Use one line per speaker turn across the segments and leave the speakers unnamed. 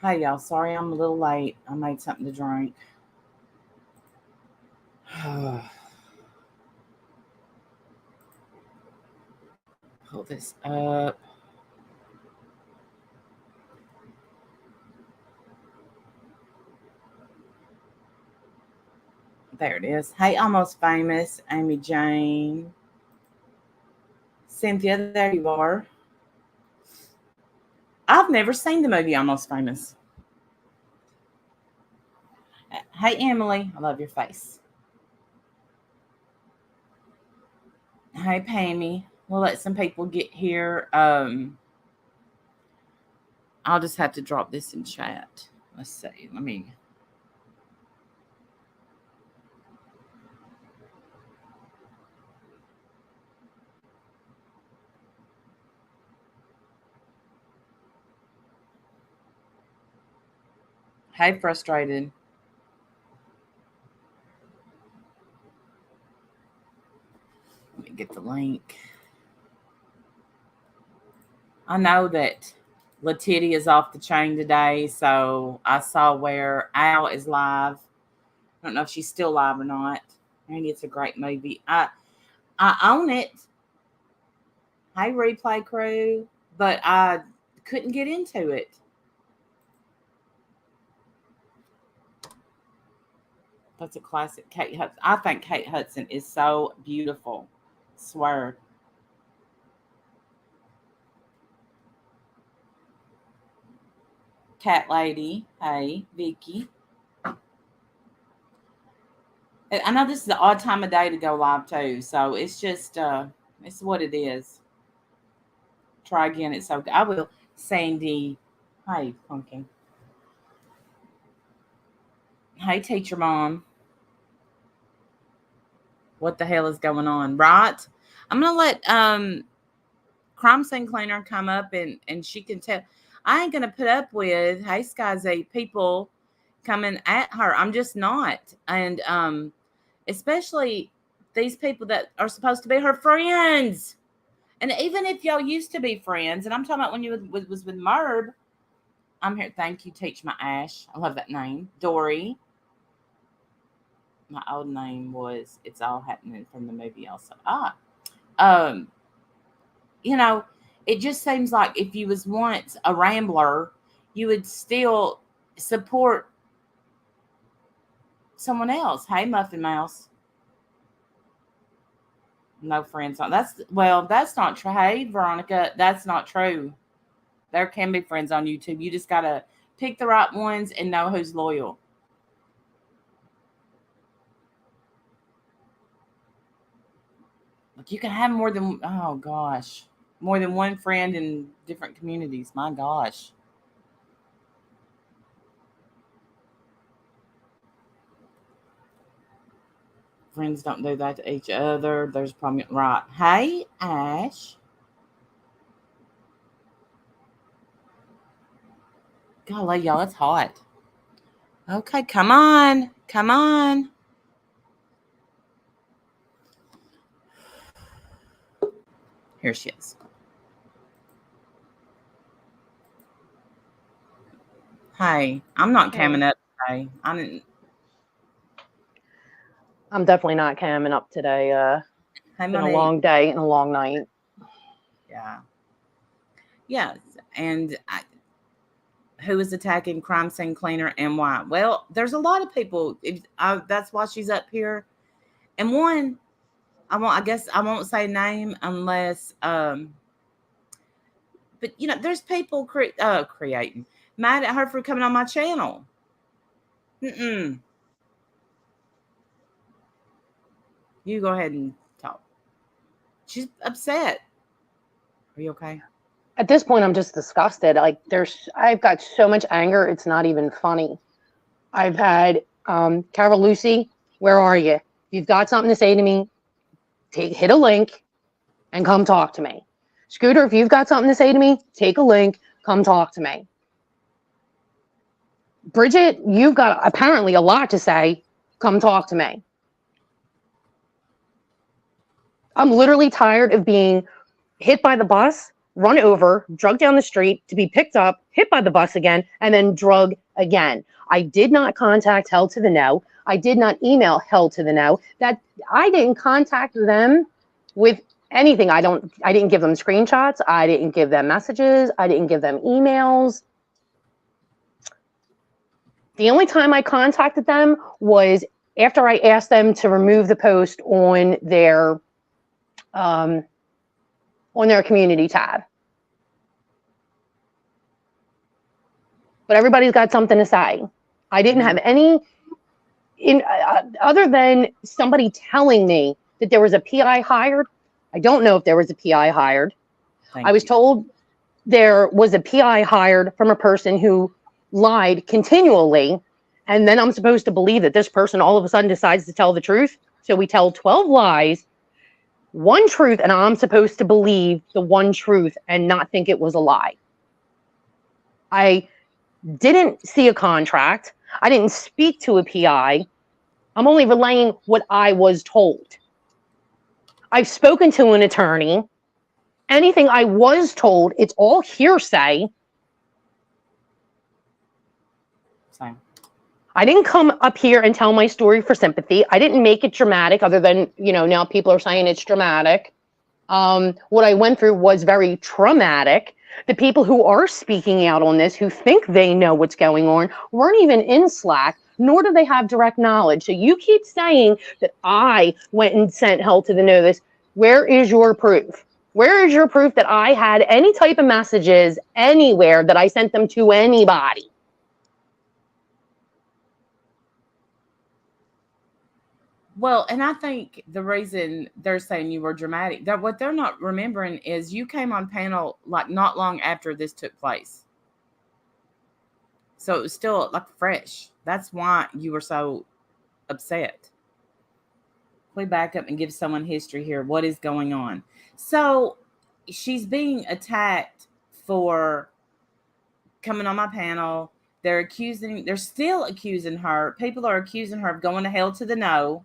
Hey, y'all. Sorry I'm a little late. I made something to drink. Pull this up. There it is. Hey, Almost Famous, Amy Jane. Cynthia, there you are. I've never seen the movie Almost Famous. Hey, Emily. I love your face. Hey, Pammy. We'll let some people get here. I'll just have to drop this in chat. Let's see. Let me. Hey, Frustrated. Let me get the link. I know that Letitia is off the chain today, so I saw where Al is live. I don't know if she's still live or not. Maybe it's a great movie. I own it. Hey, Replay Crew, but I couldn't get into it. That's a classic Kate Hudson. I think Kate Hudson is so beautiful. Swear. Cat Lady. Hey, Vicky. I know this is the odd time of day to go live too, so it's just it's what it is. Try again. It's so good. I will. Sandy. Hey, pumpkin. Hey, teacher mom. What the hell is going on? Right? I'm gonna let crime scene cleaner come up and she can tell. I ain't gonna put up with hey Skyzy people coming at her. I'm just not. And especially these people that are supposed to be her friends. And even if y'all used to be friends, and I'm talking about when you was with Merb, I'm here. Thank you, Teach My Ash. I love that name. Dory. My old name was It's All Happening from the movie also. You know, it just seems like if you was once a rambler, you would still support someone else. Hey, Muffin Mouse. No friends on that's not true. Hey, Veronica, that's not true. There can be friends on YouTube. You just gotta pick the right ones and know who's loyal. Like you can have more than more than one friend in different communities. My gosh. Friends don't do that to each other. There's probably right. Hey, Ash. Golly, y'all, it's hot. Okay, come on. Come on. Here she is. Hey, I'm not camming up today.
I'm definitely not camming up today. It's been a long day and a long night.
Yeah. Yes. And who is attacking crime scene cleaner and why? Well, there's a lot of people. That's why she's up here. And one, I guess I won't say name unless, but you know, there's people creating mad at her for coming on my channel. You go ahead and talk. She's upset. Are you okay?
At this point, I'm just disgusted. Like I've got so much anger. It's not even funny. I've had, Carol Lucy, where are you? If you've got something to say to me, hit a link and come talk to me. Scooter, if you've got something to say to me, take a link, come talk to me. Bridget, you've got apparently a lot to say, come talk to me. I'm literally tired of being hit by the bus run over, drug down the street, to be picked up, hit by the bus again, and then drug again. I did not contact Hell to the No. I did not email Hell to the No. That I didn't contact them with anything. I didn't give them screenshots. I didn't give them messages. I didn't give them emails. The only time I contacted them was after I asked them to remove the post on their community tab. But everybody's got something to say. I didn't have any, other than somebody telling me that there was a PI hired. I don't know if there was a PI hired. I was told there was a PI hired from a person who lied continually, and then I'm supposed to believe that this person all of a sudden decides to tell the truth. So we tell 12 lies, one truth, and I'm supposed to believe the one truth and not think it was a lie. I didn't see a contract. I didn't speak to a PI. I'm only relaying what I was told. I've spoken to an attorney. Anything I was told, it's all hearsay.
Same.
I didn't come up here and tell my story for sympathy. I didn't make it dramatic, other than, now people are saying it's dramatic. What I went through was very traumatic. The people who are speaking out on this, who think they know what's going on, weren't even in Slack, nor do they have direct knowledge. So you keep saying that I went and sent Hell to the No this. Where is your proof? Where is your proof that I had any type of messages anywhere that I sent them to anybody?
Well, and I think the reason they're saying you were dramatic, that what they're not remembering is you came on panel like not long after this took place. So it was still like fresh. That's why you were so upset. We back up and give someone history here. What is going on? So she's being attacked for coming on my panel. They're still accusing her. People are accusing her of going to Hell to the No.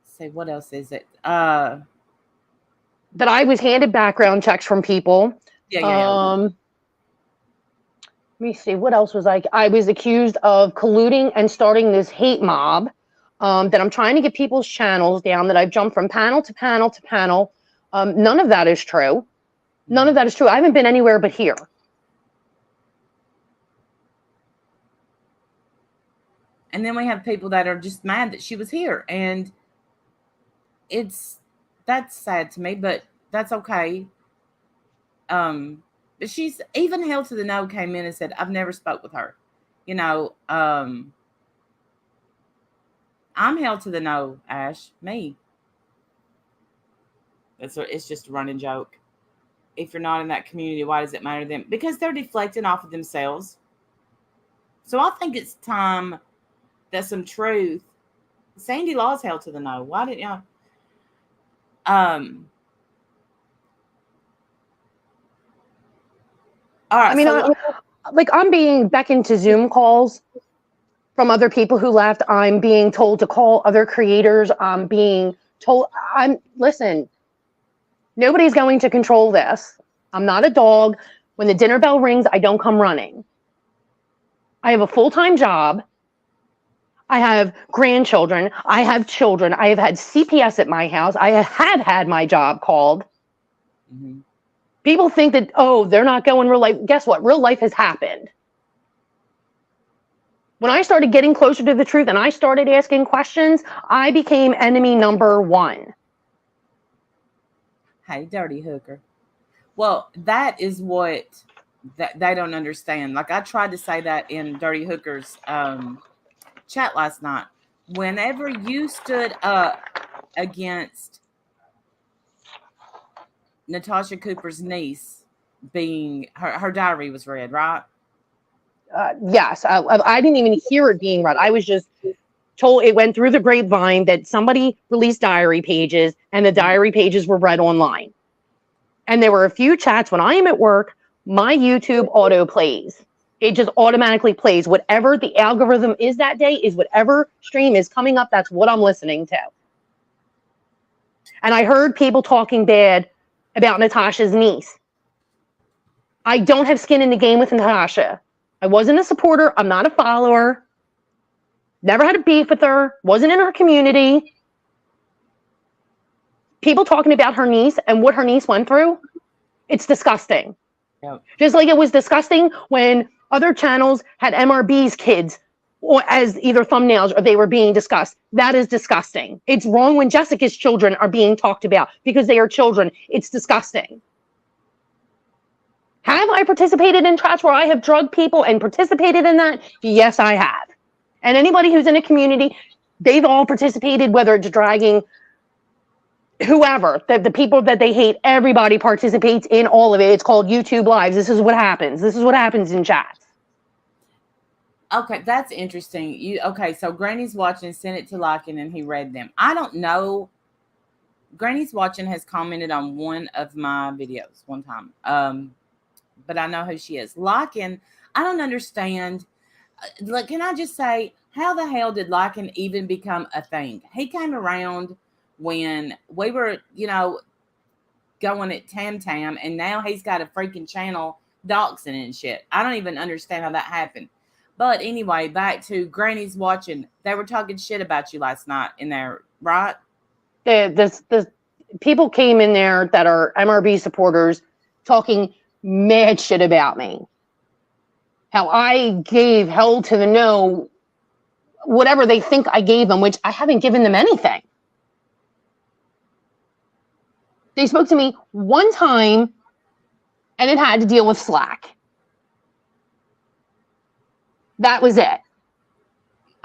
Say what else is it?
That I was handed background checks from people.
Yeah.
Let me see, what else was I was accused of colluding and starting this hate mob, that I'm trying to get people's channels down, that I've jumped from panel to panel to panel. None of that is true. None of that is true. I haven't been anywhere but here.
And then we have people that are just mad that she was here. And that's sad to me, but that's okay. But she's even Hell to the No came in and said, I've never spoke with her. I'm Hell to the No, Ash, me. It's just a running joke. If you're not in that community, why does it matter to them? Because they're deflecting off of themselves. So I think it's time that some truth. Sandy Law's Hell to the No. Why didn't y'all? All right.
I mean, I'm being beckoned to Zoom calls from other people who left. I'm being told to call other creators. I'm being told, listen, nobody's going to control this. I'm not a dog. When the dinner bell rings, I don't come running. I have a full-time job. I have grandchildren. I have children. I have had CPS at my house. I have had my job called. Mm-hmm. People think that, they're not going real life. Guess what? Real life has happened. When I started getting closer to the truth and I started asking questions, I became enemy number one.
Hey, dirty hooker. Well, that is what that they don't understand. Like I tried to say that in Dirty Hooker's chat last night. Whenever you stood up against Natasha Cooper's niece being her diary was read, right?
Yes, I didn't even hear it being read. I was just told it went through the grapevine that somebody released diary pages and the diary pages were read online. And there were a few chats when I am at work, my YouTube auto plays. It just automatically plays. Whatever the algorithm is that day is whatever stream is coming up. That's what I'm listening to. And I heard people talking bad about Natasha's niece. I don't have skin in the game with Natasha. I wasn't a supporter. I'm not a follower. Never had a beef with her. Wasn't in her community. People talking about her niece and what her niece went through, it's disgusting.
Yep.
Just like it was disgusting when other channels had MRB's kids or as either thumbnails or they were being discussed. That is disgusting. It's wrong when Jessica's children are being talked about because they are children. It's disgusting. Have I participated in trash where I have drugged people and participated in that? Yes, I have. And anybody who's in a community, they've all participated, whether it's dragging whoever, the people that they hate, everybody participates in all of it. It's called YouTube Lives. This is what happens. This is what happens in chats.
Okay, that's interesting. Okay, so Granny's Watching sent it to Larkin and he read them. I don't know. Granny's Watching has commented on one of my videos one time. But I know who she is. Larkin, I don't understand. Like, can I just say, how the hell did Larkin even become a thing? He came around when we were, going at Tam Tam, and now he's got a freaking channel doxing and shit. I don't even understand how that happened. But anyway, back to Granny's Watching. They were talking shit about you last night in there, right?
The people came in there that are MRB supporters talking mad shit about me. How I gave hell to the no, whatever they think I gave them, which I haven't given them anything. They spoke to me one time, and it had to deal with Slack. That was it.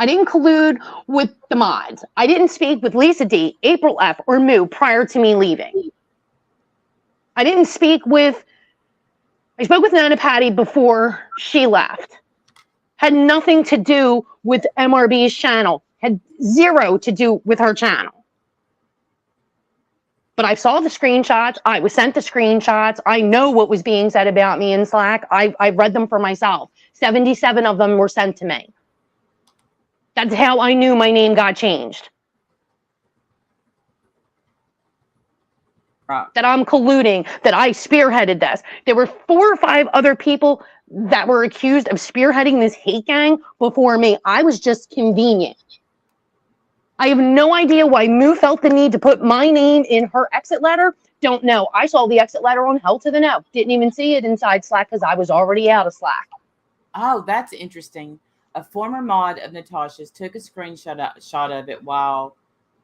I didn't collude with the mods. I didn't speak with Lisa D, April F, or Moo prior to me leaving. I spoke with Nana Patty before she left. Had nothing to do with MRB's channel. Had zero to do with her channel. But I saw the screenshots. I was sent the screenshots. I know what was being said about me in Slack. I read them for myself. 77 of them were sent to me. That's how I knew my name got changed. That I'm colluding, that I spearheaded this. There were 4 or 5 other people that were accused of spearheading this hate gang before me. I was just convenient. I have no idea why Moo felt the need to put my name in her exit letter. Don't know. I saw the exit letter on Hell to the No. Didn't even see it inside Slack because I was already out of Slack.
Oh, that's interesting. A former mod of Natasha's took a shot of it while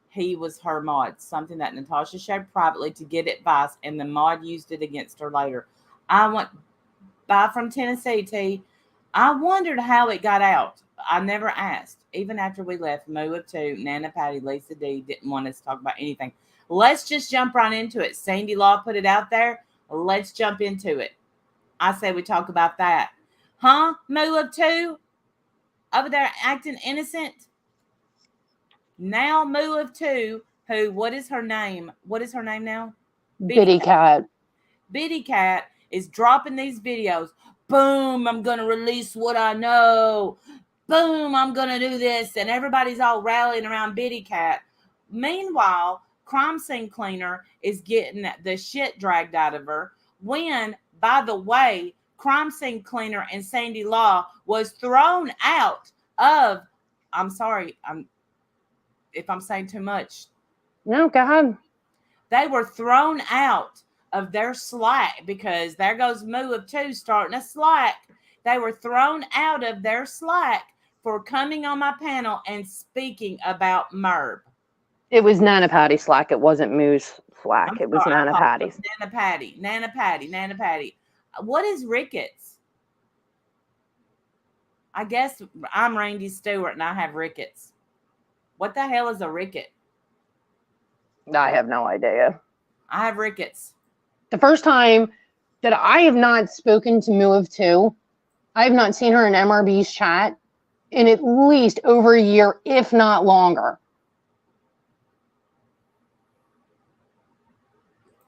he was her mod, something that Natasha shared privately to get advice, and the mod used it against her later. Bye from Tennessee, T. I wondered how it got out. I never asked. Even after we left, Moo of 2, Nana Patty, Lisa D didn't want us to talk about anything. Let's just jump right into it. Sandy Law put it out there. Let's jump into it. I say we talk about that. Huh? Moo of 2? Over there acting innocent? Now Moo of 2, who, what is her name? What is her name now?
Biddy Cat.
Biddy Cat is dropping these videos. Boom, I'm going to release what I know. Boom, I'm going to do this. And everybody's all rallying around Biddy Cat. Meanwhile, Crime Scene Cleaner is getting the shit dragged out of her. When, by the way, Crime Scene Cleaner and Sandy Law was thrown out of, I'm sorry, if I'm saying too much.
No, go ahead.
They were thrown out of their Slack because there goes Moo of 2 starting a Slack. They were thrown out of their Slack for coming on my panel and speaking about MERB.
It was Nana Patty Slack. It wasn't Moo's Slack. It was Nana Patty's.
Nana Patty. What is rickets? I guess I'm Randy Stewart and I have rickets. What the hell is a ricket?
I have no idea.
I have rickets.
The first time that I have not spoken to Moo of 2, I have not seen her in MRB's chat in at least over a year, if not longer.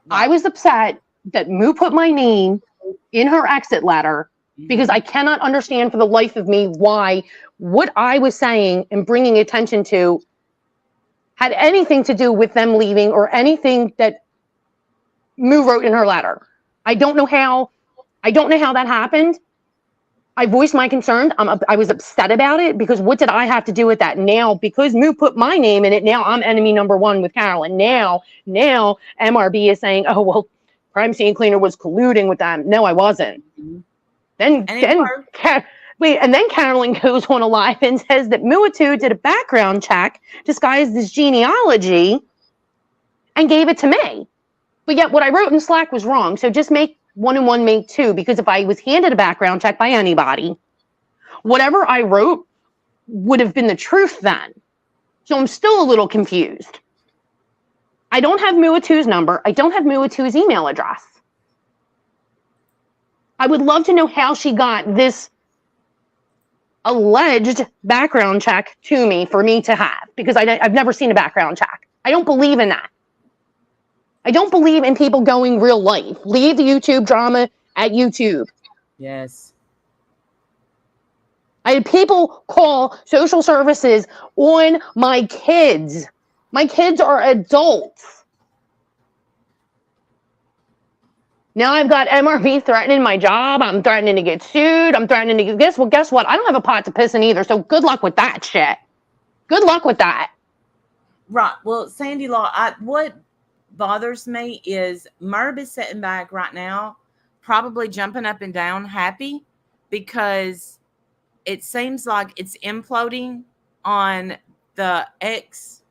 Wow. I was upset that Moo put my name in her exit letter because I cannot understand for the life of me why what I was saying and bringing attention to had anything to do with them leaving or anything that Moo wrote in her letter. I don't know how that happened. I voiced my concerns. I was upset about it because what did I have to do with that? Now, because Moo put my name in it, now I'm enemy number one with Carolyn. Now MRB is saying, oh, well, crime scene cleaner was colluding with them. No, I wasn't.
Mm-hmm.
Then Carolyn goes on a live and says that Muatu did a background check disguised as genealogy and gave it to me. But yet what I wrote in Slack was wrong. So just make 1 and 1 make 2, because if I was handed a background check by anybody, whatever I wrote would have been the truth then. So I'm still a little confused. I don't have Muatu's number. I don't have Muatu's email address. I would love to know how she got this alleged background check to me for me to have, because I've never seen a background check. I don't believe in that. I don't believe in people going real life. Leave the YouTube drama at YouTube.
Yes.
I had people call social services on my kids. My kids are adults. Now I've got MRB threatening my job. I'm threatening to get sued. I'm threatening to get this. Well, guess what? I don't have a pot to piss in either. So good luck with that shit. Good luck with that.
Right. Well, Sandy Law, what bothers me is Merb is sitting back right now, probably jumping up and down, happy, because it seems like it's imploding on the X.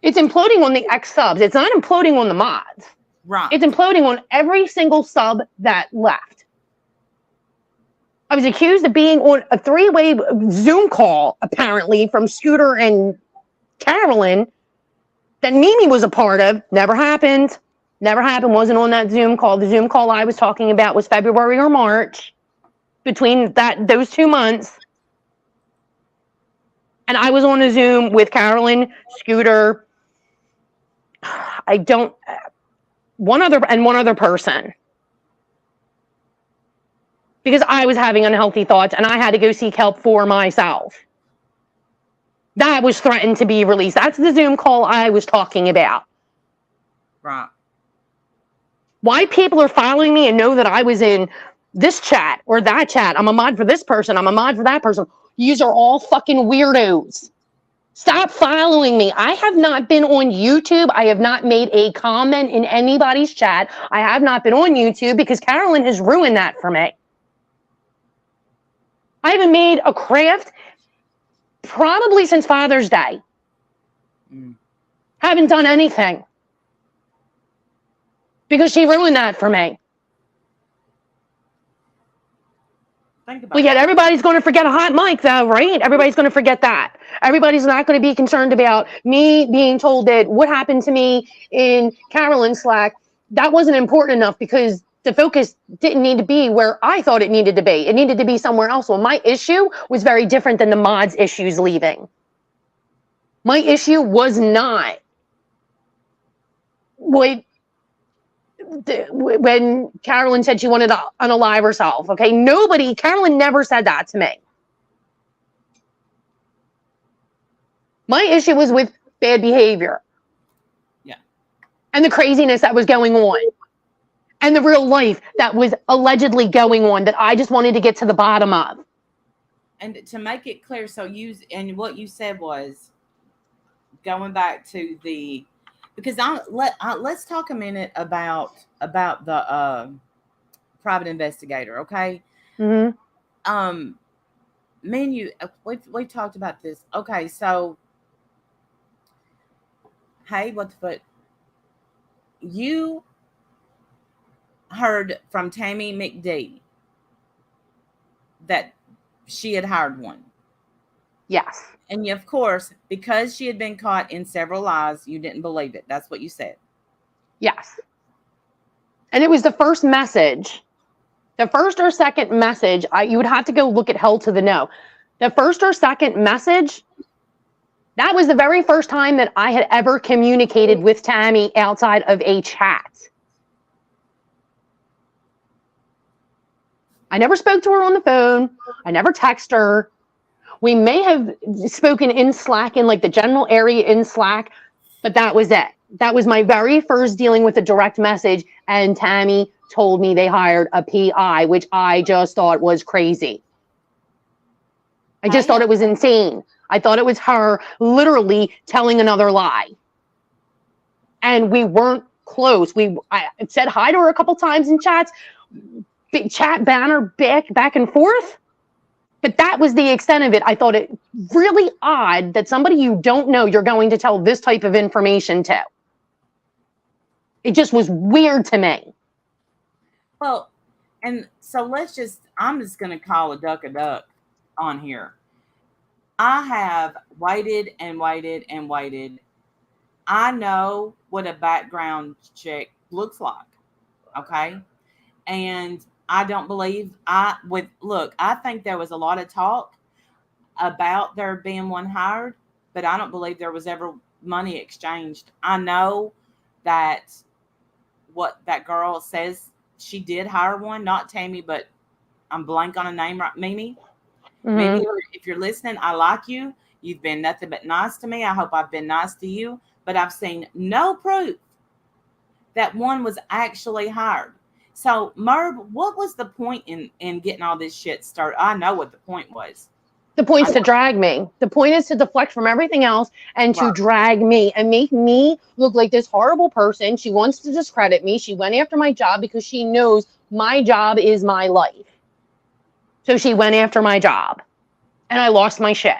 It's imploding on the X subs. It's not imploding on the mods.
Right.
It's imploding on every single sub that left. I was accused of being on a 3-way Zoom call, apparently, from Scooter and Carolyn, that Mimi was a part of. Never happened. Never happened. Wasn't on that Zoom call. The Zoom call I was talking about was February or March, between those 2 months. And I was on a Zoom with Carolyn, Scooter, one other person. Because I was having unhealthy thoughts and I had to go seek help for myself. That was threatened to be released. That's the Zoom call I was talking about.
Right.
Why people are following me and know that I was in this chat or that chat. I'm a mod for this person. I'm a mod for that person. Yous are all fucking weirdos. Stop following me. I have not been on YouTube. I have not made a comment in anybody's chat. I have not been on YouTube because Carolyn has ruined that for me. I haven't made a craft probably since Father's Day. Haven't done anything. Because she ruined that for me. But yet everybody's going to forget a hot mic, though, right? Everybody's going to forget that. Everybody's not going to be concerned about me being told that what happened to me in Carolyn's Slack, that wasn't important enough because the focus didn't need to be where I thought it needed to be. It needed to be somewhere else. Well, my issue was very different than the mods' issues leaving. My issue was not when Carolyn said she wanted to unalive herself. Okay, Carolyn never said that to me. My issue was with bad behavior.
Yeah.
And the craziness that was going on. And the real life that was allegedly going on that I just wanted to get to the bottom of.
And to make it clear, what you said was going back to the, because let's talk a minute about the private investigator, okay?
Mm-hmm.
Me and you, we talked about this. Okay, so, hey, what the fuck? You heard from Tammy McD that she had hired one.
Yes.
And of course, because she had been caught in several lies, you didn't believe it. That's what you said.
Yes. And it was the first message. The first or second message, you would have to go look at Hell to the No. The first or second message, that was the very first time that I had ever communicated with Tammy outside of a chat. I never spoke to her on the phone. I never texted her. We may have spoken in Slack, in like the general area in Slack, but that was it. That was my very first dealing with a direct message, and Tammy told me they hired a PI, which I just thought was crazy. I just thought it was insane. I thought it was her literally telling another lie. And we weren't close. I said hi to her a couple times in chats, big chat banner back and forth. But that was the extent of it. I thought it really odd that somebody you don't know you're going to tell this type of information to. It just was weird to me.
Well, and so I'm just going to call a duck on here. I have waited and waited and waited. I know what a background check looks like. Okay. And I don't believe I think there was a lot of talk about there being one hired, but I don't believe there was ever money exchanged. I know that what that girl says, she did hire one, not Tammy, but I'm blank on a name, right? Mimi.
Mm-hmm.
Maybe if you're listening, I like you. You've been nothing but nice to me. I hope I've been nice to you, but I've seen no proof that one was actually hired. So, Merv, what was the point in getting all this shit started? I know what the point was.
The point's to drag me. The point is to deflect from everything else and to drag me and make me look like this horrible person. She wants to discredit me. She went after my job because she knows my job is my life. So she went after my job. And I lost my shit.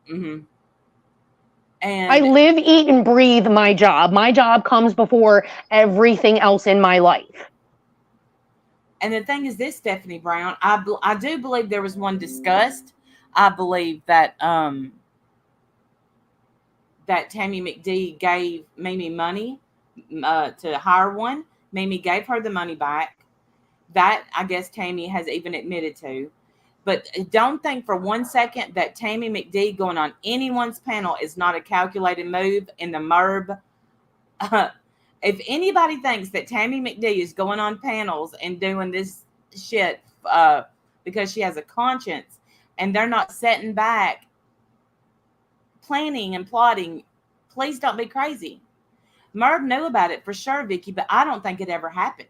Mm-hmm. And
I live, eat, and breathe my job. My job comes before everything else in my life.
And the thing is this, Stephanie Brown, I do believe there was one discussed. I believe that that Tammy McD gave Mimi money to hire one. Mimi gave her the money back. That, I guess, Tammy has even admitted to. But don't think for 1 second that Tammy McD going on anyone's panel is not a calculated move in the MERB. If anybody thinks that Tammy McD is going on panels and doing this shit because she has a conscience and they're not sitting back planning and plotting, please don't be crazy. Merv knew about it for sure, Vicky, but I don't think it ever happened.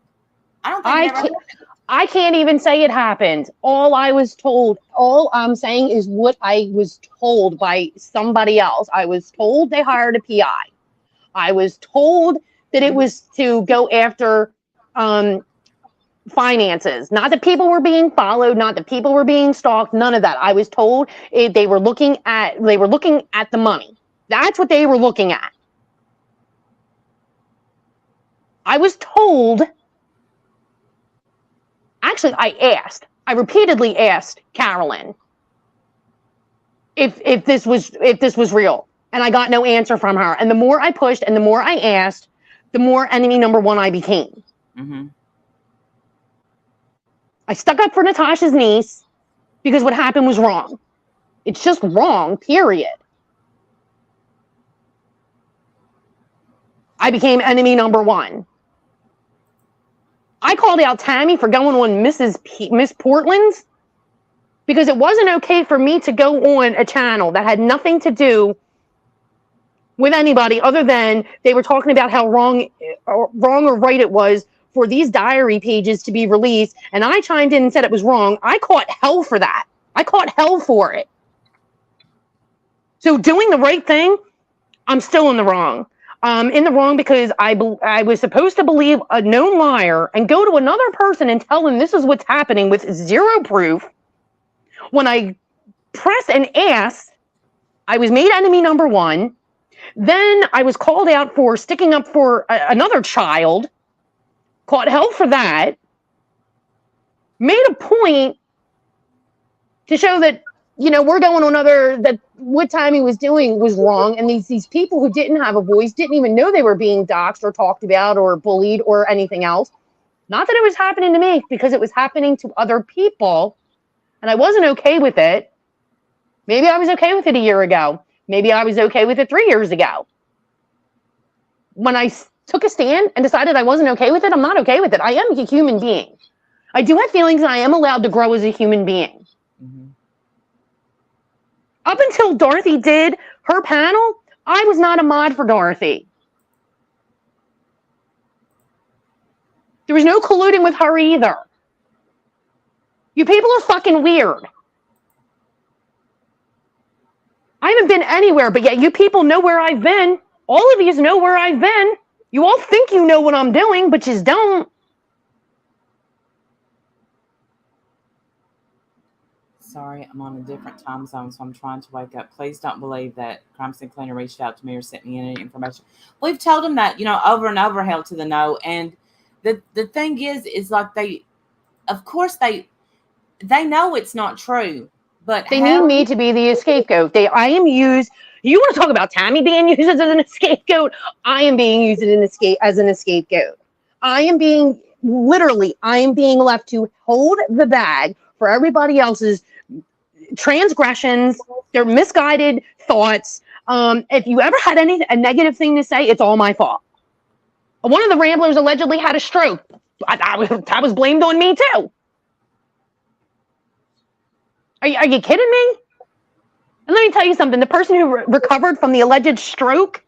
I can't even say it happened. All I'm saying is what I was told by somebody else. I was told they hired a PI. I was told that it was to go after finances. Not that people were being followed, not that people were being stalked, none of that. I was told they were looking at the money. That's what they were looking at. I was told, actually I repeatedly asked Carolyn if this was real, and I got no answer from her. And the more I pushed and the more I asked, the more enemy number one I became.
Mm-hmm.
I stuck up for Natasha's niece because what happened was wrong. It's just wrong, period. I became enemy number one. I called out Tammy for going on Miss Portland's because it wasn't okay for me to go on a channel that had nothing to do with anybody other than they were talking about how wrong or right it was for these diary pages to be released, and I chimed in and said it was wrong. I caught hell for that. I caught hell for it. So doing the right thing, I'm still in the wrong. In the wrong because I was supposed to believe a known liar and go to another person and tell them this is what's happening with zero proof. When I press and ask, I was made enemy number one. Then I was called out for sticking up for another child. Caught hell for that. Made a point to show that, we're going on that what Tammy was doing was wrong. And these people who didn't have a voice didn't even know they were being doxxed or talked about or bullied or anything else. Not that it was happening to me, because it was happening to other people. And I wasn't okay with it. Maybe I was okay with it a year ago. Maybe I was okay with it 3 years ago. When I took a stand and decided I wasn't okay with it, I'm not okay with it. I am a human being. I do have feelings and I am allowed to grow as a human being.
Mm-hmm.
Up until Dorothy did her panel, I was not a mod for Dorothy. There was no colluding with her either. You people are fucking weird. I haven't been anywhere, but yet you people know where I've been. All of you know where I've been. You all think you know what I'm doing, but you don't.
Sorry, I'm on a different time zone, so I'm trying to wake up. Please don't believe that Crime Scene Cleaner reached out to me or sent me any information. We've told them that, over and over, held to the no. And the thing is like of course they know it's not true, but
they need me to be the scapegoat. I am used. You want to talk about Tammy being used as an scapegoat? I am being used as an scapegoat. I am being left to hold the bag for everybody else's transgressions, their misguided thoughts. If you ever had a negative thing to say, it's all my fault. One of the ramblers allegedly had a stroke. That was blamed on me too. Are you kidding me? And let me tell you something. The person who recovered from the alleged stroke,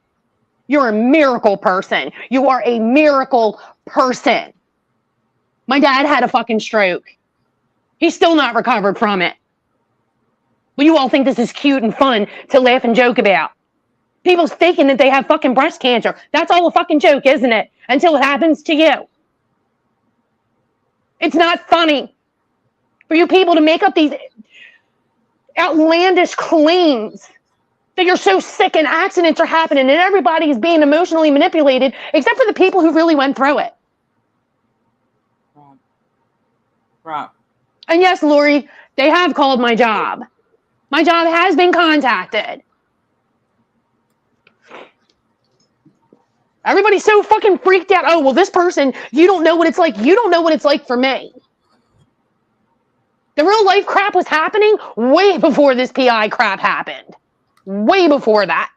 you're a miracle person. You are a miracle person. My dad had a fucking stroke. He's still not recovered from it. Well, you all think this is cute and fun to laugh and joke about. People's thinking that they have fucking breast cancer. That's all a fucking joke, isn't it? Until it happens to you. It's not funny for you people to make up these outlandish claims that you're so sick and accidents are happening and everybody is being emotionally manipulated except for the people who really went through it.
Right.
And yes, Lori, they have called my job. My job has been contacted. Everybody's so fucking freaked out. Oh, well, this person, you don't know what it's like. You don't know what it's like for me. The real life crap was happening way before this PI crap happened. Way before that.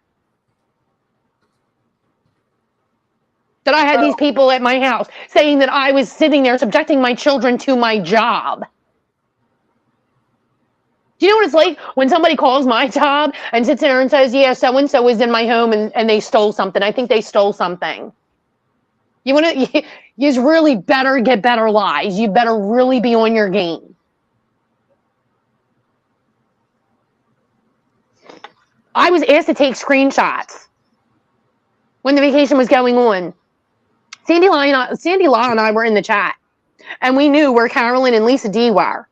That I had these people at my house saying that I was sitting there subjecting my children to my job. Do you know what it's like when somebody calls my job and sits there and says, yeah, so-and-so is in my home and they stole something. I think they stole something. You really better get better lies. You better really be on your game. I was asked to take screenshots when the vacation was going on. Sandy Law and I were in the chat, and we knew where Carolyn and Lisa D were.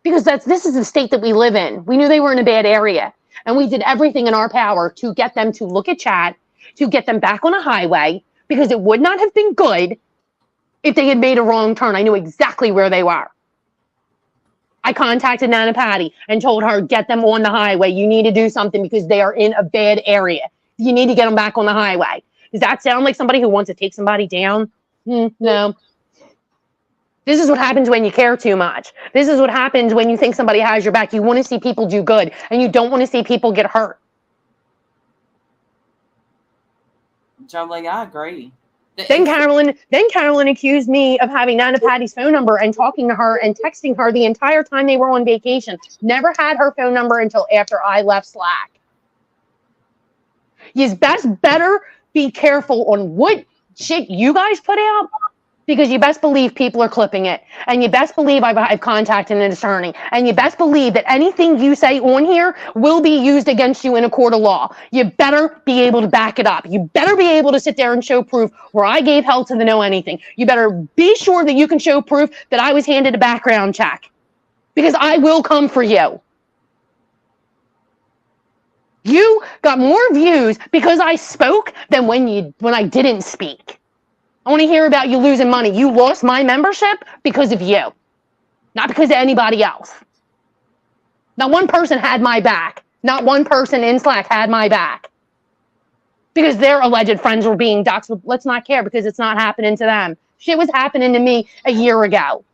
Because this is the state that we live in. We knew they were in a bad area. And we did everything in our power to get them to look at chat, to get them back on a highway, because it would not have been good if they had made a wrong turn. I knew exactly where they were. I contacted Nana Patty and told her, get them on the highway. You need to do something because they are in a bad area. You need to get them back on the highway. Does that sound like somebody who wants to take somebody down? No. This is what happens when you care too much. This is what happens when you think somebody has your back. You want to see people do good, and you don't want to see people get hurt.
Jolie, I agree.
Then Carolyn accused me of having Nana Patty's phone number and talking to her and texting her the entire time they were on vacation. Never had her phone number until after I left Slack. You better be careful on what shit you guys put out. Because you best believe people are clipping it. And you best believe I've contacted an attorney. And you best believe that anything you say on here will be used against you in a court of law. You better be able to back it up. You better be able to sit there and show proof where I gave hell to the no anything. You better be sure that you can show proof that I was handed a background check. Because I will come for you. You got more views because I spoke than when I didn't speak. I want to hear about you losing money. You lost my membership because of you, not because of anybody else. Not one person had my back. Not one person in Slack had my back. Because their alleged friends were being doxxed. Well, let's not care because it's not happening to them. Shit was happening to me a year ago.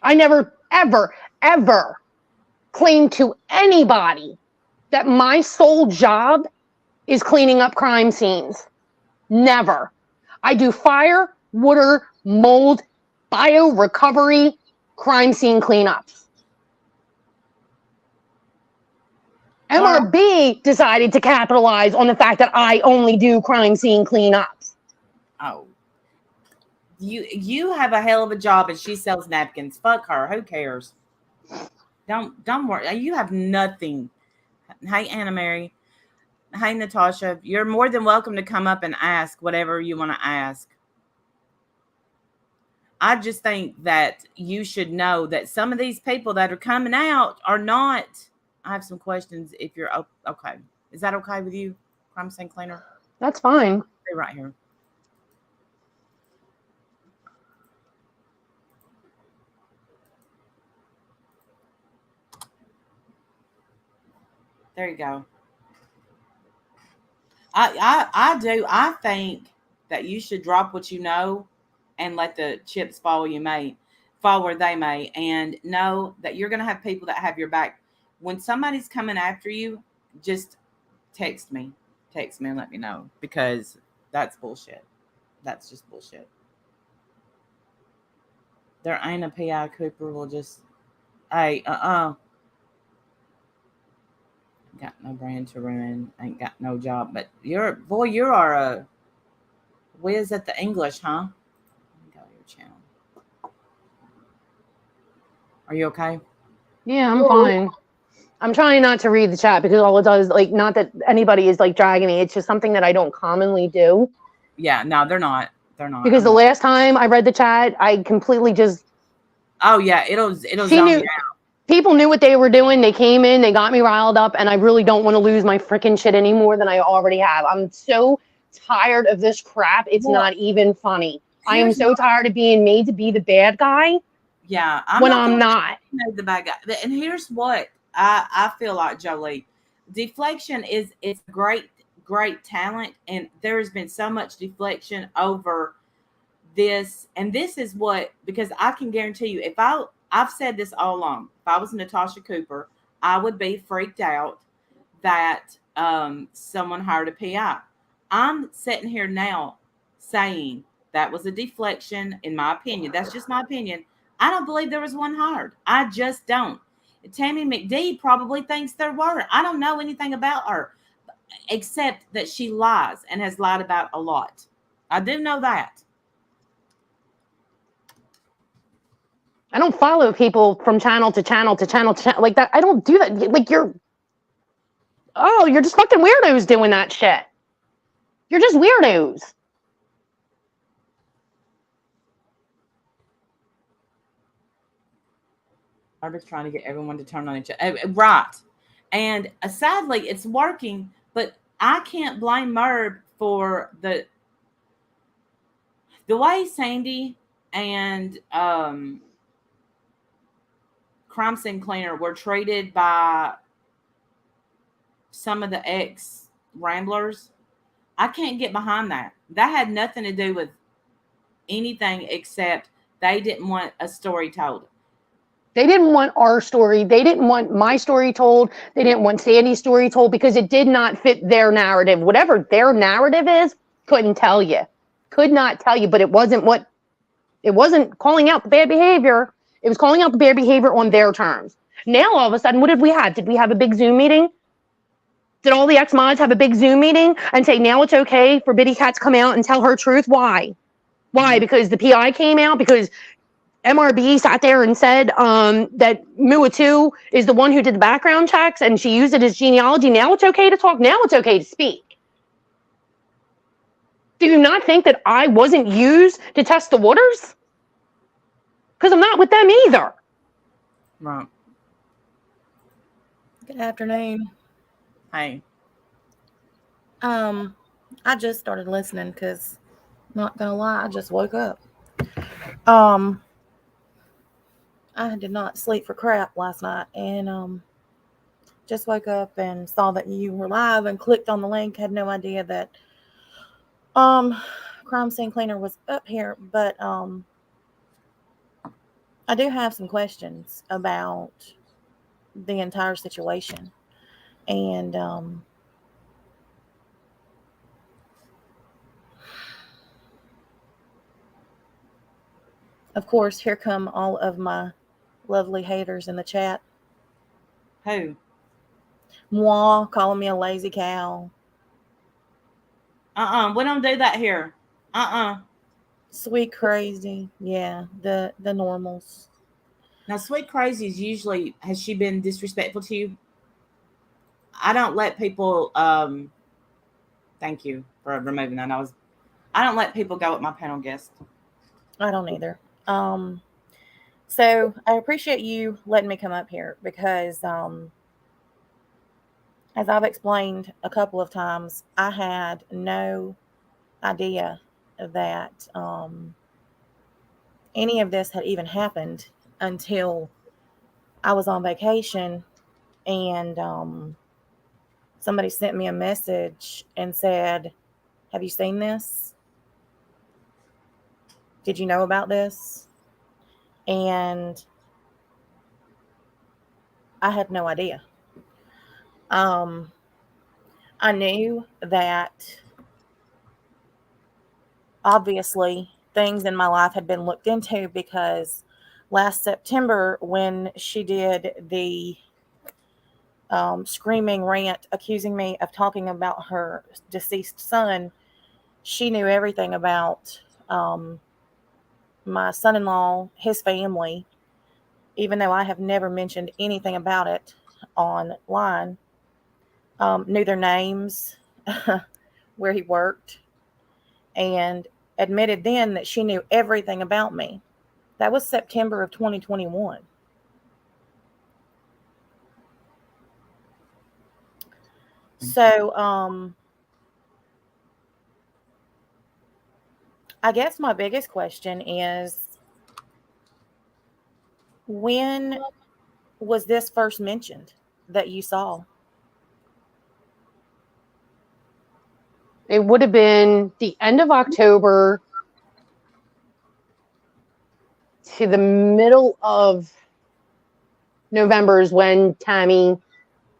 I never, ever, ever claimed to anybody that my sole job is cleaning up crime scenes. Never. I do fire, water, mold, bio recovery, crime scene cleanups.
Well,
MRB decided to capitalize on the fact that I only do crime scene cleanups.
oh, you have a hell of a job, and she sells napkins. Fuck her. Who cares? Don't worry. You have nothing. Hey, Anna Mary. Hey, Natasha. You're more than welcome to come up and ask whatever you want to ask. I just think that you should know that some of these people that are coming out are not. I have some questions. If you're okay, is that okay with you, crime scene cleaner?
That's fine.
Stay right here. There you go. I do. I think that you should drop what you know and let the chips fall where they may, and know that you're going to have people that have your back. When somebody's coming after you, just text me. Text me and let me know, because that's bullshit. That's just bullshit. There ain't a PI Cooper will just, hey, got no brand to ruin, ain't got no job. But you are a whiz at the English, huh? Let me go to your channel. Are you okay?
Yeah, I'm fine. I'm trying not to read the chat because all it does, like, not that anybody is like dragging me. It's just something that I don't commonly do.
Yeah, no, they're not. They're not.
Because the last time I read the chat, I completely just.
Oh yeah, it'll
She
zone
knew.
you out.
People knew what they were doing. They came in, they got me riled up, and I really don't want to lose my freaking shit any more than I already have. I'm so tired of this crap. It's not even funny. I am so tired of being made to be the bad guy.
Yeah,
I'm not.
The bad guy. And here's what I feel like, Jolie. Deflection it's great talent, and there has been so much deflection over this, and this is what, because I can guarantee you, I've said this all along, if I was Natasha Cooper, I would be freaked out that someone hired a PI. I'm sitting here now saying that was a deflection, in my opinion. That's just my opinion. I don't believe there was one hired. I just don't. Tammy McD probably thinks there were. I don't know anything about her except that she lies and has lied about a lot. I do know that.
I don't follow people from channel to channel to channel to channel like that. I don't do that. Like, you're just fucking weirdos doing that shit. You're just weirdos.
Barbara's trying to get everyone to turn on each other. Right. And sadly, it's working, but I can't blame Merb for the way Sandy and Crime Scene Cleaner were treated by some of the ex Ramblers. I can't get behind that. That had nothing to do with anything except they didn't want a story told.
They didn't want our story. They didn't want my story told. They didn't want Sandy's story told because it did not fit their narrative. Whatever their narrative is, couldn't tell you. Could not tell you, but it wasn't calling out the bad behavior. It was calling out the bad behavior on their terms. Now, all of a sudden, what did we have? Did we have a big Zoom meeting? Did all the ex-mods have a big Zoom meeting and say, now it's okay for Biddy Cat to come out and tell her truth? Why? Why? Because the PI came out? Because MRB sat there and said that Muatu is the one who did the background checks and she used it as genealogy. Now it's okay to talk. Now it's okay to speak. Do you not think that I wasn't used to test the waters? Because I'm not with them either.
Right.
Good afternoon.
Hey.
I just started listening because, not gonna lie, I just woke up. I did not sleep for crap last night, and just woke up and saw that you were live and clicked on the link. Had no idea that Crime Scene Cleaner was up here, but I do have some questions about the entire situation, and of course, here come all of my lovely haters in the chat.
Who?
Moi calling me a lazy cow.
We don't do that here.
Sweet crazy. Yeah, the normals.
Now, Sweet Crazy is usually, has she been disrespectful to you? I don't let people, thank you for removing that. I don't let people go with my panel guest.
I don't either. So I appreciate you letting me come up here because, as I've explained a couple of times, I had no idea that any of this had even happened until I was on vacation and somebody sent me a message and said, "Have you seen this? Did you know about this?" And I had no idea. I knew that obviously things in my life had been looked into because last September, when she did the screaming rant accusing me of talking about her deceased son, she knew everything about my son-in-law, his family, even though I have never mentioned anything about it online. Knew their names, where he worked, and admitted then that she knew everything about me. That was September of 2021. So, I guess my biggest question is, when was this first mentioned that you saw?
It would have been the end of October to the middle of November is when Tammy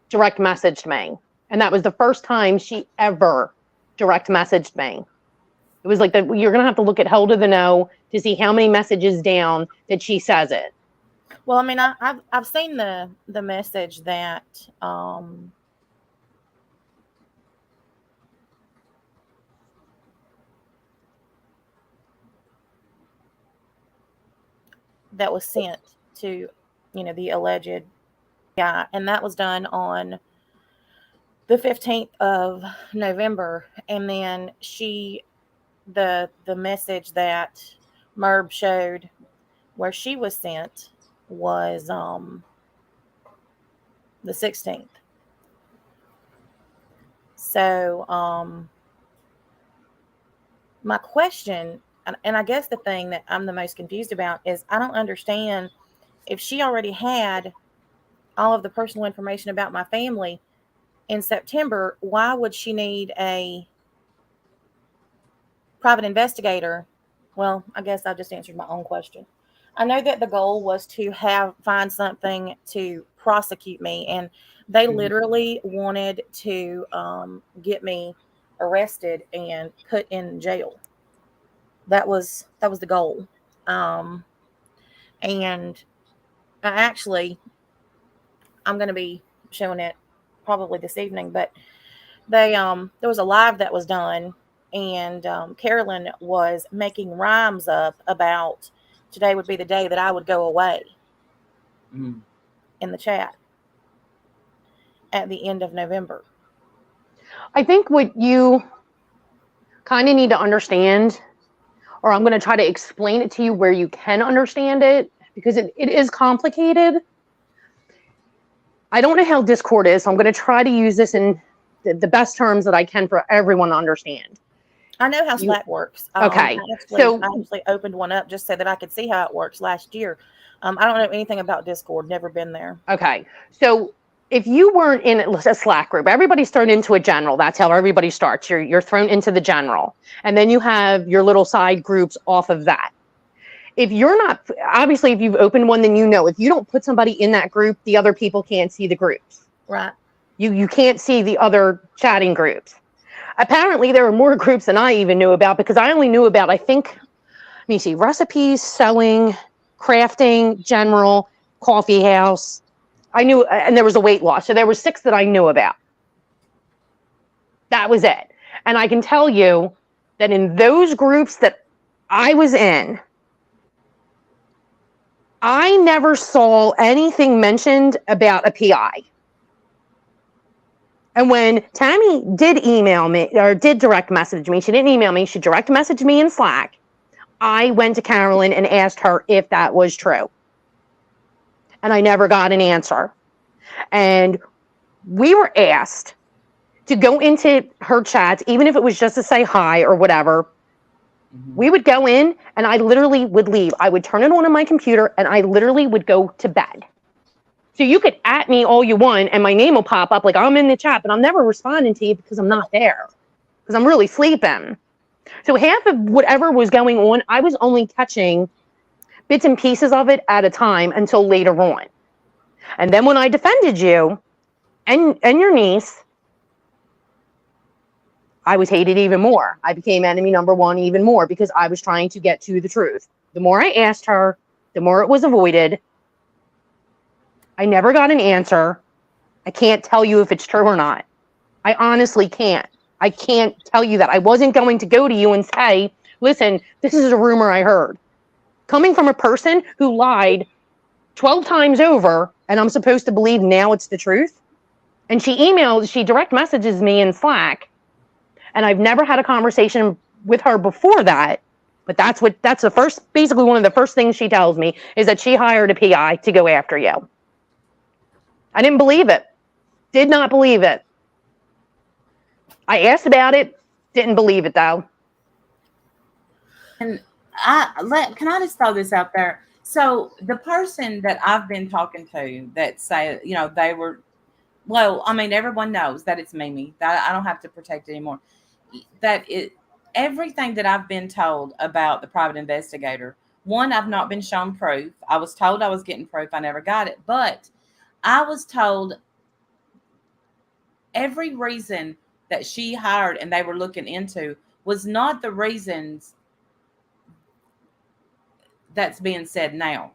direct messaged me. And that was the first time she ever direct messaged me. It was like that. You're going to have to look at Hell to the No to see how many messages down that she says it.
Well, I mean, I've seen the message that that was sent to, the alleged guy, and that was done on the 15th of November. And then the message that Merb showed where she was sent was the 16th. So my question, and I guess the thing that I'm the most confused about, is I don't understand, if she already had all of the personal information about my family in September, why would she need a private investigator? Well, I guess I just answered my own question. I know that the goal was to find something to prosecute me, and they literally wanted to get me arrested and put in jail. That was the goal. And actually, I'm going to be showing it probably this evening, but there was a live that was done, and Carolyn was making rhymes up about today would be the day that I would go away in the chat at the end of November.
I think what you kind of need to understand, or I'm going to try to explain it to you where you can understand it, because it is complicated. I don't know how Discord is, so I'm going to try to use this in the best terms that I can for everyone to understand.
I know how Slack works.
Okay.
I actually opened one up just so that I could see how it works last year. I don't know anything about Discord, never been there.
Okay. So if you weren't in a Slack group, everybody's thrown into a general. That's how everybody starts. You're thrown into the general. And then you have your little side groups off of that. If you're not, obviously, if you've opened one, then if you don't put somebody in that group, the other people can't see the groups.
Right.
You can't see the other chatting groups. Apparently, there are more groups than I even knew about, because I only knew about, I think, let me see, recipes, selling, crafting, general, coffee house. I knew, and there was a weight loss. So there were 6 that I knew about. That was it. And I can tell you that in those groups that I was in, I never saw anything mentioned about a PI. And when Tammy did email me, or did direct message me, she didn't email me, she direct messaged me in Slack. I went to Carolyn and asked her if that was true. And I never got an answer. And we were asked to go into her chats, even if it was just to say hi or whatever. We would go in and I literally would leave. I would turn it on my computer and I literally would go to bed. So you could at me all you want and my name will pop up like I'm in the chat, but I'm never responding to you because I'm not there, because I'm really sleeping. So half of whatever was going on, I was only catching bits and pieces of it at a time until later on. And then when I defended you and your niece, I was hated even more. I became enemy number 1 even more because I was trying to get to the truth. The more I asked her, the more it was avoided. I never got an answer. I can't tell you if it's true or not. I honestly can't. I can't tell you that. I wasn't going to go to you and say, listen, this is a rumor I heard. Coming from a person who lied 12 times over, and I'm supposed to believe now it's the truth. And she direct messages me in Slack. And I've never had a conversation with her before that. But that's basically one of the first things she tells me is that she hired a PI to go after you. I didn't believe it. Did not believe it. I asked about it. Didn't believe it though.
And can I just throw this out there? So the person that I've been talking to that say, they were, well, I mean, everyone knows that it's Mimi, that I don't have to protect anymore. Everything that I've been told about the private investigator, one, I've not been shown proof. I was told I was getting proof. I never got it. But I was told every reason that she hired and they were looking into was not the reasons that's being said now.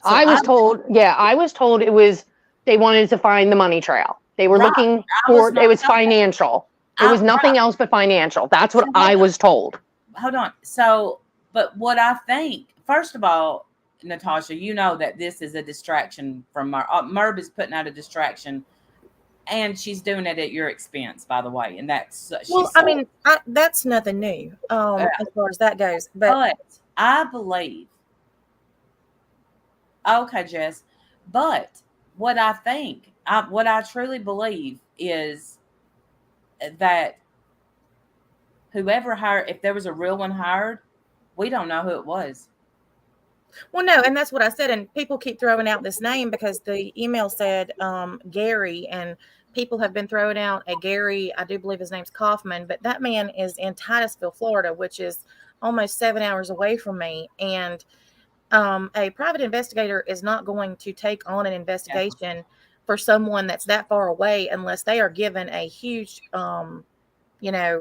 So
I was told it was, they wanted to find the money trail. They were looking for, it was financial. It was nothing else but financial. That's what I was told.
Hold on. So, but what I think, first of all, Natasha, you know that this is a distraction from Merb. Merb is putting out a distraction, and she's doing it at your expense, by the way. And that's
that's nothing new as far as that goes. But
I believe, okay, Jess. But what I think, what I truly believe is that whoever hired, if there was a real one hired, we don't know who it was.
Well, no, and that's what I said. And people keep throwing out this name because the email said Gary, and people have been throwing out a Gary, I do believe his name's Kaufman, but that man is in Titusville, Florida, which is almost 7 hours away from me. And a private investigator is not going to take on an investigation for someone that's that far away unless they are given a huge,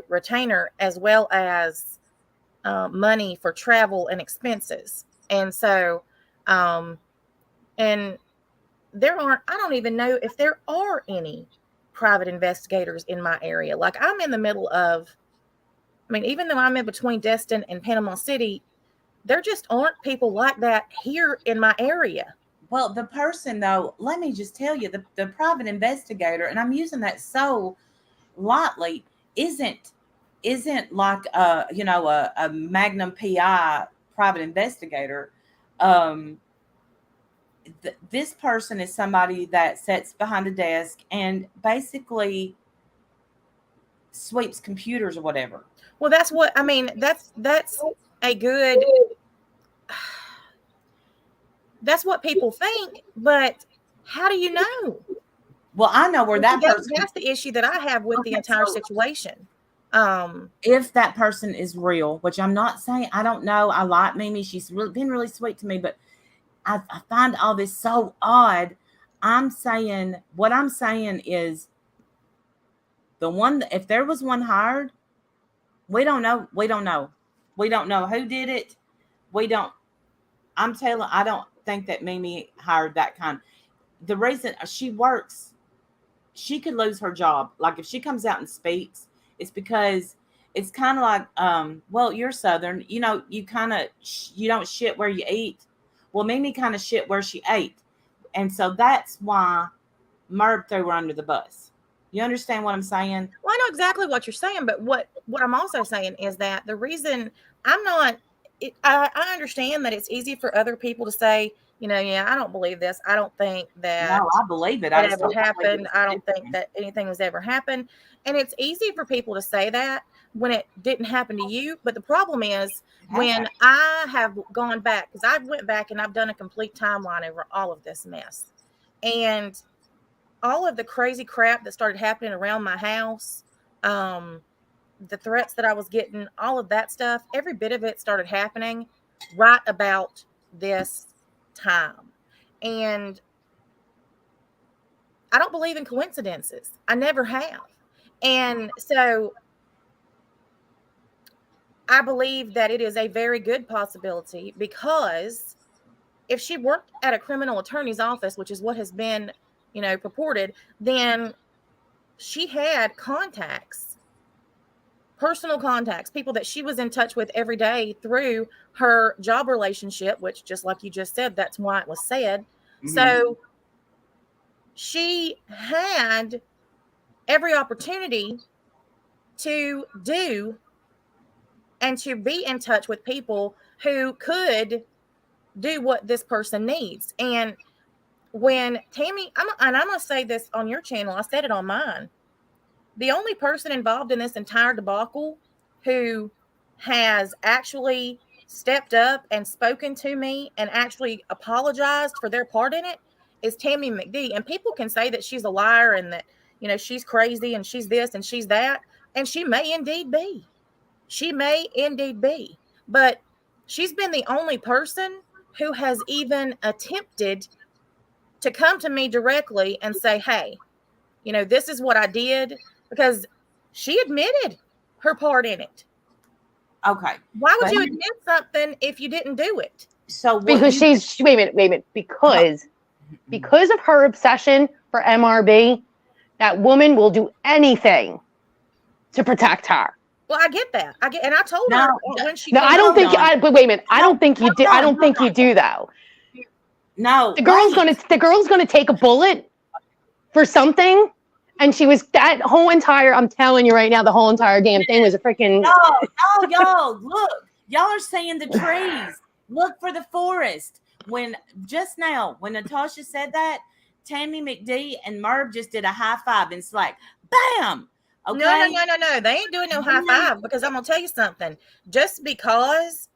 retainer as well as money for travel and expenses. And so, and I don't even know if there are any private investigators in my area. Like I'm in the middle of, even though I'm in between Destin and Panama City, there just aren't people like that here in my area.
Well, the person, though, let me just tell you, the private investigator, and I'm using that so lightly, isn't like a Magnum PI private investigator. This person is somebody that sits behind a desk and basically sweeps computers or whatever.
Well, that's what that's a good. That's what people think, but how do you know?
Well, I know where that person.
That's the issue that I have with the entire situation.
If that person is real, which I'm not saying, I don't know. I like Mimi. She's been really sweet to me, but I find all this so odd. What I'm saying is the one, if there was one hired, we don't know. We don't know who did it. I think that Mimi hired that kind. The reason she works, she could lose her job. Like if she comes out and speaks, it's because it's kind of like, well, you're Southern, you know, you kind of, you don't shit where you eat. Well, Mimi kind of shit where she ate. And so that's why Merv threw her under the bus. You understand what I'm saying?
Well, I know exactly what you're saying, but what I'm also saying is that the reason I'm not, I understand that it's easy for other people to say, you know, yeah, I don't believe this. I don't think that
No, I believe it.
that
I just
ever
don't believe
happened.
it's
I don't think
different.
that anything has ever happened. And it's easy for people to say that when it didn't happen to you. But the problem is when I have gone back, because I've went back and I've done a complete timeline over all of this mess. And all of the crazy crap that started happening around my house, the threats that I was getting, all of that stuff, every bit of it started happening right about this time. And I don't believe in coincidences. I never have. And so I believe that it is a very good possibility, because if she worked at a criminal attorney's office, which is what has been, you know, purported, then she had contacts, personal contacts, people that she was in touch with every day through her job relationship, which, just like you just said, that's why it was said. Mm-hmm. So she had every opportunity to do and to be in touch with people who could do what this person needs. And when Tammy, I'm going to say this on your channel, I said it on mine, the only person involved in this entire debacle who has actually stepped up and spoken to me and actually apologized for their part in it is Tammy McD. And people can say that she's a liar and that, you know, she's crazy and she's this and she's that. And she may indeed be. She may indeed be. But she's been the only person who has even attempted to come to me directly and say, hey, you know, this is what I did, because she admitted her part in it.
Okay.
Why would you admit something if you didn't do it?
So because wait a minute, because of her obsession for MRB, that woman will do anything to protect her.
Well, I get that. And I told her when she.
No, I don't think. But wait a minute. I don't think you do. I don't think you do though.
No,
the girl's gonna take a bullet for something, and she was that whole entire. I'm telling you right now, the whole entire damn thing was a freaking.
No, y'all look. Y'all are seeing the trees. Look for the forest. When Natasha said that, Tammy McD and Merv just did a high five, and it's like, bam. Okay.
No. They ain't doing no high five, because I'm gonna tell you something. Just because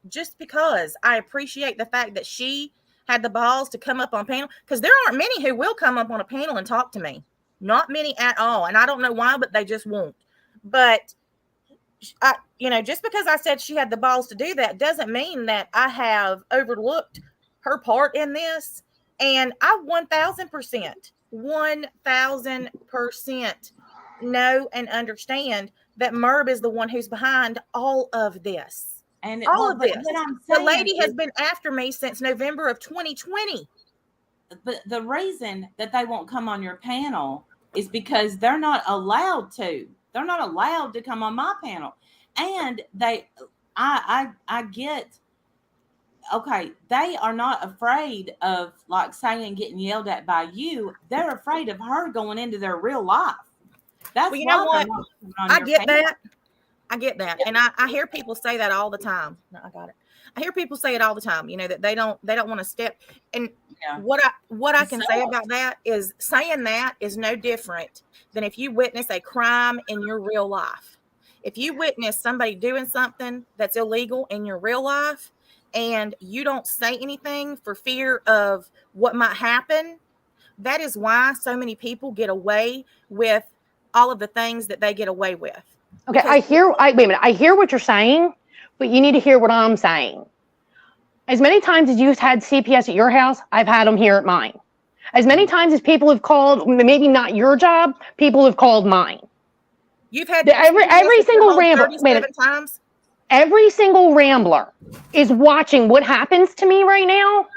I appreciate the fact that she had the balls to come up on panel, because there aren't many who will come up on a panel and talk to me. Not many at all. And I don't know why, but they just won't. But just because I said she had the balls to do that doesn't mean that I have overlooked her part in this. And I 1000% know and understand that Merv is the one who's behind all of this.
And
all of this. The lady has been after me since November of 2020.
But the reason that they won't come on your panel is because they're not allowed to. They're not allowed to come on my panel. And I get, okay, they are not afraid of, like, saying getting yelled at by you. They're afraid of her going into their real life. That's
you know what? I get that. And I hear people say that all the time. No, I got it. I hear people say it all the time, you know, that they don't want to step. And what I can say about that is saying that is no different than if you witness a crime in your real life. If you witness somebody doing something that's illegal in your real life and you don't say anything for fear of what might happen, that is why so many people get away with all of the things that they get away with.
Okay, I hear what you're saying, but you need to hear what I'm saying. As many times as you've had CPS at your house, I've had them here at mine. As many times as people have called, maybe not your job, people have called mine.
You've had
every single rambler.
Times.
Every single rambler is watching what happens to me right now,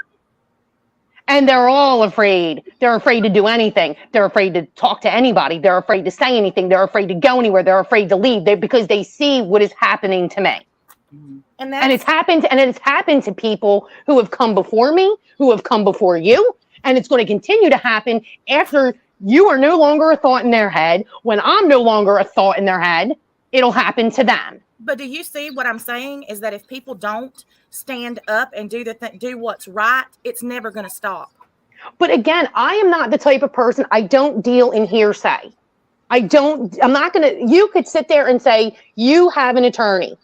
And they're all afraid. They're afraid to do anything. They're afraid to talk to anybody. They're afraid to say anything. They're afraid to go anywhere. They're afraid to leave because they see what is happening to me.
Mhm.
And it's happened to people who have come before me, who have come before you, and it's going to continue to happen after you are no longer a thought in their head. When I'm no longer a thought in their head, it'll happen to them.
But do you see what I'm saying is that if people don't stand up and do what's right, it's never going to stop.
But again, I am not the type of person, I don't deal in hearsay. I'm not going to, you could sit there and say, you have an attorney.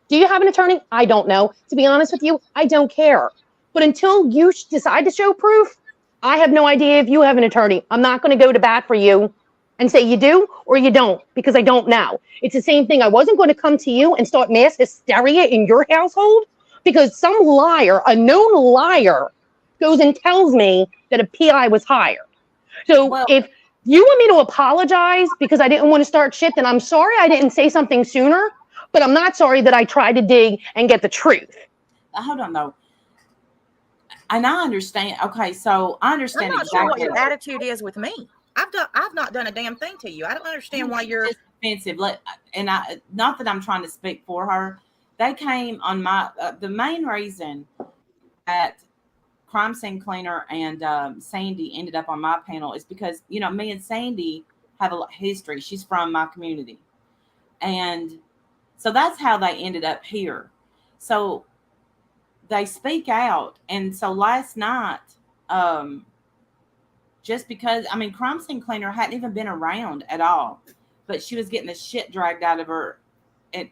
Do you have an attorney? I don't know. To be honest with you, I don't care. But until you decide to show proof, I have no idea if you have an attorney. I'm not going to go to bat for you and say you do or you don't, because I don't know. It's the same thing. I wasn't going to come to you and start mass hysteria in your household because some liar, a known liar, goes and tells me that a PI was hired. So if you want me to apologize because I didn't want to start shit, then I'm sorry I didn't say something sooner, but I'm not sorry that I tried to dig and get the truth.
Hold on, though. And I understand. Okay, so I understand
I'm not
exactly
sure what your attitude is with me. I've not done a damn thing to you. I don't understand why you're
defensive. And I, not that I'm trying to speak for her. They came on my the main reason that Crime Scene Cleaner and Sandy ended up on my panel is because, you know, me and Sandy have a history. She's from my community. And so that's how they ended up here. So they speak out. And so last night, just because, I mean, Crime Scene Cleaner hadn't even been around at all, but she was getting the shit dragged out of her. And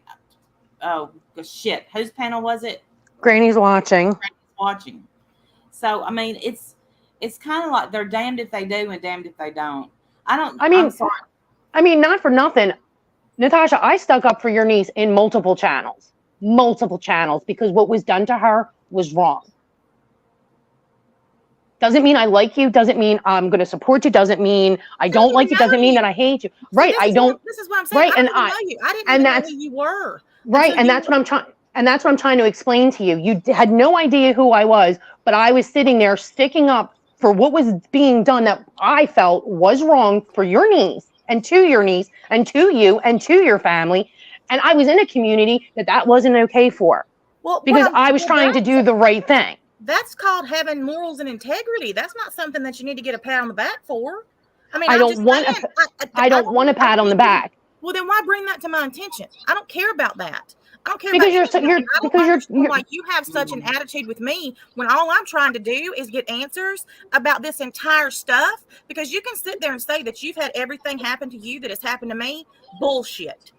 oh, shit. Whose panel was it?
Granny's watching.
Granny's watching. So, I mean, it's kind of like they're damned if they do and damned if they don't.
I mean, not for nothing, Natasha, I stuck up for your niece in multiple channels, because what was done to her was wrong. Doesn't mean I like you. Doesn't mean I'm going to support you. Doesn't mean I don't like you. Doesn't mean that I hate you. Right.
I don't. This is what I'm saying.
Right.
I didn't know you. I didn't even know who you were.
Right. And that's what I'm trying. And that's what I'm trying to explain to you. You had no idea who I was, but I was sitting there sticking up for what was being done that I felt was wrong for your niece and to your niece and to you and to your family. And I was in a community that wasn't okay for. Well, because I was trying to do the right thing.
That's called having morals and integrity. That's not something that you need to get a pat on the back for. I mean,
I don't want a pat on the back.
Well, then why bring that to my attention? I don't care about that. I don't care
because
you're why you have such an attitude with me when all I'm trying to do is get answers about this entire stuff. Because you can sit there and say that you've had everything happen to you that has happened to me. Bullshit.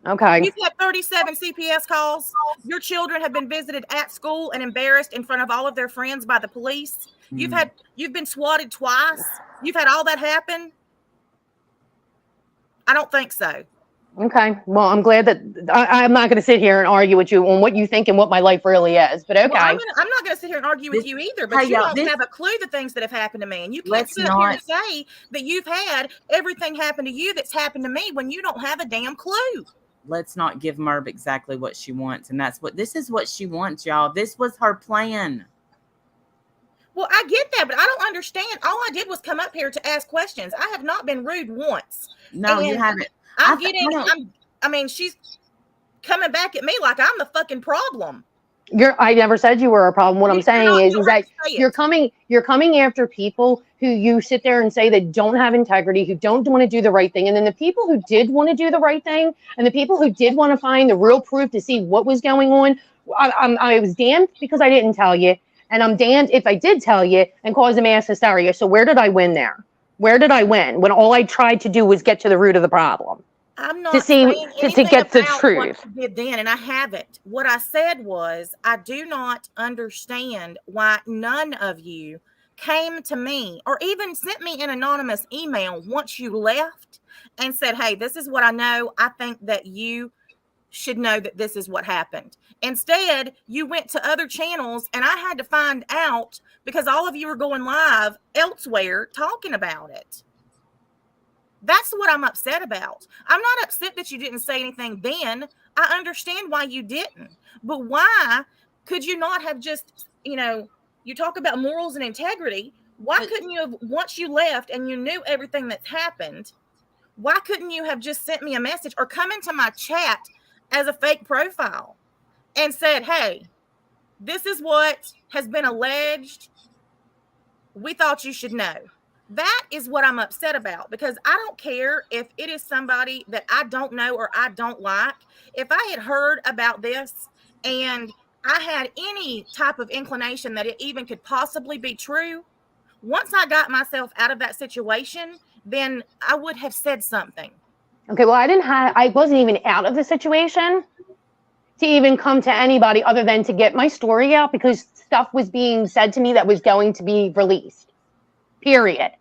Okay.
You've had 37 CPS calls. Your children have been visited at school and embarrassed in front of all of their friends by the police. You've been swatted twice. You've had all that happen. I don't think so.
Okay. Well, I'm glad that I'm not going to sit here and argue with you on what you think and what my life really is. But okay. Well,
I'm not going to sit here and argue with you either. But you don't have a clue the things that have happened to me, and you can't sit here and say that you've had everything happen to you that's happened to me when you don't have a damn clue.
Let's not give Merv exactly what she wants, and this is what she wants, y'all. This was her plan.
Well, I get that, but I don't understand. All I did was come up here to ask questions. I have not been rude once.
No, you haven't.
I mean, she's coming back at me like I'm the fucking problem.
I never said you were a problem. What I'm saying is that you're coming after people who you sit there and say that don't have integrity, who don't want to do the right thing. And then the people who did want to do the right thing and the people who did want to find the real proof to see what was going on, I was damned because I didn't tell you. And I'm damned if I did tell you and cause a mass hysteria. So where did I win there? Where did I win when all I tried to do was get to the root of the problem?
I'm not
to get the truth.
What you did then, and I haven't. What I said was, I do not understand why none of you came to me or even sent me an anonymous email once you left and said, "Hey, this is what I know. I think that you should know that this is what happened." Instead, you went to other channels, and I had to find out because all of you were going live elsewhere talking about it. That's what I'm upset about. I'm not upset that you didn't say anything then. I understand why you didn't. But why could you not have just, You talk about morals and integrity. Why couldn't you have, once you left and you knew everything that's happened, why couldn't you have just sent me a message or come into my chat as a fake profile and said, hey, this is what has been alleged. We thought you should know. That is what I'm upset about, because I don't care if it is somebody that I don't know or I don't like. If I had heard about this and I had any type of inclination that it even could possibly be true, once I got myself out of that situation, then I would have said something.
Okay, well, I wasn't even out of the situation to even come to anybody other than to get my story out, because stuff was being said to me that was going to be released. Period.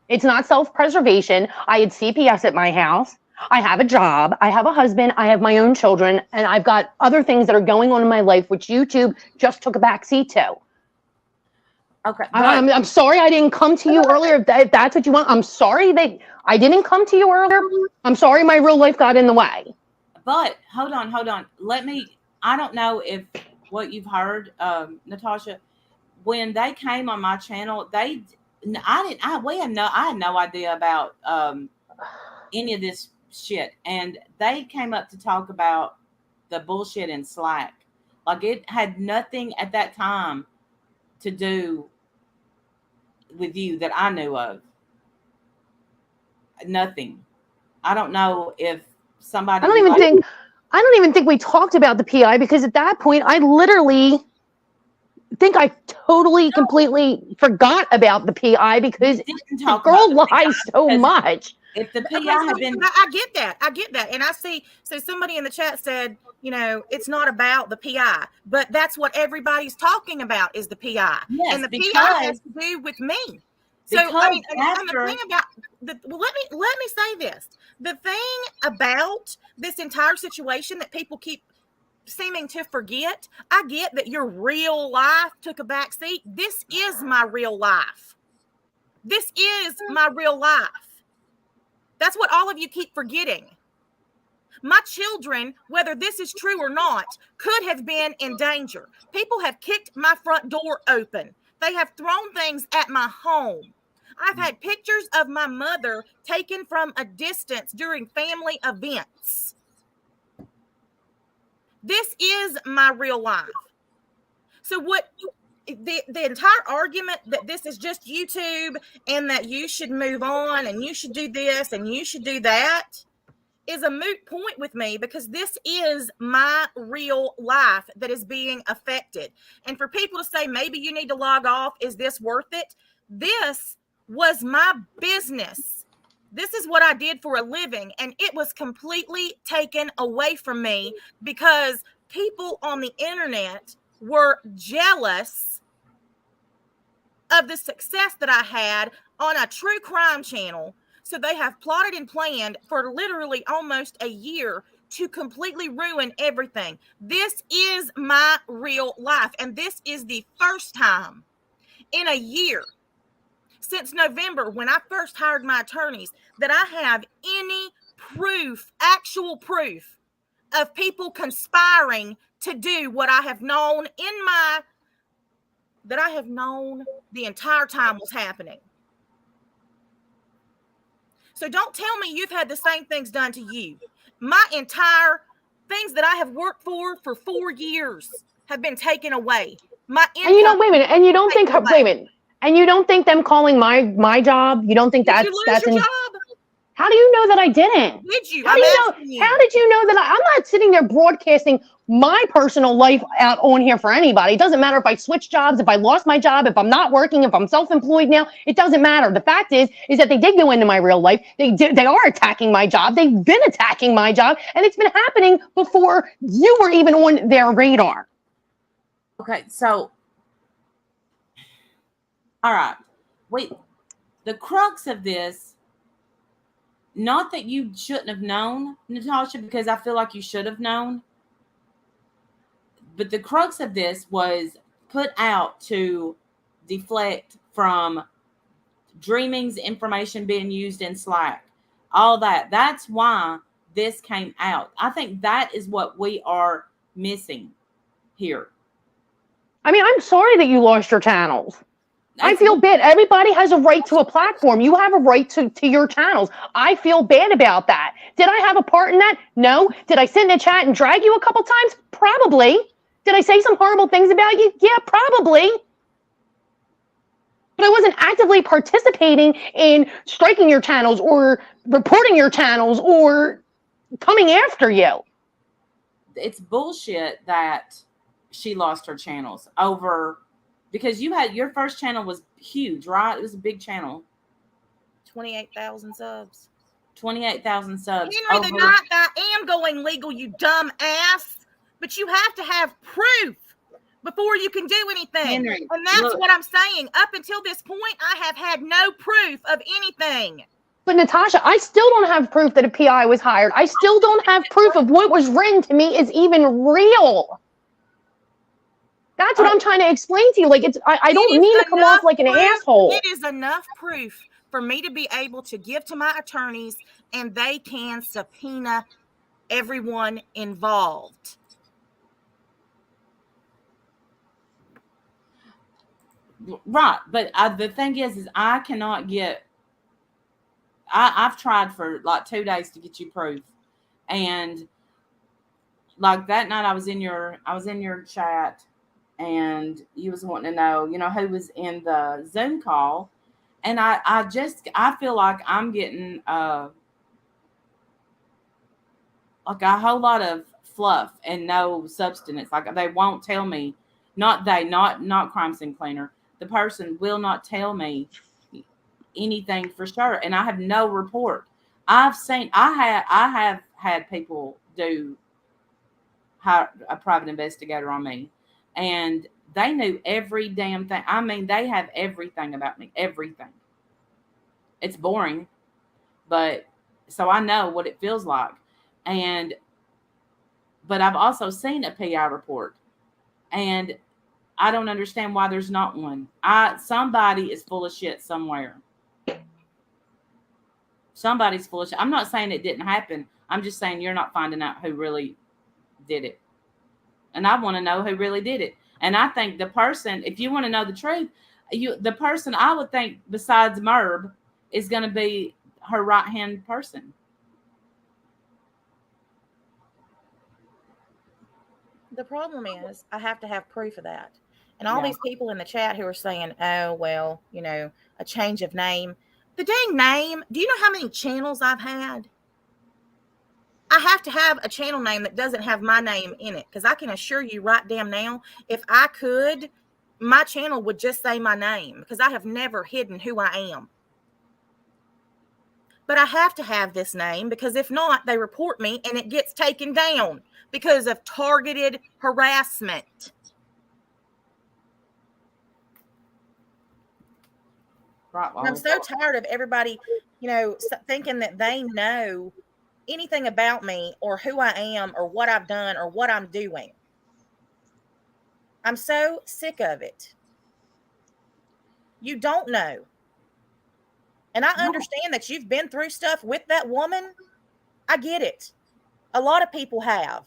It's not self-preservation. I had CPS at my house. I have a job. I have a husband. I have my own children. And I've got other things that are going on in my life, which YouTube just took a backseat to.
Okay.
I'm sorry I didn't come to you earlier. If that's what you want, I'm sorry that I didn't come to you earlier. I'm sorry my real life got in the way.
But hold on. I don't know if what you've heard, Natasha, when they came on my channel, I had no idea about any of this shit. And they came up to talk about the bullshit in Slack. Like, it had nothing at that time to do with you that I knew of. Nothing. I don't know if somebody.
I don't even think we talked about the PI, because at that point I literally think I totally completely forgot about the PI, because the girl lies so much.
If the PI had been,
I get that, and I see. So somebody in the chat said, it's not about the PI, but that's what everybody's talking about is the PI, and the PI has to do with me. So I mean, and the thing about let me say this: the thing about this entire situation that people keep seeming to forget, I get that your real life took a backseat. This is my real life. This is my real life. That's what all of you keep forgetting. My children, whether this is true or not, could have been in danger. People have kicked my front door open. They have thrown things at my home. I've had pictures of my mother taken from a distance during family events. This is my real life. So what the entire argument that this is just YouTube and that you should move on and you should do this and you should do that is a moot point with me, because this is my real life that is being affected. And for people to say, maybe you need to log off, is this worth it? This was my business. This is what I did for a living, and it was completely taken away from me because people on the internet were jealous of the success that I had on a true crime channel. So they have plotted and planned for literally almost a year to completely ruin everything. This is my real life, and this is the first time in a year since November, when I first hired my attorneys, that I have any proof, actual proof of people conspiring to do what I have known that I have known the entire time was happening. So don't tell me you've had the same things done to you. My entire things that I have worked for 4 years have been taken away. My income.
And wait a minute. And you don't think, wait a minute. And you don't think them calling my job, you don't think that's
your job?
How do you know that I didn't?
Did you?
How did you know that I'm not sitting there broadcasting my personal life out on here for anybody? It doesn't matter if I switch jobs, if I lost my job, if I'm not working, if I'm self-employed now. It doesn't matter. The fact is that they did go into my real life. They are attacking my job. They've been attacking my job, and it's been happening before you were even on their radar.
Okay, so all right. Wait, the crux of this, not that you shouldn't have known, Natasha, because I feel like you should have known, but the crux of this was put out to deflect from Dreaming's information being used in Slack, all that. That's why this came out. I think that is what we are missing here.
I mean, I'm sorry that you lost your channels. I feel bad. Everybody has a right to a platform. You have a right to your channels. I feel bad about that. Did I have a part in that? No. Did I sit in the chat and drag you a couple times? Probably. Did I say some horrible things about you? Yeah, probably. But I wasn't actively participating in striking your channels or reporting your channels or coming after you.
It's bullshit that she lost her channels over, because you had, your first channel was huge, right? It was a big channel.
28,000 subs.
28,000 subs.
Henry, the night I am going legal, you dumb ass. But you have to have proof before you can do anything.
Henry,
and that's what I'm saying. Up until this point, I have had no proof of anything.
But Natasha, I still don't have proof that a PI was hired. I still don't have proof of what was written to me is even real. That's what I'm trying to explain to you. Like, I don't mean to come off like an asshole.
It is enough proof for me to be able to give to my attorneys, and they can subpoena everyone involved.
Right, but the thing is I cannot get. I've tried for like 2 days to get you proof, and like that night I was in your chat, and you was wanting to know, who was in the Zoom call, and I feel like I'm getting like a whole lot of fluff and no substance. Like they won't tell me, not Crime Scene Cleaner. The person will not tell me anything for sure, and I have no report. I have had people hire a private investigator on me, and they knew every damn thing. I mean, they have everything about me, everything. It's boring, but so I know what it feels like. But I've also seen a PI report, and I don't understand why there's not one. Somebody is full of shit somewhere. Somebody's full of shit. I'm not saying it didn't happen. I'm just saying you're not finding out who really did it. And I want to know who really did it. And I think the person, if you want to know the truth, the person I would think besides Merb is going to be her right-hand person.
The problem is I have to have proof of that. And all these people in the chat who are saying, oh, well, a change of name. The dang name, do you know how many channels I've had? I have to have a channel name that doesn't have my name in it, because I can assure you right damn now, if I could, my channel would just say my name, because I have never hidden who I am. But I have to have this name, because if not, they report me and it gets taken down because of targeted harassment.
Right, well,
I'm so tired of everybody, thinking that they know anything about me or who I am or what I've done or what I'm doing. I'm so sick of it. You don't know. And I understand that you've been through stuff with that woman. I get it. A lot of people have.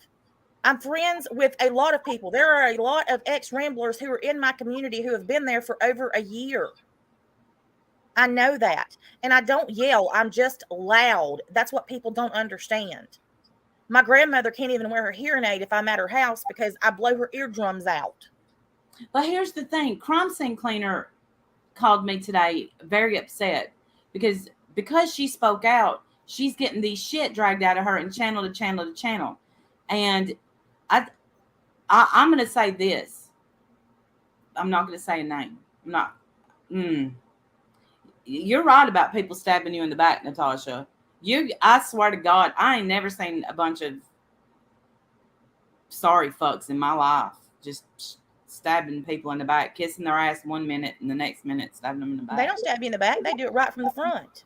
I'm friends with a lot of people. There are a lot of ex-ramblers who are in my community who have been there for over a year. I know that. And I don't yell. I'm just loud. That's what people don't understand. My grandmother can't even wear her hearing aid if I'm at her house because I blow her eardrums out.
But here's the thing. Crime Scene Cleaner called me today very upset because she spoke out, she's getting these shit dragged out of her and channel to channel to channel. And I'm going to say this. I'm not going to say a name. I'm not. You're right about people stabbing you in the back, Natasha. I swear to God, I ain't never seen a bunch of sorry fucks in my life just stabbing people in the back, kissing their ass 1 minute and the next minute stabbing them in the back.
They don't stab you in the back. They do it right from the front.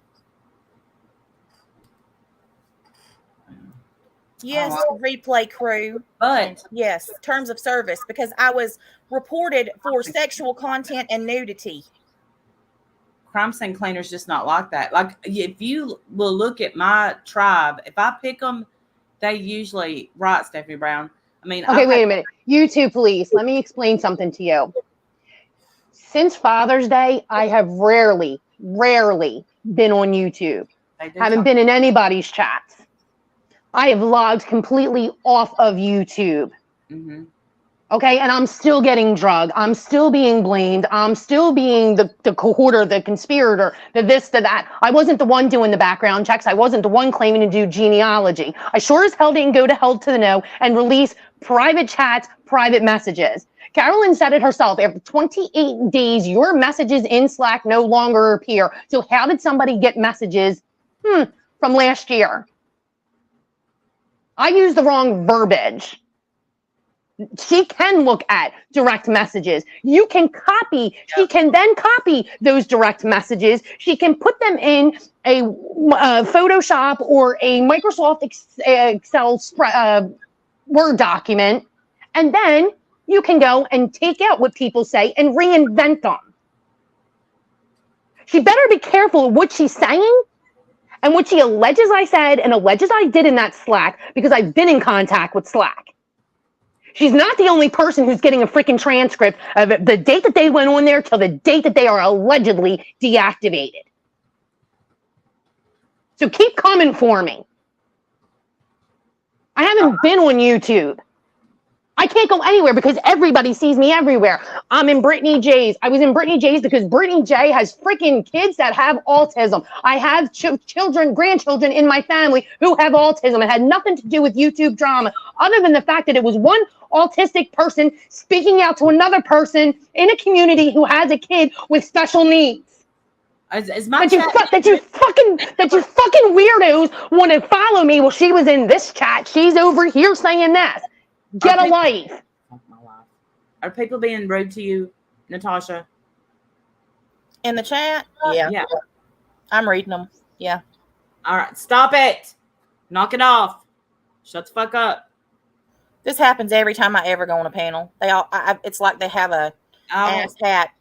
Yes, replay crew.
But
yes, terms of service, because I was reported for sexual content and nudity.
Crime Scene Cleaner's just not like that. Like, if you will look at my tribe, if I pick them, they usually, right, Stephanie Brown, I mean,
Okay, wait a minute. You two, please. Let me explain something to you. Since Father's Day, I have rarely been on YouTube. Haven't been in anybody's chats. I have logged completely off of YouTube.
Mm-hmm.
Okay, and I'm still getting drugged. I'm still being blamed. I'm still being the cohorter, the conspirator, the this, the that. I wasn't the one doing the background checks. I wasn't the one claiming to do genealogy. I sure as hell didn't go to hell to the no and release private chats, private messages. Carolyn said it herself. After 28 days, your messages in Slack no longer appear. So how did somebody get messages from last year? I used the wrong verbiage. She can look at direct messages. You can copy. She can then copy those direct messages. She can put them in a Photoshop or a Microsoft Excel Word document. And then you can go and take out what people say and reinvent them. She better be careful of what she's saying and what she alleges I said and alleges I did in that Slack, because I've been in contact with Slack. She's not the only person who's getting a freaking transcript of the date that they went on there till the date that they are allegedly deactivated. So keep coming for me. I haven't been on YouTube. I can't go anywhere because everybody sees me everywhere. I'm in Brittany J's. I was in Brittany J's because Brittany J has freaking kids that have autism. I have children, grandchildren in my family who have autism. It had nothing to do with YouTube drama, other than the fact that it was one autistic person speaking out to another person in a community who has a kid with special needs. That you fucking weirdos want to follow me. Well, she was in this chat. She's over here saying this. Get a life.
Are people being rude to you, Natasha?
In the chat? Yeah. I'm reading them. Yeah.
All right. Stop it. Knock it off. Shut the fuck up.
This happens every time I ever go on a panel. They all, it's like they have a ass hat,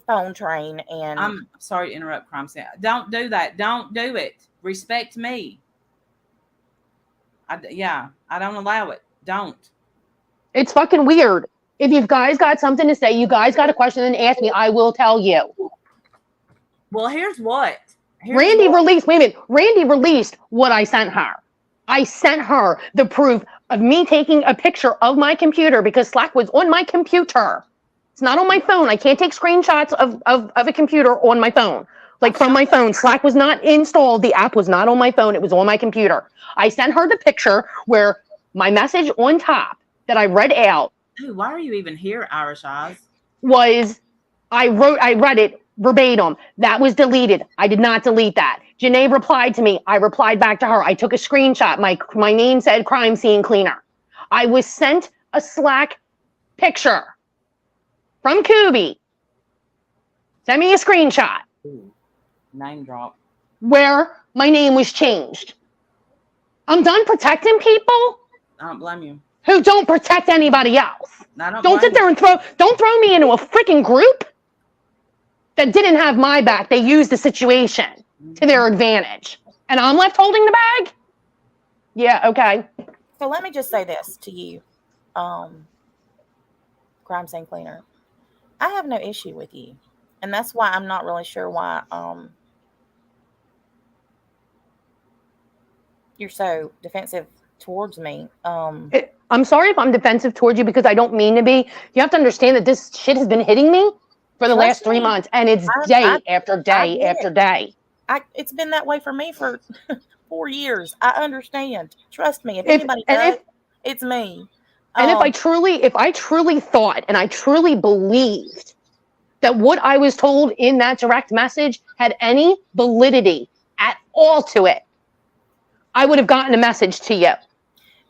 phone train. And
I'm sorry to interrupt, Crime Scene. Don't do that. Don't do it. Respect me. I don't allow it. Don't.
It's fucking weird. If you guys got something to say, you guys got a question, then ask me. I will tell you.
Well, here's what.
Randy released what I sent her. I sent her the proof of me taking a picture of my computer because Slack was on my computer. It's not on my phone. I can't take screenshots of a computer on my phone. Like from my phone. Slack was not installed. The app was not on my phone. It was on my computer. I sent her the picture where my message on top that I read out.
Ooh, why are you even here, Irish Eyes?
Was I read it verbatim. That was deleted. I did not delete that. Janae replied to me. I replied back to her. I took a screenshot. My name said crime scene cleaner. I was sent a Slack picture from Kubi. Send me a screenshot.
Ooh, name drop.
Where my name was changed. I'm done protecting people.
I don't blame you.
Who don't protect anybody else.
Don't
sit there and don't throw me into a freaking group that didn't have my back. They used the situation to their advantage. And I'm left holding the bag? Yeah, okay.
So let me just say this to you, crime scene cleaner. I have no issue with you. And that's why I'm not really sure why you're so defensive towards me.
I'm sorry if I'm defensive towards you because I don't mean to be. You have to understand that this shit has been hitting me for the last 3 months, and it's day after day after day.
It's been that way for me for 4 years. I understand. Trust me. If anybody does, it's me.
And if I truly thought and I truly believed that what I was told in that direct message had any validity at all to it, I would have gotten a message to you.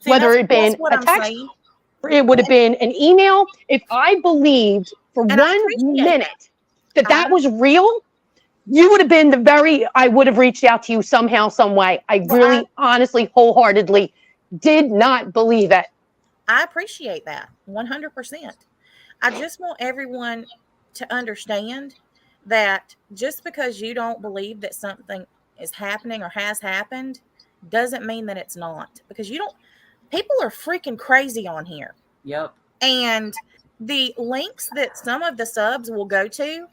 See, whether it had been a text, or it would have been an email. If I believed for 1 minute that was real, you would have been I would have reached out to you somehow, some way. I really, honestly, wholeheartedly did not believe it.
I appreciate that 100%. I just want everyone to understand that just because you don't believe that something is happening or has happened doesn't mean that it's not, because you don't. people are freaking crazy on here.
Yep.
And the links that some of the subs will go to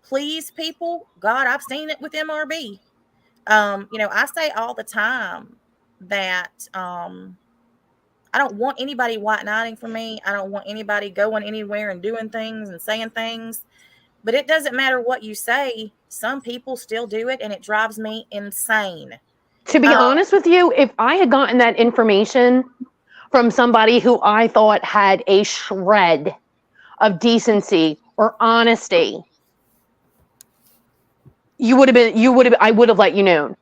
please people, God, I've seen it with MRB. I say all the time that I don't want anybody white knighting for me. I don't want anybody going anywhere and doing things and saying things. But it doesn't matter what you say. Some people still do it, and it drives me insane.
To be honest with you, if I had gotten that information from somebody who I thought had a shred of decency or honesty, I would have let you know.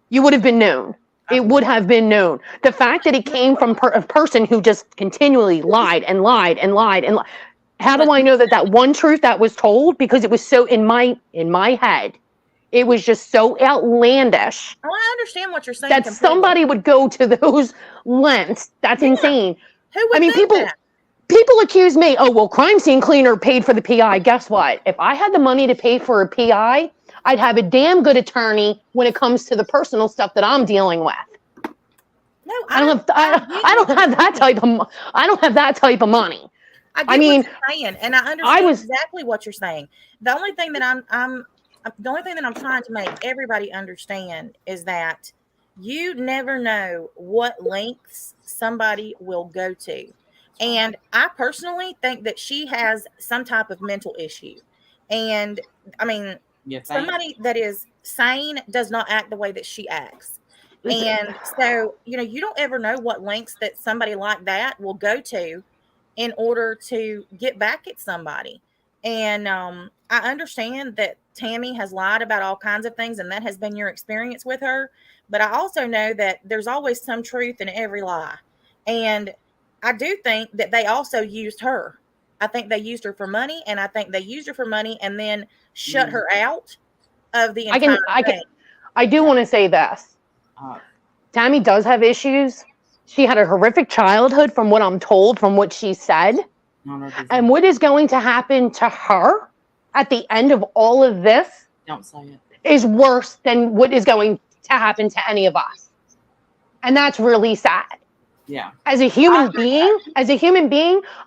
You would have been known. It would have been known. The fact that it came from a person who just continually lied and lied and lied and lied. How do I know that one truth that was told? Because it was so in my head, it was just so outlandish.
Oh, I understand what you're saying.
That completely. Somebody would go to those lengths. That's insane.
Who would think that?
People accuse me, oh, well, crime scene cleaner paid for the PI. Guess what? If I had the money to pay for a PI, I'd have a damn good attorney when it comes to the personal stuff that I'm dealing with.
No,
I don't have that type of money.
I mean, what you're saying, and I understand exactly what you're saying. The only thing that I'm trying to make everybody understand is that you never know what lengths somebody will go to. And I personally think that she has some type of mental issue. And I mean, somebody that is sane does not act the way that she acts. And so, you don't ever know what lengths that somebody like that will go to in order to get back at somebody. And I understand that Tammy has lied about all kinds of things, and that has been your experience with her. But I also know that there's always some truth in every lie. And I do think that they also used her. I think they used her for money, and I think they used her for money and then shut her out of the entire thing.
I do want to say this. Tammy does have issues. She had a horrific childhood from what I'm told, from what she said. And what is going to happen to her at the end of all of this is worse than what is going to happen to any of us. And that's really sad.
Yeah.
As a human being,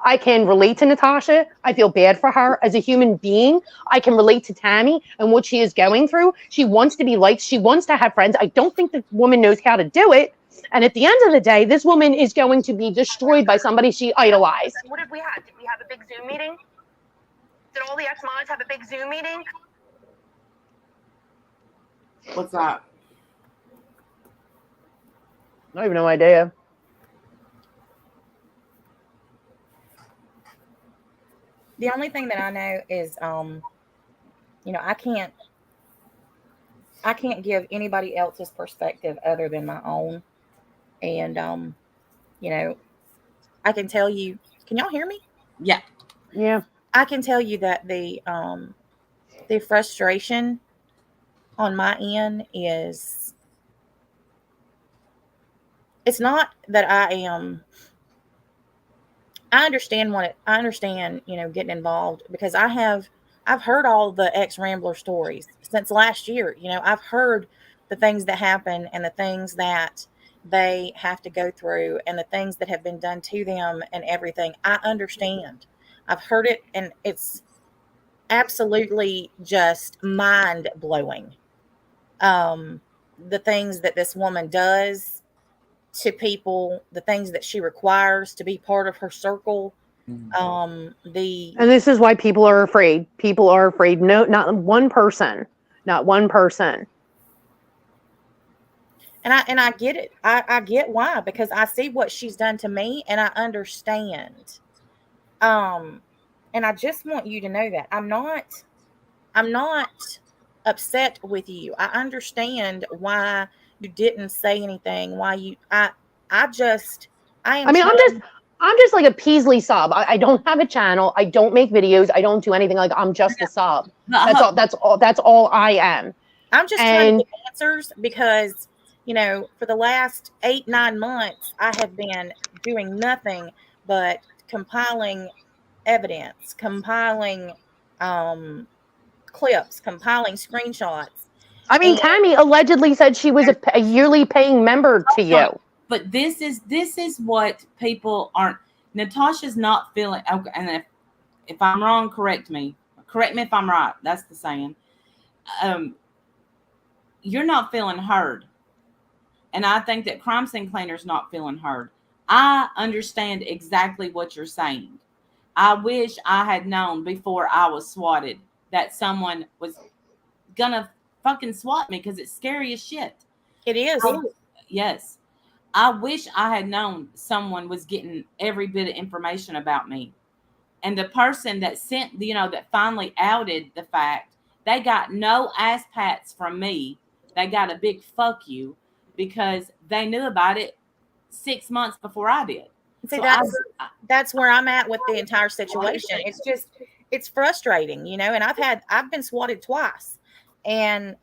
I can relate to Natasha. I feel bad for her. As a human being, I can relate to Tammy and what she is going through. She wants to be liked. She wants to have friends. I don't think the woman knows how to do it. And at the end of the day, this woman is going to be destroyed by somebody she idolized.
What did we have? Did we have a big Zoom meeting? Did all the ex-mods have a big Zoom meeting?
What's that?
I have no idea.
The only thing that I know is, I can't give anybody else's perspective other than my own. And, I can tell you, can y'all hear me?
Yeah.
Yeah.
I can tell you that the frustration on my end is, it's not that I understand getting involved, because I've heard all the ex-Rambler stories since last year. I've heard the things that happen and the things that they have to go through and the things that have been done to them and everything. I understand. I've heard it, and it's absolutely just mind-blowing. The things that this woman does to people, the things that she requires to be part of her circle.
And this is why people are afraid. People are afraid. No, not one person. Not one person.
And I get it. I get why, because I see what she's done to me, and I understand. And I just want you to know that I'm not upset with you. I understand why you didn't say anything. I'm just like a Peasley sub. I don't have a channel. I don't make videos. I don't do anything. Like, I'm just a sub. That's all I am. I'm just trying to get answers, because for the last 8-9 months, I have been doing nothing but compiling evidence, compiling clips, compiling screenshots.
I mean,
And
Tammy allegedly said she was a yearly paying member to you.
but this is what people aren't. Natasha's not feeling. Okay, and if I'm wrong, correct me. Correct me if I'm right. That's the saying. You're not feeling heard, and I think that crime scene cleaner's not feeling heard. I understand exactly what you're saying. I wish I had known before I was swatted that someone was gonna fucking swat me, because it's scary as shit.
It is.
Yes. I wish I had known someone was getting every bit of information about me. And the person that sent, that finally outed the fact, they got no ass pats from me. They got a big fuck you, because they knew about it 6 months before I did.
See,
So
that's where I'm at with the entire situation. It's frustrating, and I've been swatted twice. And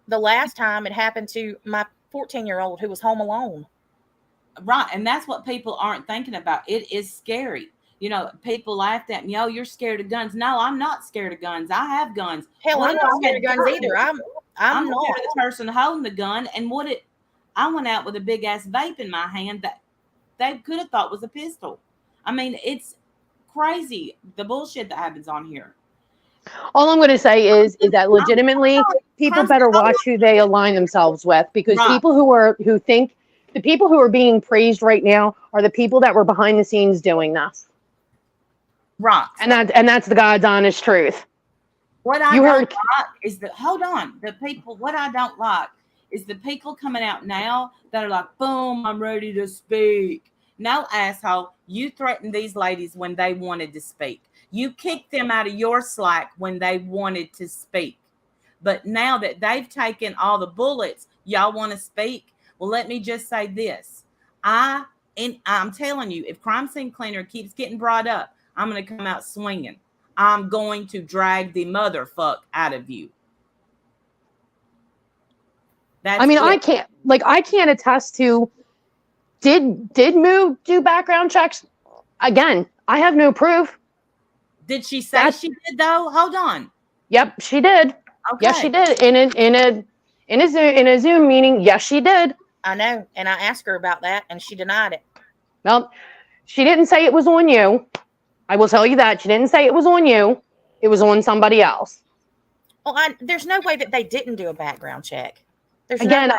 the last time it happened to my 14-year-old who was home alone.
Right. And that's what people aren't thinking about. It is scary. People laughed at me. Oh, you're scared of guns. No, I'm not scared of guns. I have guns.
Hell, I'm not scared of guns either. I'm
scared
not.
of the person holding the gun. And I went out with a big ass vape in my hand that they could have thought was a pistol. I mean, it's crazy, the bullshit that happens on here.
All I'm going to say is that legitimately people better watch who they align themselves with, because
Right.
people the people who are being praised right now are the people that were behind the scenes doing this.
Right.
And that's the God's honest truth.
What I don't like is what I don't like is the people coming out now that are like, boom, I'm ready to speak. No, asshole, you threatened these ladies when they wanted to speak. You kicked them out of your slack when they wanted to speak. But now that they've taken all the bullets, y'all want to speak? Well, let me just say this. I'm telling you, if crime scene cleaner keeps getting brought up, I'm going to come out swinging. I'm going to drag the motherfuck out of you.
I can't attest to did Moo do background checks? Again, I have no proof.
Did she say she did though? Hold on.
Yep, she did.
Okay.
Yes, she did. In a Zoom meeting, yes, she did.
I know, and I asked her about that, and she denied it.
Well, she didn't say it was on you. I will tell you that. She didn't say it was on you. It was on somebody else.
Well, there's no way that they didn't do a background check.
Again,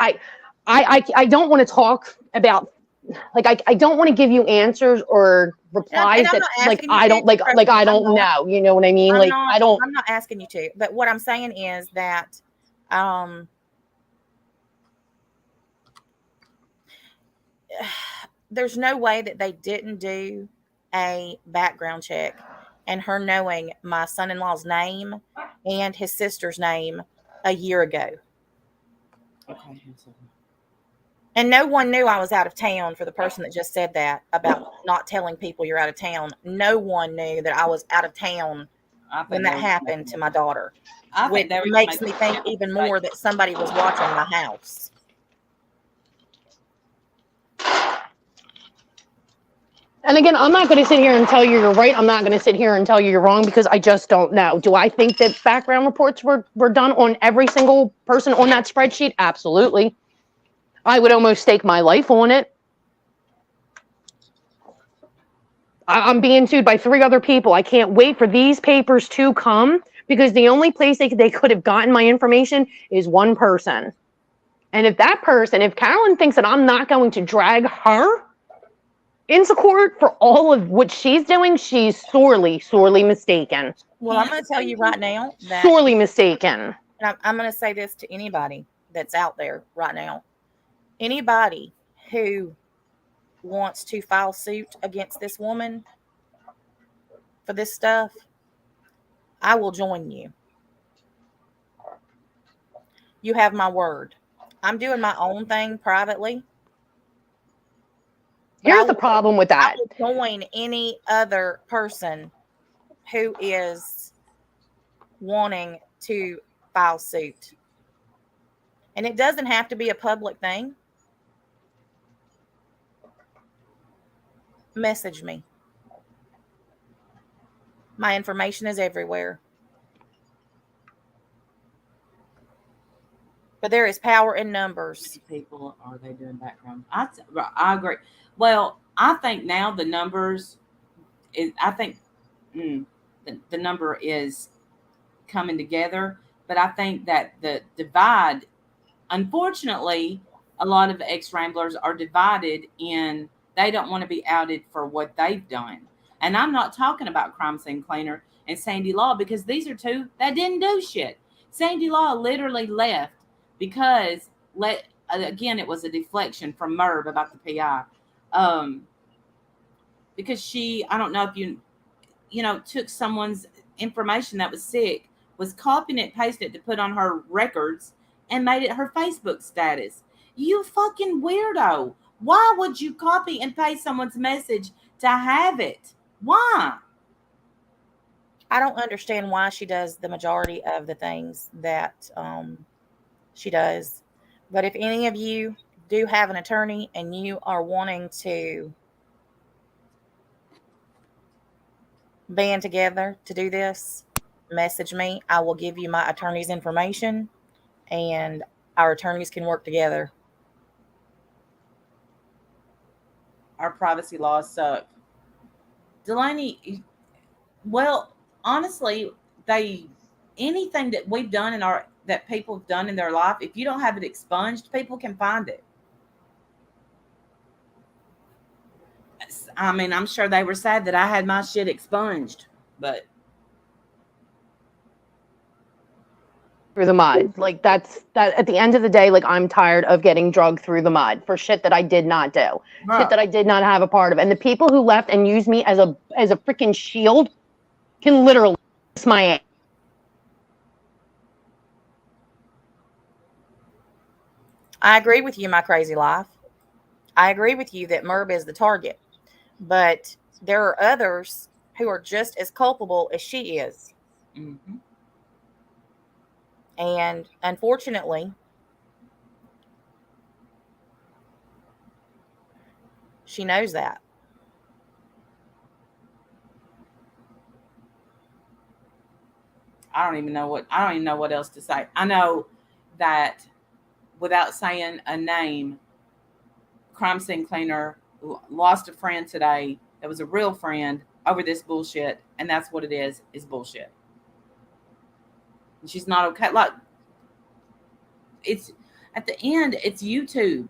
I don't want to talk about, I don't want to give you answers or replies that I don't know. You know what I mean?
I'm not asking you to, but what I'm saying is that there's no way that they didn't do a background check, and her knowing my son-in-law's name and his sister's name a year ago.
Okay.
And no one knew I was out of town. For the person that just said that about not telling people you're out of town, no one knew that I was out of town when that happened to my daughter. Which makes me think even more that somebody was watching my house.
And again, I'm not going to sit here and tell you you're right. I'm not going to sit here and tell you you're wrong, because I just don't know. Do I think that background reports were done on every single person on that spreadsheet? Absolutely. I would almost stake my life on it. I'm being sued by 3 other people. I can't wait for these papers to come, because the only place they could have gotten my information is one person. And if Carolyn thinks that I'm not going to drag her into court for all of what she's doing, she's sorely, sorely mistaken.
Well, I'm going to tell you right now that
sorely mistaken.
And I'm going to say this to anybody that's out there right now. Anybody who wants to file suit against this woman for this stuff, I will join you. You have my word. I'm doing my own thing privately.
Here's the problem with that.
I will join any other person who is wanting to file suit. And it doesn't have to be a public thing. Message me. My information is everywhere. But there is power in numbers.
People are they doing background? I agree. Well, I think now the numbers is. I think the number is coming together, but I think that the divide, unfortunately, a lot of ex-Ramblers are divided in they don't want to be outed for what they've done. And I'm not talking about Crime Scene Cleaner and Sandy Law, because these are two that didn't do shit. Sandy Law literally left because again, it was a deflection from Merv about the PI. Because she, I don't know if took someone's information that was sick, was copying it, pasting it to put on her records, and made it her Facebook status. You fucking weirdo. Why would you copy and paste someone's message to have it? Why?
I don't understand why she does the majority of the things that she does. But if any of you do have an attorney and you are wanting to band together to do this, message me. I will give you my attorney's information, and our attorneys can work together.
Our privacy laws suck. Delaney, well, honestly, anything that we've done that people have done in their life, if you don't have it expunged, people can find it. I mean, I'm sure they were sad that I had my shit expunged, but
through the mud. Like that at the end of the day, like I'm tired of getting drugged through the mud for shit that I did not do.
Bro.
Shit that I did not have a part of. And the people who left and used me as a freaking shield can literally kiss my ass.
I agree with you, my crazy life. I agree with you that Merb is the target, but there are others who are just as culpable as she is.
Mm-hmm.
And unfortunately, she knows that.
I don't even know what else to say. I know that without saying a name, Crime Scene Cleaner lost a friend today that was a real friend over this bullshit, and that's what it is bullshit. And she's not okay. Like, it's at the end, it's YouTube.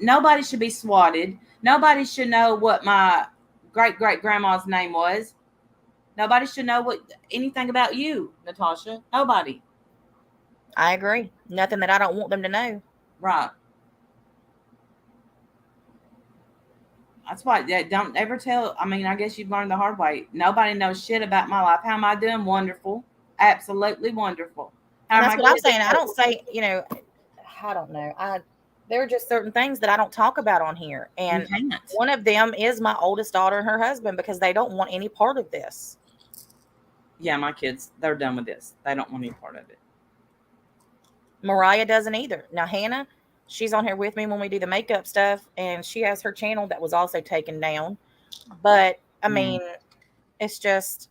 Nobody should be swatted. Nobody should know what my great grandma's name was. Nobody should know anything about you, Natasha. Nobody.
I agree. Nothing that I don't want them to know.
Right. That's why don't ever tell. I mean, I guess you've learned the hard way. Nobody knows shit about my life. How am I doing? Wonderful. Absolutely wonderful.
That's what I'm saying. I don't say, I don't know. There are just certain things that I don't talk about on here. And one of them is my oldest daughter and her husband, because they don't want any part of this.
Yeah, my kids, they're done with this. They don't want any part of it.
Mariah doesn't either. Now, Hannah, she's on here with me when we do the makeup stuff, and she has her channel that was also taken down. But, I mean, it's just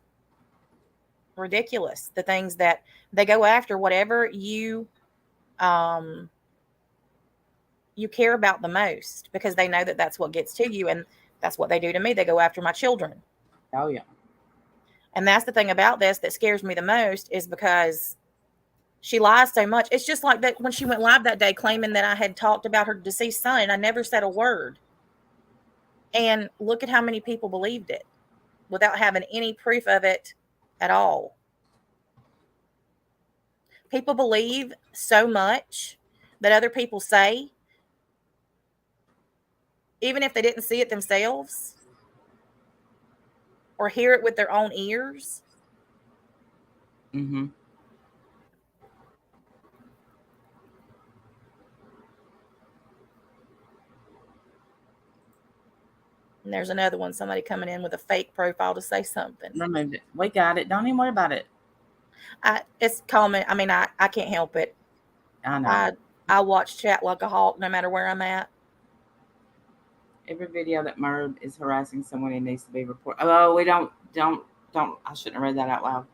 ridiculous. The things that they go after, whatever you care about the most, because they know that that's what gets to you. And that's what they do to me. They go after my children.
Oh, yeah.
And that's the thing about this that scares me the most, is because she lies so much. It's just like that when she went live that day claiming that I had talked about her deceased son, and I never said a word. And look at how many people believed it without having any proof of it at all. People believe so much that other people say, even if they didn't see it themselves or hear it with their own ears.
Mm-hmm.
And there's another one, somebody coming in with a fake profile to say something.
Removed it. We got it. Don't even worry about it.
It's common. I mean, I can't help it.
I know.
I watch chat like a hawk no matter where I'm at.
Every video that Merb is harassing someone, it needs to be reported. Oh, we don't. I shouldn't have read that out loud.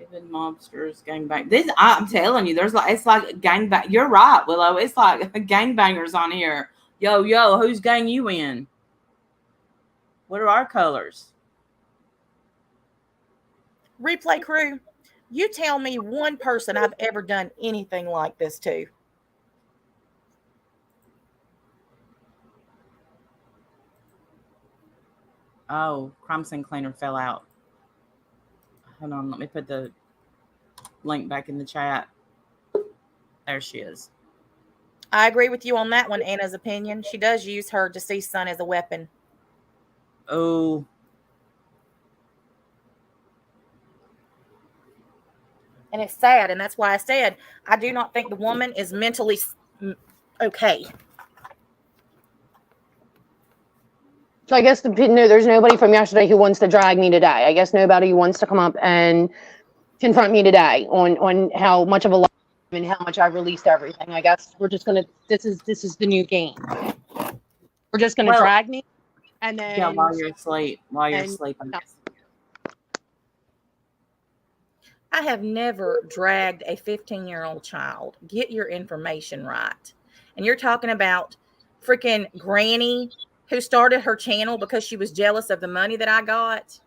Even mobsters, gangbang. This, I'm telling you, it's like gangbang. You're right, Willow. It's like gangbangers on here. Yo, whose gang you in? What are our colors?
Replay crew, you tell me one person I've ever done anything like this to.
Oh, Crime Scene Cleaner fell out. Hold on, let me put the link back in the chat. There she is.
I agree with you on that one, Anna's opinion. She does use her deceased son as a weapon.
Oh.
And it's sad, and that's why I said I do not think the woman is mentally okay.
So I guess there's nobody from yesterday who wants to drag me today. I guess nobody wants to come up and confront me today on how much of a lie and how much I've released everything. I guess we're just gonna. This is the new game. We're just gonna drag me, and then
while you're asleep, sleeping.
I have never dragged a 15-year-old child. Get your information right. And you're talking about freaking Granny who started her channel because she was jealous of the money that I got.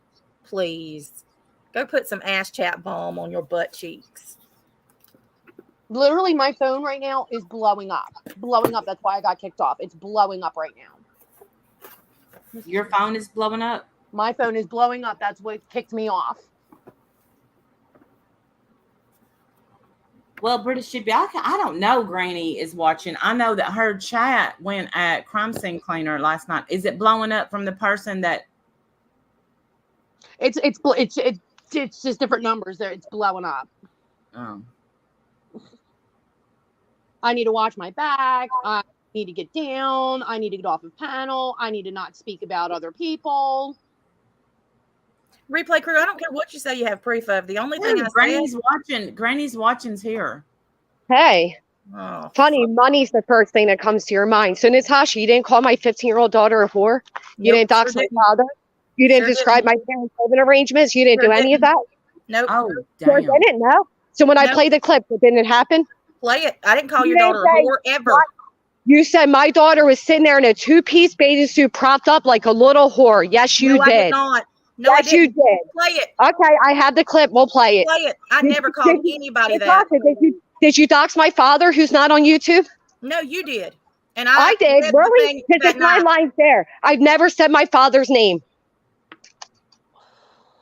Please go put some ass chat balm on your butt cheeks.
Literally, my phone right now is blowing up. That's why I got kicked off. It's blowing up right now.
Your phone is blowing up?
My phone is blowing up. That's what kicked me off.
Well, British should be. I don't know. Granny is watching. I know that her chat went at Crime Scene Cleaner last night. Is it blowing up from the person that?
It's just different numbers there. It's blowing up.
Oh.
I need to watch my back. I need to get down. I need to get off of panel. I need to not speak about other people.
Replay crew, I don't care what you say you have proof of. The only thing
Granny's watching's here.
Hey, funny, money's the first thing that comes to your mind. So Natasha, you didn't call my 15-year-old daughter a whore? You didn't dox my father? You didn't describe my parents' living arrangements? You didn't do any of that?
Nope.
Oh, damn.
I didn't know. So when I played the clip, it didn't happen?
Play it. I didn't call your daughter a whore ever.
You said my daughter was sitting there in a two-piece bathing suit propped up like a little whore. Yes, you did.
I did not. No,
yes, you did.
Play it.
Okay, I have the clip. We'll play it.
Play it. I never called anybody that.
Did you dox my father who's not on YouTube?
No, you did. And
I did. Really? Because my line's there. I've never said my father's name.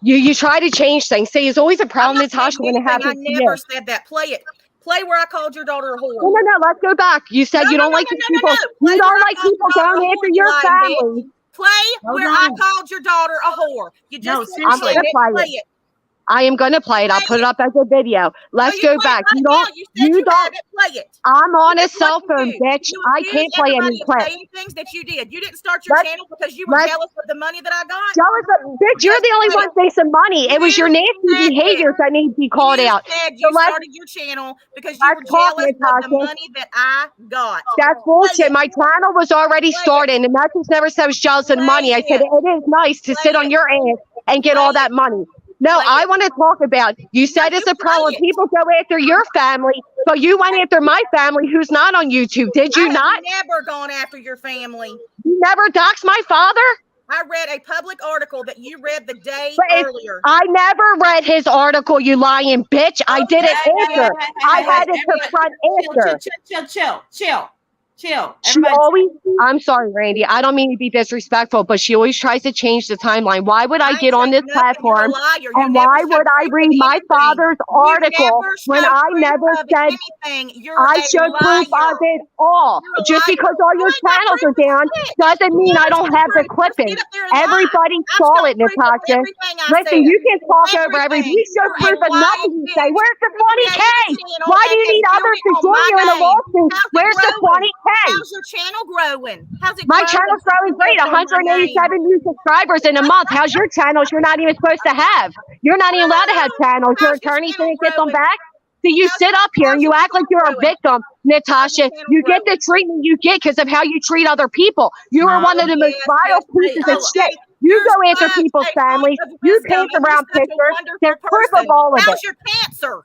You try to change things. See, it's always a problem, Natasha, when it happens to you.
I never said that. Play it. Play where I called your daughter a whore.
No. Let's go back. You said you don't like people. You don't like people going after your family.
Play where I called your daughter a whore. You just
I'm going to play it. I am going to play it. I'll put it up as a video. Let's go back. You don't.
Play it.
I'm on a cell phone, bitch. I can't play any clips.
Things that you did. You didn't start your channel because you were jealous of the money that I got.
Jealous of, bitch. You're the only one facing money. It was your nasty behaviors that need to be called out.
You started your channel because you were jealous of the money that I got.
That's bullshit. My channel was already started, and that just never said I was jealous of the money. I said it is nice to sit on your ass and get all that money. No, I want to talk about, you said it's a problem. People go after your family, but you went after my family who's not on YouTube. Did you not?
I've never gone after your family.
You never doxed my father?
I read a public article that you read the day earlier.
I never read his article, you lying bitch. I did it after. I had it to front after.
Chill.
I'm sorry, Randy. I don't mean to be disrespectful, but she always tries to change the timeline. Why would I get on this platform? And why would I read my father's article when I never said I showed proof of it all? Just because all your channels are down doesn't mean I don't have the clipping. Everybody saw it, Natasha. Listen, you can talk over everybody. You show proof of nothing. You say, where's the 20K? Why do you need others to join you in a lawsuit? Where's the 20K?
How's your channel growing? How's it
My channel's growing great. 187 new subscribers in a month. How's your channels you're not even supposed to have? You're not even allowed to have channels. Your attorney didn't get them back. So you sit up here and you act like you're a victim, Natasha. You get the treatment you get because of how you treat other people. You are one of the most vile pieces of shit. You
Yours
go after
was
people's
a
families.
life of
You
wisdom,
pass
and
around
you're such a
pictures.
wonderful
There's proof
person.
of all of
How's
it.
your cancer?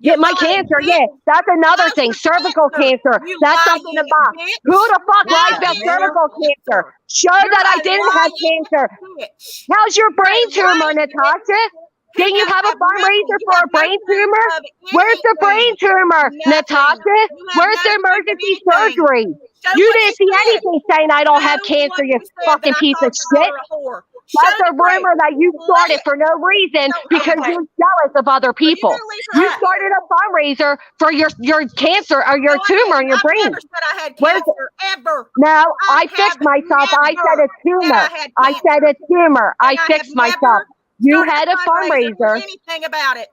Get my
lying
cancer,
bitch.
yeah. That's another
How's
thing.
your
Cervical cancer.
You
That's something to
lying
buy.
bitch.
Who the fuck lies
How's
about
your
cervical cancer? Show
You're
that I
a
didn't have
lying
cancer.
bitch.
How's your brain
You're a
tumor,
lying
Natasha?
Who
Didn't you
has
have a
nothing?
fundraiser
You
for
have
a
no
brain
proof
tumor?
of
Where's the brain
anything.
tumor,
Nothing.
Natasha?
You have
Where's
no
the
proof of
emergency
anything.
surgery?
Show
You
what
didn't see
said.
anything saying I don't have
Show
cancer,
what
you
said
fucking
that I
piece of
called your
shit.
daughter a whore.
That's
Show
a
the proof.
rumor that you
Play
started
it.
for no reason because
okay.
you're jealous of other
Are you
people.
gonna leave her
You
out
started a fundraiser for your cancer or your
No, I
tumor in
didn't.
your
I've
brain.
never said I had
Where's
cancer ever.
No, I
I
fixed
have
myself. I said
never
a tumor.
said I had
I said a tumor. I
And I have
fixed myself.
never
You
started
had a
fundraiser for
fundraiser.
anything about it.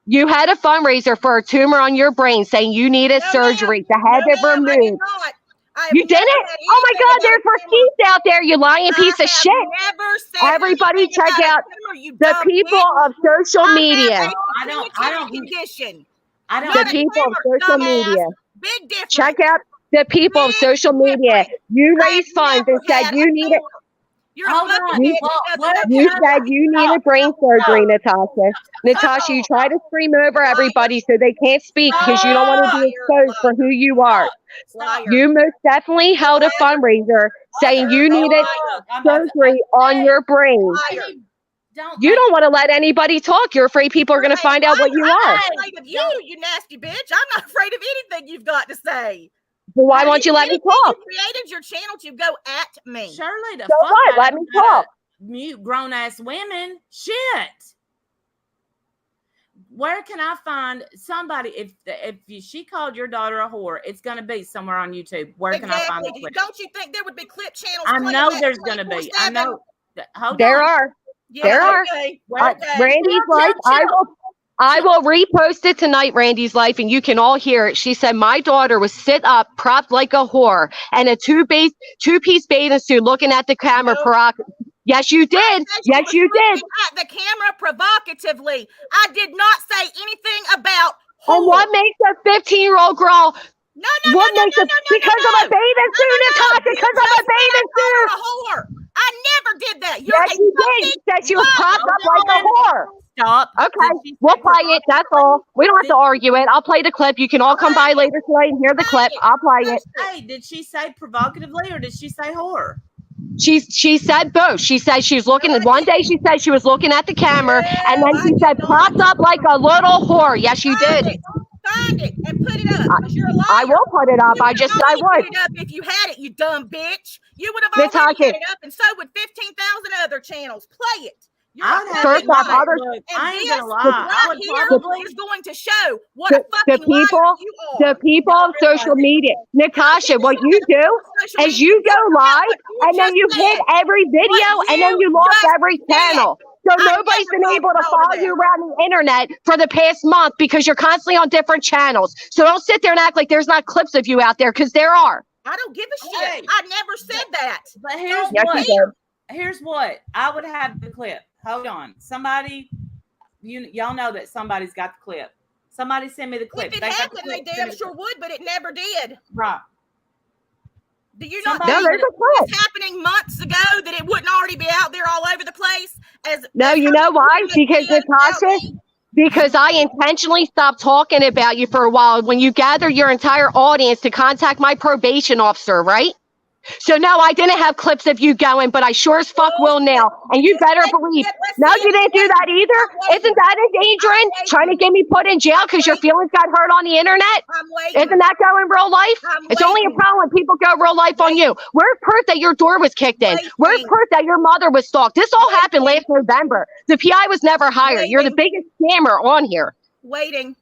You had a fundraiser for a tumor on your brain saying you needed
No,
surgery to
ma'am.
have
No,
it
ma'am, I did
removed.
not. I have
You
never
didn't?
had
Oh my
anything
God,
about
there's
a tumor.
receipts out there, you lying piece of
I
shit.
have never said
Everybody
anything
check
about
out
a tumor, you
the
dumb
people
bitch.
of social media.
I have
I
a
don't-
pituitary condition.
I don't
The
Not a
people of
tumor,
social
dumbass.
media.
Big difference.
Check out the people of
Big
social media.
difference.
You
I have
raised funds
never
and said
had
you
a
needed.
tumor. You're a
Hold
fucking
on.
bitch
Well,
that
what-
doesn't know
You
how
said you needed brain surgery, Natasha. Natasha, you try to scream over everybody so they can't speak because you don't want to be exposed for who you are.
Liar.
You most definitely held a fundraiser saying you needed
Look, I'm about to-
surgery on your brain.
Liar.
Don't
You
make-
don't want to let anybody talk. You're afraid people are going to find out what you
I'm
are.
not afraid of you, you nasty bitch. I'm not afraid of anything you've got to say.
So why won't you let me talk?
You created your channel to go at me.
Shirley, the
So
fuck
what?
out
Let
of
me
you
talk.
mute grown ass women. Shit. Where can I find somebody? If she called your daughter a whore, it's gonna be somewhere on YouTube. Where can I find the clip?
Don't you think there would be clip channels?
I
playing
know
that
there's gonna be. I
24/7?
know. Hold
There
on.
are.
Yeah,
There are.
okay.
Randy's life. I will repost it tonight, Randy's life, and you can all hear it. She said, my daughter was sit up, propped like a whore, and a two-piece bathing suit looking at the camera. Yes, you did. Yes, you did.
At the camera provocatively. I did not say anything about whore.
And what makes a 15-year-old girl?
No,
What makes it? Because of a bathing suit, Natasha. Because of a bathing suit.
A whore. I never did that. You're
Yes, you did. You said she was propped up like a whore.
Stop.
Okay, we'll play it. That's all. We don't have to argue it. I'll play the clip. You can all come by later tonight and hear the clip. I'll play it.
Hey, did she say provocatively or did she say whore?
She said both. She said she was looking at one day. She said she was looking at the camera, and then she said propped up like a little whore. Yes, you did.
Find it and put it up. 'Cause you're a liar.
I will put it up. I just said I would.
Put it up if you had it, you dumb bitch. You would have already had it up, and so would 15,000 other channels. Play it.
First off, others.
Look, I ain't gonna lie.
Right
I would
here
probably
is going to show what a
The
fucking liar
people,
you are.
the people of social media. Natasha, what you do is you go live and then you hit every video and then you lost every channel. So nobody's been able to follow you around the internet for the past month because you're constantly on different channels. So don't sit there and act like there's not clips of you out there, because there are.
I don't give a shit.
Hey.
I never said that.
But here's
Yes,
what.
you did.
Here's what. I would have the clip. Hold on. Somebody, y'all know that somebody's got the clip. Somebody send me the clip.
If it
They got the
happened, they
clip.
damn sure would, but it never did.
Right.
Do you not
Somebody-
think
No, there's a
it
clip.
was happening months ago that it wouldn't already be out there all over the place?
No, you know why? Because Natasha, because I intentionally stopped talking about you for a while when you gather your entire audience to contact my probation officer, right? So no, I didn't have clips of you going, but I sure as fuck will now. And you better believe. No, you didn't do that either. Isn't that endangering? Trying to get me put in jail because your feelings got hurt on the internet?
I'm waiting.
Isn't that going real life? It's only a problem when people go real life on you. Where's proof that your door was kicked in? Where's proof that your mother was stalked? This all happened last November. The PI was never hired. You're the biggest scammer on here.
Waiting.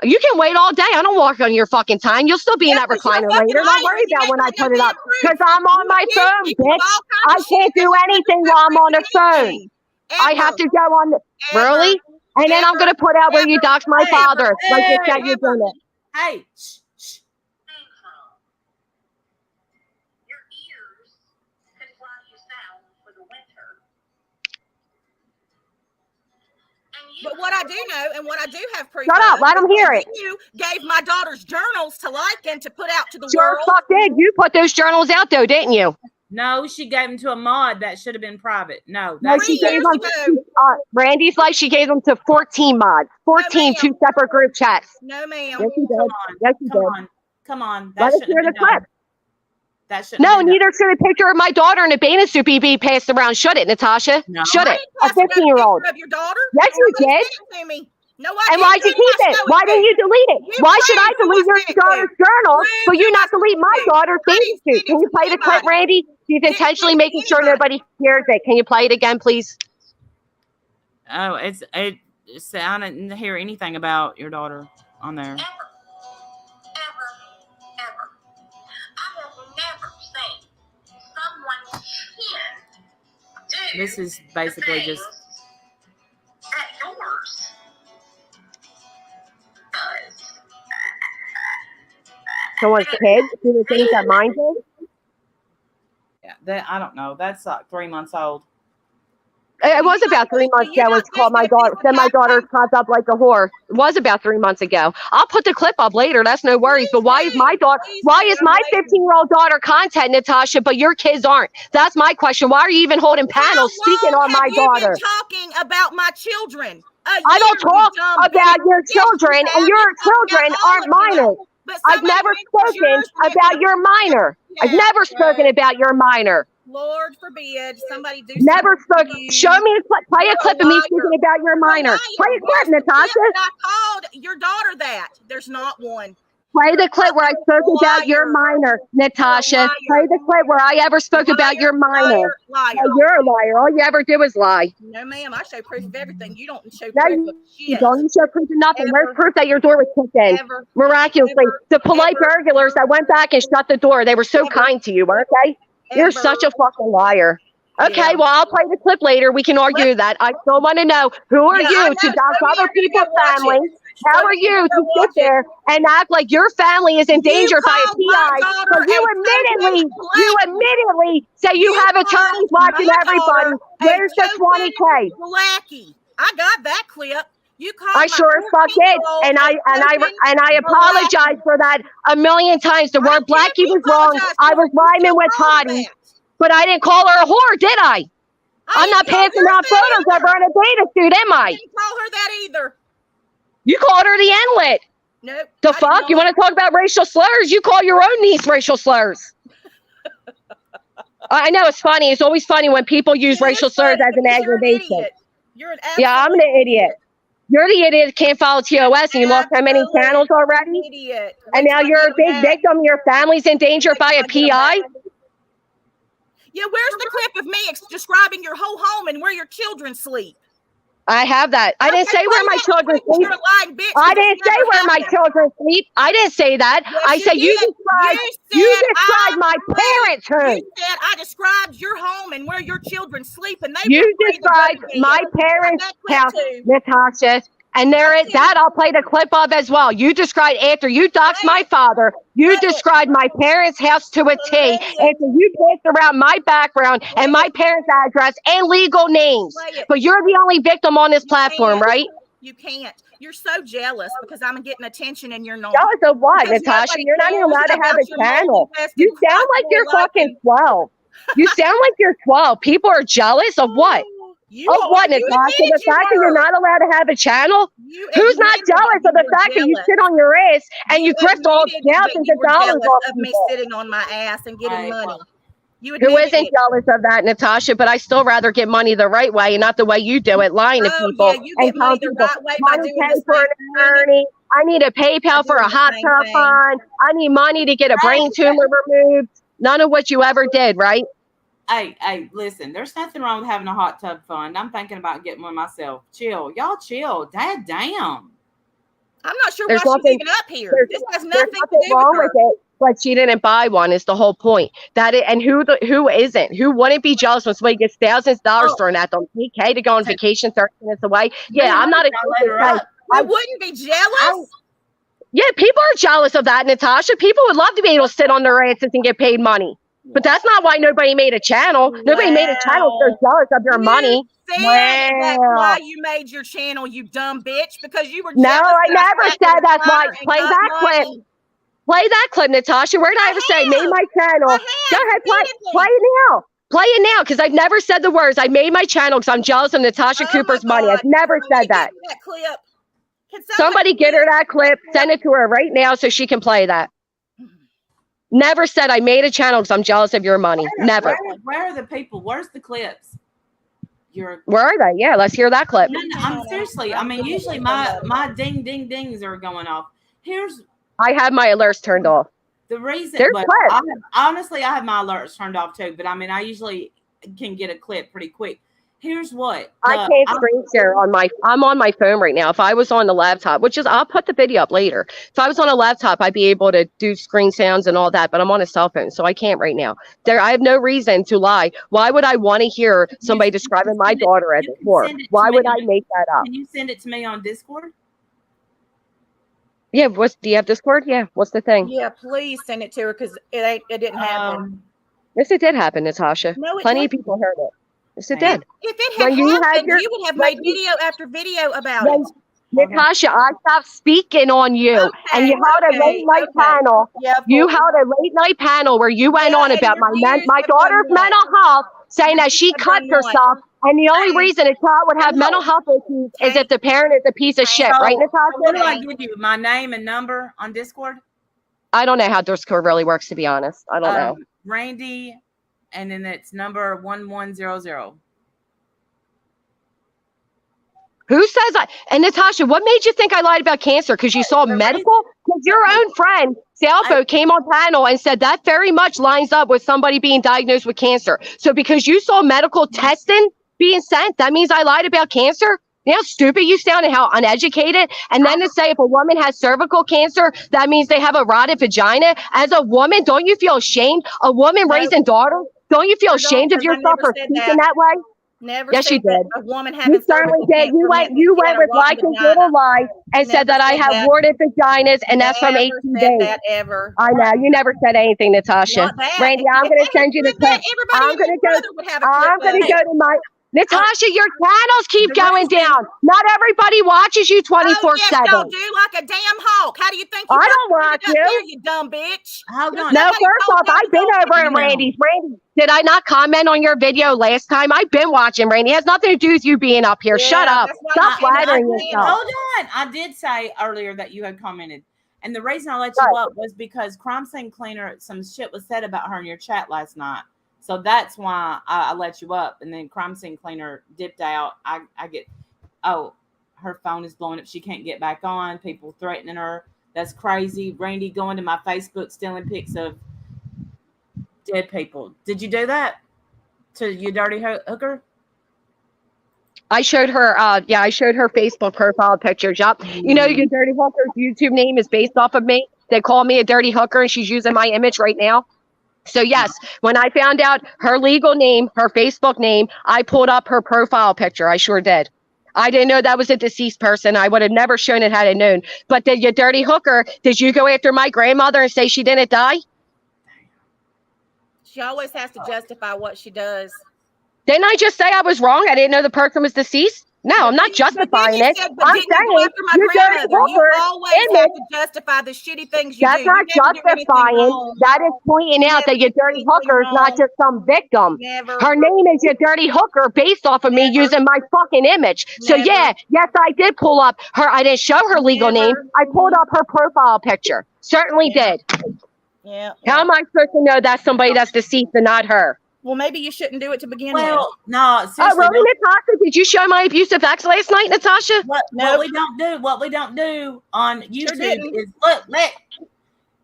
You can wait all day. I don't walk on your fucking time. You'll still be in that recliner later. Don't worry about when I put it up. Because I'm on my phone, bitch. I can't do anything while I'm on the phone. I have to go on the... Really? And then I'm going to put out where you doxed my father. Like you said you're doing it.
Hey, shh, shh.
Your ears can fly you south for the winter.
But what I do know, and what I do have proof
Shut up.
of,
Let them hear it.
you gave my daughter's journals to like and to put out to the
Sure
world.
fuck did. You put those journals out, though, didn't you?
No, she gave them to a mod that should have been private. No,
No,
that's
she
3
gave
years
them.
ago.
Randy's life. She gave them to 14 mods. 14,
ma'am.
2 separate group chats.
No, ma'am.
Yes, he did.
come on,
Yes, he
come
did.
on, come on.
Let
That
us
shouldn't
hear
have
the
been done.
clip.
That shouldn't
No,
have been done.
neither should a picture of my daughter in a bathing suit be passed around. Should it, Natasha?
No.
Should
I
it?
didn't
A
pass around a
15-year-old.
picture of your daughter.
Yes, you
Somebody
did.
sent it to me. No, I
And
didn't.
why'd you
Who
keep
did I
it?
show
Why didn't
to?
you delete it?
You
Why should
played
I
who
delete
I
your
sent it to.
daughter's journal,
Prove
but you
who I
not delete
sent
my
it to.
daughter's
I
bathing
didn't
suit?
send
Can
it
you
to
play the clip,
anybody.
Randy? She's
Didn't
intentionally
send it to
making sure
anybody.
nobody hears it. Can you play it again, please?
Oh, I didn't hear anything about your daughter on there.
Ever. I have never seen someone's kid do
This is basically
the
just.
things that yours does.
Someone's kids do the things that mine did?
Yeah, that I don't know. That's like 3 months old.
It was about 3 months ago when she called my daughter, said my daughter's caught up like a whore. It was about 3 months ago. I'll put the clip up later. That's no worries. But why is my daughter, why is my 15-year-old daughter content, Natasha, but your kids aren't? That's my question. Why are you even holding panels speaking on my daughter?
Been talking about my children.
I don't talk about your children, and your children aren't minors. I've never spoken about your minor. I've never spoken about your minor.
Lord forbid somebody do
Never spoke.
something to you.
Show me a clip. Play a clip of me speaking about your minor. Play a clip, Natasha.
I called your daughter that. There's not one.
Play the clip where I spoke about your minor, Natasha. Play the clip where I ever spoke about your minor.
Liar.
Oh, you're a liar. All you ever do is lie.
No, ma'am. I show proof of everything. You don't show
No,
proof of
you
shit.
don't. You show proof of nothing. Where's proof that your door was kicked in?
Ever.
Miraculously.
Ever.
The polite
Ever.
burglars that went back and shut the door. They were so kind to you, weren't they? You're such a fucking liar. Okay,
Yeah.
well, I'll play the clip later. We can argue that. I still want to know, who are you to dox other people's families? How are you to sit there and act like your family is endangered by a PI? But you admittedly say you have attorneys watching everybody. Where's the 20K?
Blackie. I got that clip. You called
I sure as fuck did, and I apologize for that a million times. The word Blackie was wrong. I was rhyming with Toddy, but I didn't call her a whore, did I? I'm not passing out photos of her in a data suit, am I?
I didn't call her that either.
You called her the N-wit.
Nope.
The fuck? You want to talk about racial slurs? You call your own niece racial slurs. I know it's funny. It's always funny when people use racial slurs as an aggravation.
You're an
Yeah, I'm an idiot. You're the idiot that can't follow TOS and you lost how many channels already?
Idiot.
And now you're a big victim. Your family's in danger by a PI?
Yeah, where's the clip of me describing your whole home and where your children sleep?
I have that. I didn't say where my children sleep.
You're a lying bitch.
I didn't say where my children sleep. I didn't say that.
Yes,
I said you described my parenthood.
You said I described your home and where your children sleep, and they
You described my parents' house, Natasha. And there is that I'll play the clip of as well. You described after you doxed my father, you described my parents' house to a T. After you passed around my background and my parents' address and legal names. But you're the only victim on this platform, right?
You can't. You're so jealous because I'm getting attention and you're not.
Jealous of what, Natasha? You're not even allowed to have a channel. You sound like you're fucking 12. You sound like you're 12. People are jealous of what? Of what, Natasha? The fact that you're not allowed to have a channel? Who's not jealous of the fact that you sit on your ass and you grift all thousands of dollars off
of me sitting on my ass and getting money?
Who isn't jealous of that, Natasha? But I still rather get money the right way and not the way you do it, lying to people.
Yeah, you get money the right way by doing the
for an attorney. I need a PayPal for a hot tub fund. I need money to get a brain tumor removed. None of what you ever did, right?
Hey, listen, there's nothing wrong with having a hot tub fund. I'm thinking about getting one myself. Chill. Y'all chill. Dad damn.
I'm not sure why she's even up here. This has nothing to do
wrong
with
it. But she didn't buy one is the whole point. Who isn't? Who wouldn't be jealous when somebody gets thousands of dollars thrown at them? PK to go on vacation 30 minutes away. Yeah, I'm not
I wouldn't be jealous.
Yeah, people are jealous of that, Natasha. People would love to be able to sit on their asses and get paid money. But that's not why nobody made a channel. Nobody made a channel so jealous of your money.
That's why you made your channel, you dumb bitch, because you were jealous.
No, I never said that's why. Play that clip. Play that clip, Natasha. Where did I ever say made my channel? Go ahead, play it now. Play it now, because I've never said the words. I made my channel because I'm jealous of Natasha Cooper's money. I've never said that.
That clip. Can
Somebody get her that clip. Send it to her right now so she can play that. Never said I made a channel because I'm jealous of your money. Never.
Where are the people? Where's the clips?
Where are they? Yeah, let's hear that clip.
No, I'm seriously. I mean, usually my ding ding dings are going off.
I have my alerts turned off.
The reason,
but
honestly, I have my alerts turned off too. But I mean, I usually can get a clip pretty quick. Here's what
I can't screen share on my. I'm on my phone right now. If I was on the laptop, I'll put the video up later. If I was on a laptop, I'd be able to do screen sounds and all that. But I'm on a cell phone, so I can't right now. I have no reason to lie. Why would I want to hear somebody describing my daughter as a whore? Why would I make that up?
Can you send it to me on Discord?
Yeah, do you have Discord? Yeah, what's the thing?
Yeah, please send it to her because it didn't happen.
Yes, it did happen, Natasha.
No,
Plenty of people heard it. Yes, it did.
If it had happened, you would have made video after video about it.
Natasha, I stopped speaking on you, and you held a late night panel. You held a late night panel where you went on about my daughter's mental health, saying that she cut herself. And the only reason a child would have mental health issues is if the parent is a piece of shit, right, Natasha?
What do I give you? My name and number on Discord?
I don't know how Discord really works, to be honest. I don't know.
Randy, and then it's number 1100.
Who says that? And Natasha, what made you think I lied about cancer? Because you saw medical? Because your own friend, Sailboat, came on panel and said that very much lines up with somebody being diagnosed with cancer. So because you saw medical testing being sent, that means I lied about cancer? You know how stupid you sound and how uneducated? And then to say if a woman has cervical cancer, that means they have a rotted vagina. As a woman, don't you feel ashamed? A woman raising daughters, don't you feel ashamed of yourself for speaking that way?
Never.
Yes, you did.
A woman having
you certainly did. You went with like a little lie and said that I have warded vaginas, and that's from 18 days.
That ever.
I know. You never said anything, Natasha. Randy, I'm going to send you the clip. I'm going to go to my. Natasha, your channels keep going down. Not everybody watches you 24/7.
Don't do like a damn hawk. How do you think?
I don't watch you.
You dumb bitch.
Hold on.
No, first off, I've been over in Randy's. Randy, did I not comment on your video last time? I've been watching, Randy. It has nothing to do with you being up here. Shut up. Stop flattering yourself.
Hold on. I did say earlier that you had commented. And the reason I let you up was because Crime Scene Cleaner, some shit was said about her in your chat last night. So that's why I let you up. And then Crime Scene Cleaner dipped out. I get, her phone is blowing up. She can't get back on. People threatening her. That's crazy. Randy going to my Facebook, stealing pics of dead people. Did you do that to you dirty hooker?
I showed her, I showed her Facebook profile pictures. Yup. You know, your dirty hooker's YouTube name is based off of me. They call me a dirty hooker, and she's using my image right now. So yes, when I found out her legal name, her Facebook name, I pulled up her profile picture. I sure did. I didn't know that was a deceased person. I would have never shown it had I known. But you dirty hooker, did you go after my grandmother and say she didn't die?
She always has to justify what she does.
Didn't I just say I was wrong? I didn't know the person was deceased? No, I'm not justifying it. I'm saying you dirty hooker
have to justify the shitty things you
do. That's not justifying. That is pointing out that your dirty hooker is not just some victim. Her name is your dirty hooker based off of me using my fucking image. So yes, I did pull up her. I didn't show her legal name. I pulled up her profile picture. Certainly did.
Yeah.
How am I supposed to know that's somebody that's deceased and not her?
Well, maybe you shouldn't do it to begin with.
Well, no, seriously.
Really, Natasha? Did you show my abusive ex last night, Natasha?
What we don't do on YouTube is let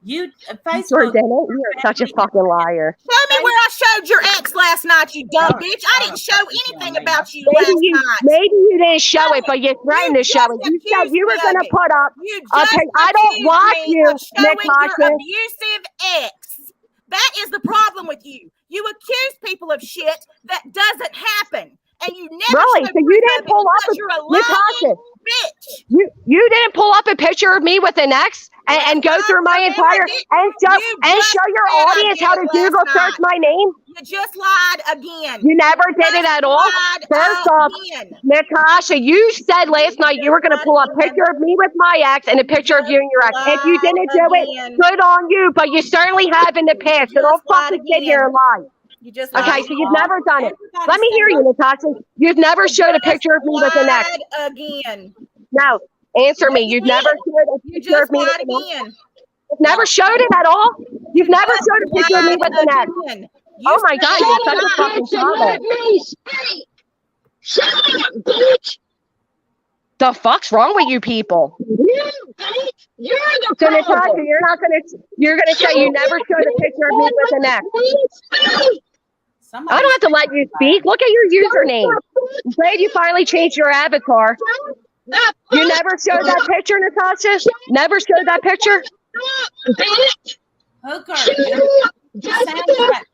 you Facebook.
You're such a fucking liar.
Show me where I showed your ex last night, you dumb bitch. I didn't show anything about you last night.
Maybe you didn't show it, but you threatened to show it. You said you were going to put up. I don't watch you, Natasha.
Your abusive ex. That is the problem with you. You accuse people of shit that doesn't happen. And you never
so you didn't pull up
you're a lying bitch.
You didn't pull up a picture of me with an ex and go through my entire and show your audience how to Google search my name.
You just lied again.
You never did it at all. First off, Natasha, you said last night you were going to pull a picture of me with my ex and a picture of you and your ex. If you didn't do it, good on you, but you certainly have in the past. So don't fucking sit here and lie.
You just
Okay, so you've never done it. Let me hear you, Natasha. You've never showed a picture of me with an ex.
Again.
No, answer me. You've never showed a picture of me with an ex. You've never showed it at all? You've never showed a picture of me with an ex. Oh my God, you're such a fucking child.
Let me speak. Shut up, bitch.
The fuck's wrong with you people?
You bitch. You're the
So Natasha,
problem.
you're gonna say you never showed a picture of me with an ex. I don't have to let you speak. Look at your username. I'm glad you finally changed your avatar. You never showed that picture, Natasha? Never showed that picture?
Bitch.
Hooker. Sounds like,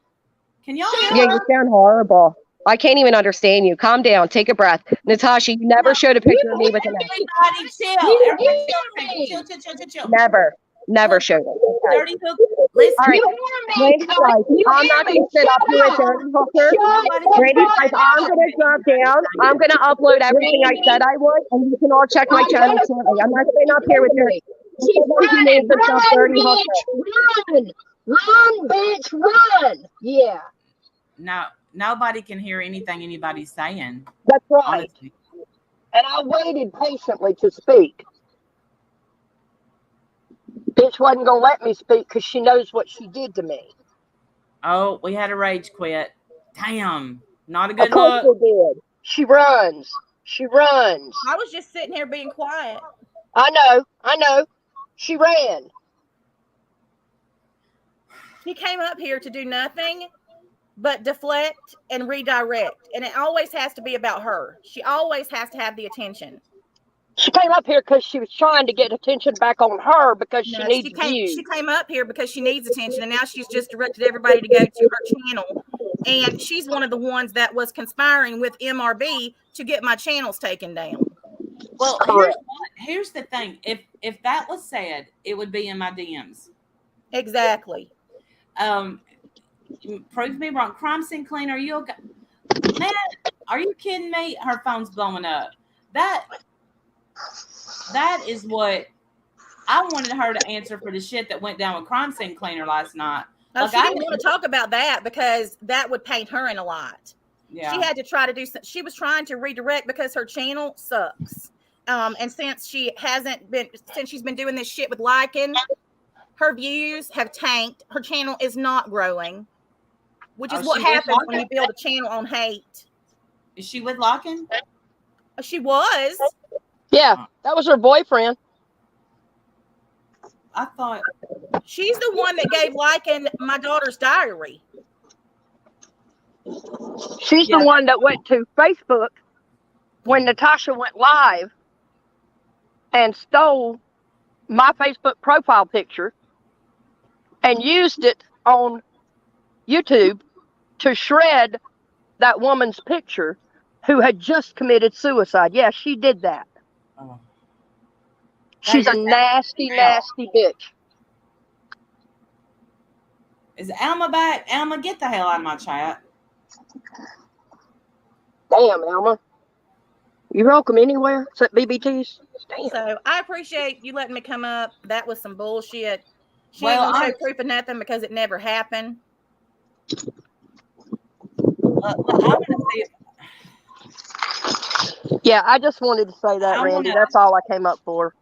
can y'all hear
Yeah,
her?
you sound horrible. I can't even understand you. Calm down. Take a breath. Natasha, you never showed a picture of me with an ex.
Everybody chill. Everybody chill.
Never showed it. Okay.
Dirty Hook. Listen.
All right. Randy Price, I'm not going to sit up here with Dirty Hooker. Randy Price, I'm going to drop down. I'm going to upload everything I said I would, and you can all check my channel shortly. I'm not sitting up here with Dirty.
Run, bitch, run. Yeah.
Now, nobody can hear anything anybody's saying.
That's right.
Honestly.
And I waited patiently to speak. Bitch wasn't going to let me speak because she knows what she did to me.
Oh, we had a rage quit. Damn. Not a good
Of course
look.
she did. She runs. She runs.
I was just sitting here being quiet.
I know. She ran.
She came up here to do nothing but deflect and redirect. And it always has to be about her. She always has to have the attention.
She came up here because she was trying to get attention back on her because she needs views.
She came up here because she needs attention, and now she's just directed everybody to go to her channel. And she's one of the ones that was conspiring with MRB to get my channels taken down.
Well, here's the thing. If that was said, it would be in my DMs.
Exactly.
Prove me wrong. Crime scene cleaner, are you okay? Man, are you kidding me? Her phone's blowing up. That is what I wanted her to answer for the shit that went down with crime scene cleaner last night.
She didn't want to talk about that because that would paint her in a light.
Yeah.
She had to try to do. She was trying to redirect because her channel sucks. And since she's been doing this shit with liking, her views have tanked. Her channel is not growing, which is what happens when you build a channel on hate.
Is she with Lockin?
She was.
Yeah, that was her boyfriend.
I thought
she's the one that gave Lycan my daughter's diary.
She's the one that went to Facebook when Natasha went live and stole my Facebook profile picture and used it on YouTube to shred that woman's picture who had just committed suicide. Yeah, she did that.
Oh.
She's a nasty, nasty bitch.
Is Alma back? Alma, get the hell out of my chat.
Damn, Alma. You're welcome anywhere except BBT's. Damn.
So I appreciate you letting me come up. That was some bullshit. She ain't gonna show proof of nothing because it never happened.
I'm gonna see if
yeah, I just wanted to say that, Randy. That's all I came up for.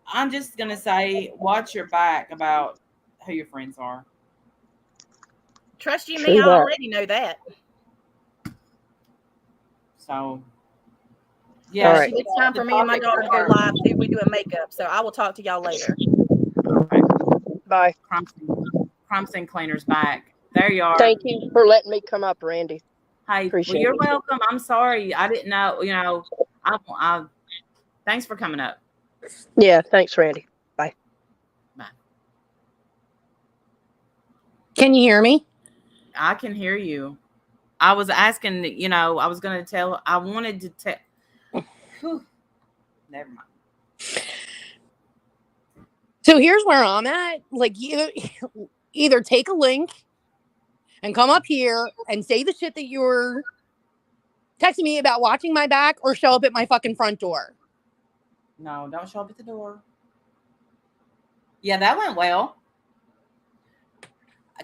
I'm just gonna say, watch your back about who your friends are.
Trust you, me. I already know that.
So, yeah,
right.
It's time for me and my daughter to go live too. We do a makeup, so I will talk to y'all later.
Okay.
Bye.
Crime scene cleaner's back. There you are.
Thank you for letting me come up, Randy.
Hey,
Appreciate
well, you're
it.
welcome. I'm sorry. I didn't know. You know, I thanks for coming up.
Yeah, thanks, Randy. Bye.
Bye.
Can you hear me?
I can hear you. I was asking, you know, I wanted to tell. Never mind.
So here's where I'm at. Like, you either take a link
and come up here and say the shit that you're texting me about watching my back, or show up at my fucking front door.
No, don't show up at the door. Yeah, that went well.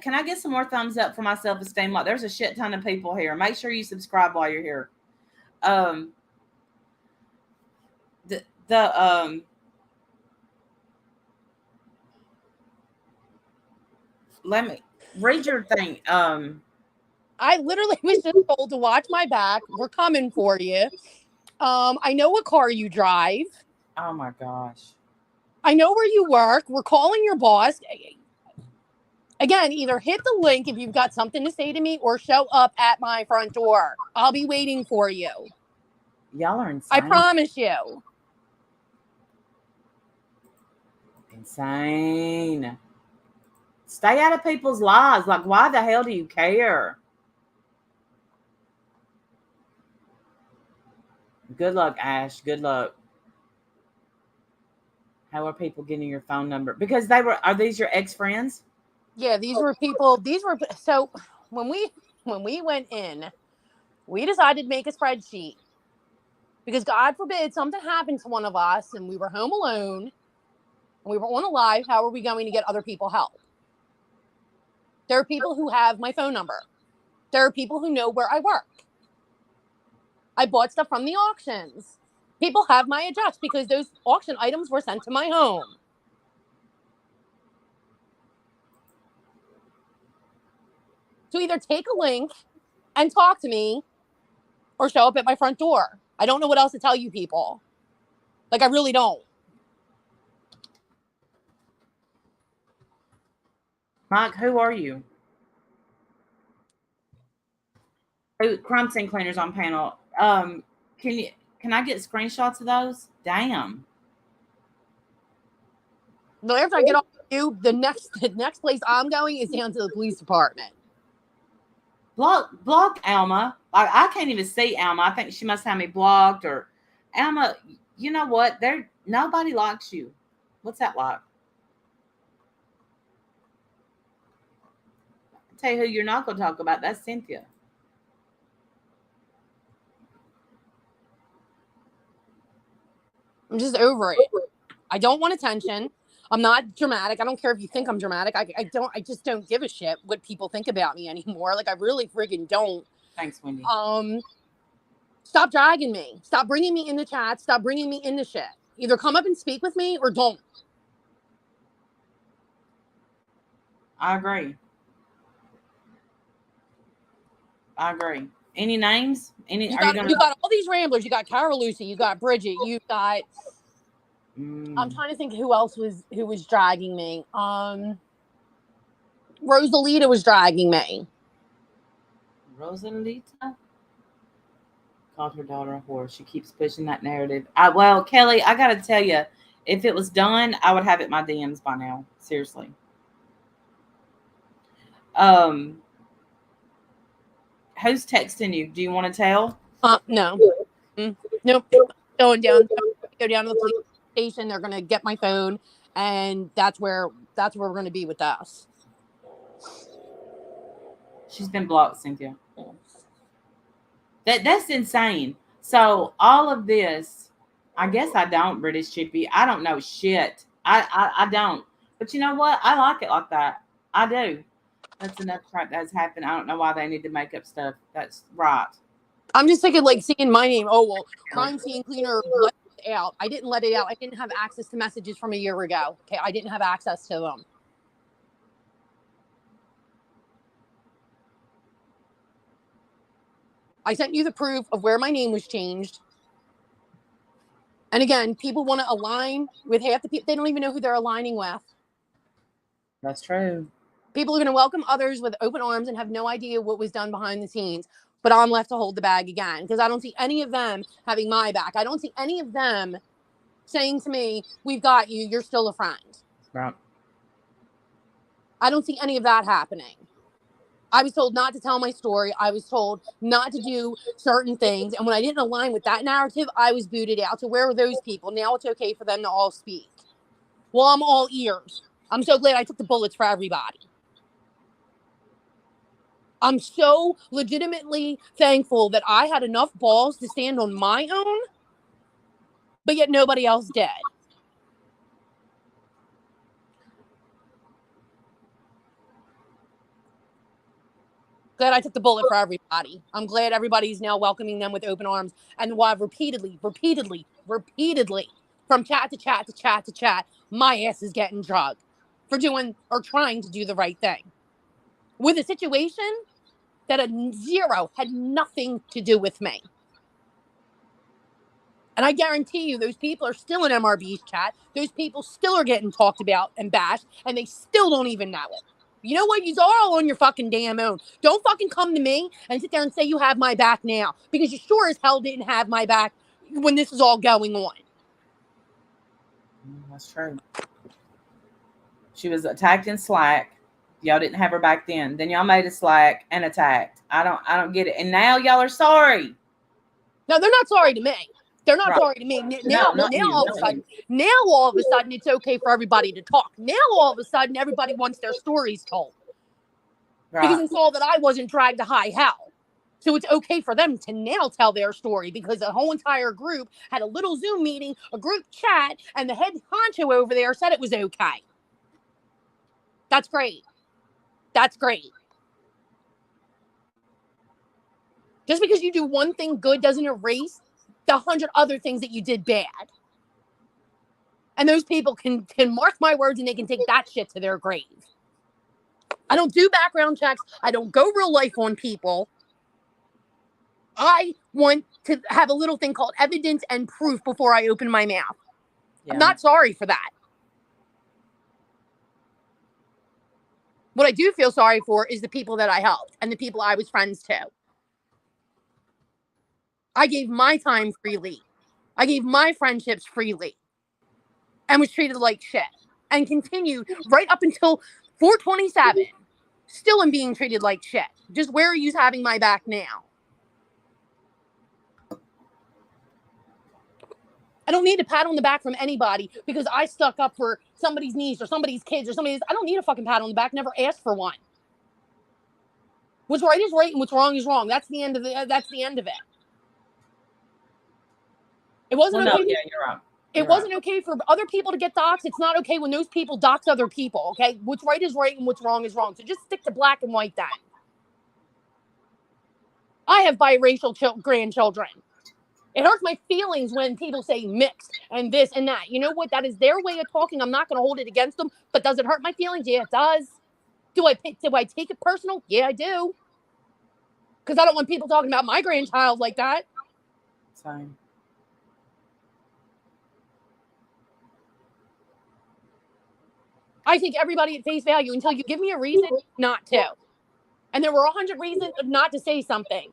Can I get some more thumbs up for my self-esteem? There's a shit ton of people here. Make sure you subscribe while you're here. Let me read your thing.
I literally was just told to watch my back. We're coming for you. I know what car you drive.
Oh my gosh.
I know where you work. We're calling your boss. Again, either hit the link if you've got something to say to me, or show up at my front door. I'll be waiting for you.
Y'all are insane.
I promise you.
Insane. Stay out of people's lives. Like, why the hell do you care? Good luck, Ash. Good luck. How are people getting your phone number? Because are these your ex-friends?
Yeah, these were people. So when we went in, we decided to make a spreadsheet, because God forbid something happened to one of us and we were home alone and we were on a live. How are we going to get other people help? There are people who have my phone number. There are people who know where I work. I bought stuff from the auctions. People have my address because those auction items were sent to my home. So either take a link and talk to me, or show up at my front door. I don't know what else to tell you people. Like, I really don't.
Mike, who are you? Crime scene cleaners on panel. Can I get screenshots of those? Damn.
But after I get off you, the next place I'm going is down to the police department.
Block Alma. I can't even see Alma. I think she must have me blocked. Or Alma, you know what? Nobody likes you. What's that like? I'll tell you who you're not going to talk about. That's Cynthia.
I'm just over it. I don't want attention. I'm not dramatic. I don't care if you think I'm dramatic. I just don't give a shit what people think about me anymore. Like, I really friggin' don't.
Thanks, Wendy.
Stop dragging me. Stop bringing me in the chat. Stop bringing me into shit. Either come up and speak with me or don't.
I agree. Any names?
You got all these ramblers. You got Carol Lucy. You got Bridget. You got. I'm trying to think who else was dragging me. Rosalita was dragging me.
Rosalita called her daughter a whore. She keeps pushing that narrative. Well, Kelly, I got to tell you, if it was done, I would have it in my DMs by now. Seriously. Who's texting you? Do you want to tell?
No. Nope. Go down to the police station. They're gonna get my phone, and that's where we're gonna be with us.
She's been blocked, Cynthia. That's insane. So all of this, I guess I don't, British Chippy. I don't know shit. I don't. But you know what? I like it like that. I do. That's enough crap that's happened. I don't know why they need to make up stuff. That's right.
I'm just thinking, like, seeing my name. Oh, well, crime scene cleaner let it out. I didn't let it out. I didn't have access to messages from a year ago. Okay, I didn't have access to them. I sent you the proof of where my name was changed. And again, people want to align with half the people. They don't even know who they're aligning with.
That's true.
People are going to welcome others with open arms and have no idea what was done behind the scenes. But I'm left to hold the bag again, because I don't see any of them having my back. I don't see any of them saying to me, we've got you, you're still a friend.
Right.
I don't see any of that happening. I was told not to tell my story. I was told not to do certain things. And when I didn't align with that narrative, I was booted out. So where were those people? Now it's okay for them to all speak. Well, I'm all ears. I'm so glad I took the bullets for everybody. I'm so legitimately thankful that I had enough balls to stand on my own, but yet nobody else did. Glad I took the bullet for everybody. I'm glad everybody's now welcoming them with open arms. And while repeatedly, from chat to chat, my ass is getting drugged for doing or trying to do the right thing. With a situation that had nothing to do with me. And I guarantee you, those people are still in MRB's chat. Those people still are getting talked about and bashed, and they still don't even know it. You know what? You are all on your fucking damn own. Don't fucking come to me and sit there and say you have my back now, because you sure as hell didn't have my back when this is all going on.
That's true. She was attacked in Slack. Y'all didn't have her back then. Then y'all made a Slack and attacked. I don't get it. And now y'all are sorry.
No, they're not sorry to me. They're not
Right.
sorry to me. Now all of a sudden, it's okay for everybody to talk. Now all of a sudden, everybody wants their stories told. Right. Because it's all that I wasn't dragged to high hell. So it's okay for them to now tell their story, because the whole entire group had a little Zoom meeting, a group chat, and the head honcho over there said it was okay. That's great. That's great. Just because you do one thing good doesn't erase the 100 other things that you did bad. And those people can mark my words, and they can take that shit to their grave. I don't do background checks. I don't go real life on people. I want to have a little thing called evidence and proof before I open my mouth. Yeah. I'm not sorry for that. What I do feel sorry for is the people that I helped and the people I was friends to. I gave my time freely. I gave my friendships freely. And was treated like shit. And continued right up until 427. Still am being treated like shit. Just where are you having my back now? I don't need a pat on the back from anybody because I stuck up for somebody's niece or somebody's kids or somebody's. I don't need a fucking pat on the back. Never asked for one. What's right is right and what's wrong is wrong. That's the end of it. That's the end of it. It wasn't okay.
Yeah, you're right.
It wasn't okay for other people to get doxxed. It's not okay when those people dox other people. Okay, what's right is right and what's wrong is wrong. So just stick to black and white then. I have biracial grandchildren. It hurts my feelings when people say mixed and this and that. You know what? That is their way of talking. I'm not going to hold it against them. But does it hurt my feelings? Yeah, it does. Do I take it personal? Yeah, I do. Because I don't want people talking about my grandchild like that.
Fine.
I take everybody at face value until you give me a reason not to. And there were 100 reasons not to say something.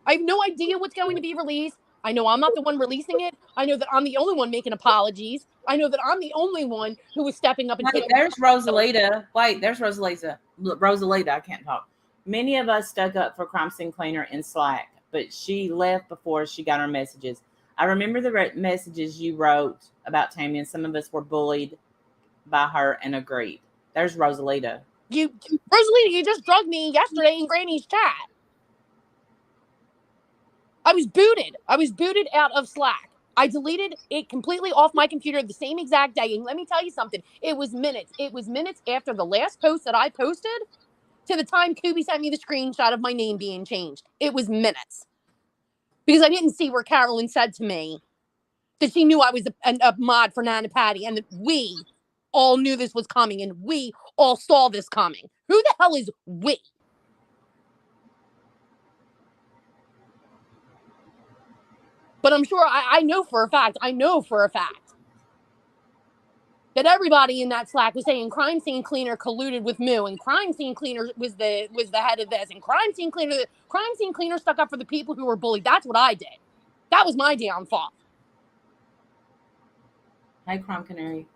I have no idea what's going to be released. I know I'm not the one releasing it. I know that I'm the only one making apologies. I know that I'm the only one who is stepping up and taking.
There's Rosalita. Wait, there's Rosalita. Rosalita, I can't talk. Many of us stuck up for Crime Scene Cleaner in Slack, but she left before she got our messages. I remember the messages you wrote about Tammy, and some of us were bullied by her and agreed. There's Rosalita.
Rosalita, you just drugged me yesterday in Granny's chat. I was booted. I was booted out of Slack. I deleted it completely off my computer the same exact day. And let me tell you something. It was minutes. It was minutes after the last post that I posted to the time Kubi sent me the screenshot of my name being changed. It was minutes. Because I didn't see where Carolyn said to me that she knew I was a mod for Nana Patty and that we all knew this was coming and we all saw this coming. Who the hell is we? But I'm sure I know for a fact that everybody in that Slack was saying Crime Scene Cleaner colluded with Moo, and Crime Scene Cleaner was the head of this, and Crime Scene Cleaner stuck up for the people who were bullied. That's what I did. That was my downfall.
Hey, Crime Canary.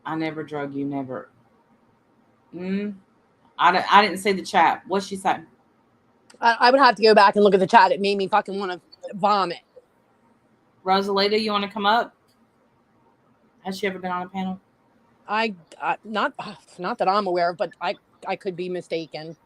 I never drug you, never. I didn't see the chat. What's she saying?
I would have to go back and look at the chat. It made me fucking want to vomit.
Rosalita, you want to come up? Has she ever been on a panel?
Not that I'm aware of, but I could be mistaken.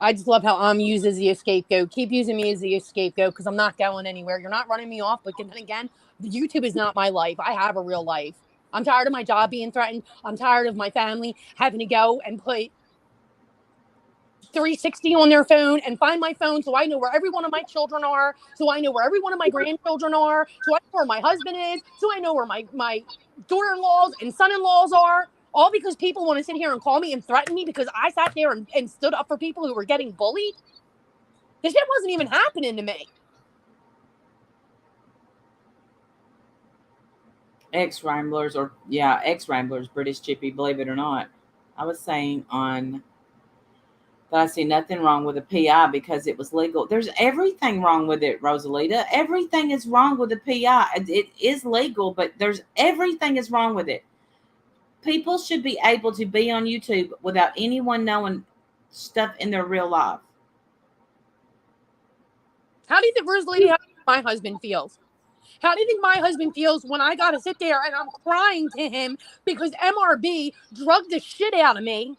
I just love how I'm used as the scapegoat. Keep using me as the scapegoat because I'm not going anywhere. You're not running me off. But then again, YouTube is not my life. I have a real life. I'm tired of my job being threatened. I'm tired of my family having to go and put 360 on their phone and find my phone so I know where every one of my children are, so I know where every one of my grandchildren are, so I know where my husband is, so I know where my daughter-in-laws and son-in-laws are, all because people want to sit here and call me and threaten me because I sat there and stood up for people who were getting bullied. This shit wasn't even happening to me.
Ex-Ramblers, British Chippy, believe it or not. I was saying on that I see nothing wrong with a PI because it was legal. There's everything wrong with it, Rosalita. Everything is wrong with a PI. It is legal, but there's everything is wrong with it. People should be able to be on YouTube without anyone knowing stuff in their real life.
How do you think, Rosalita, my husband feels? How do you think my husband feels when I got to sit there and I'm crying to him because MRB drugged the shit out of me?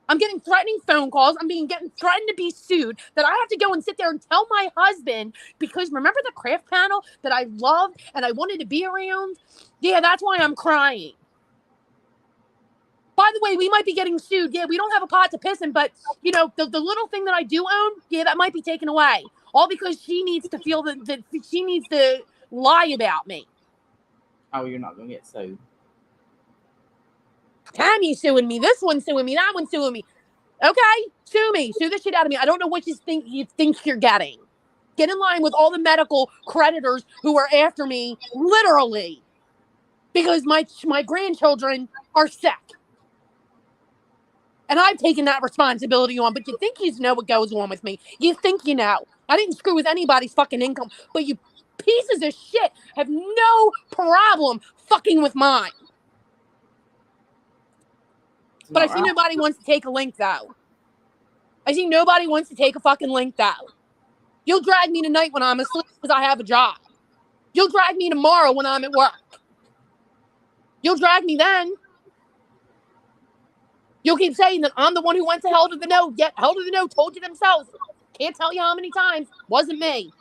I'm getting threatening phone calls. I'm getting threatened to be sued, that I have to go and sit there and tell my husband because remember the craft panel that I loved and I wanted to be around? Yeah, that's why I'm crying. By the way, we might be getting sued. Yeah, we don't have a pot to piss in, but you know, the little thing that I do own, yeah, that might be taken away. All because she needs to feel that she needs to lie about me.
Oh, you're not going to get sued.
Tammy's suing me. This one's suing me. That one's suing me. Okay, sue me. Sue the shit out of me. I don't know what you think you're getting. Get in line with all the medical creditors who are after me, literally, because my grandchildren are sick. And I've taken that responsibility on, but you think you know what goes on with me. You think you know. I didn't screw with anybody's fucking income, but you pieces of shit have no problem fucking with mine. But I see nobody wants to take a link, though. I see nobody wants to take a fucking link, though. You'll drag me tonight when I'm asleep because I have a job. You'll drag me tomorrow when I'm at work. You'll drag me then. You'll keep saying that I'm the one who went to hell to the no. Yet hell to the no told you themselves. Can't tell you how many times. Wasn't me.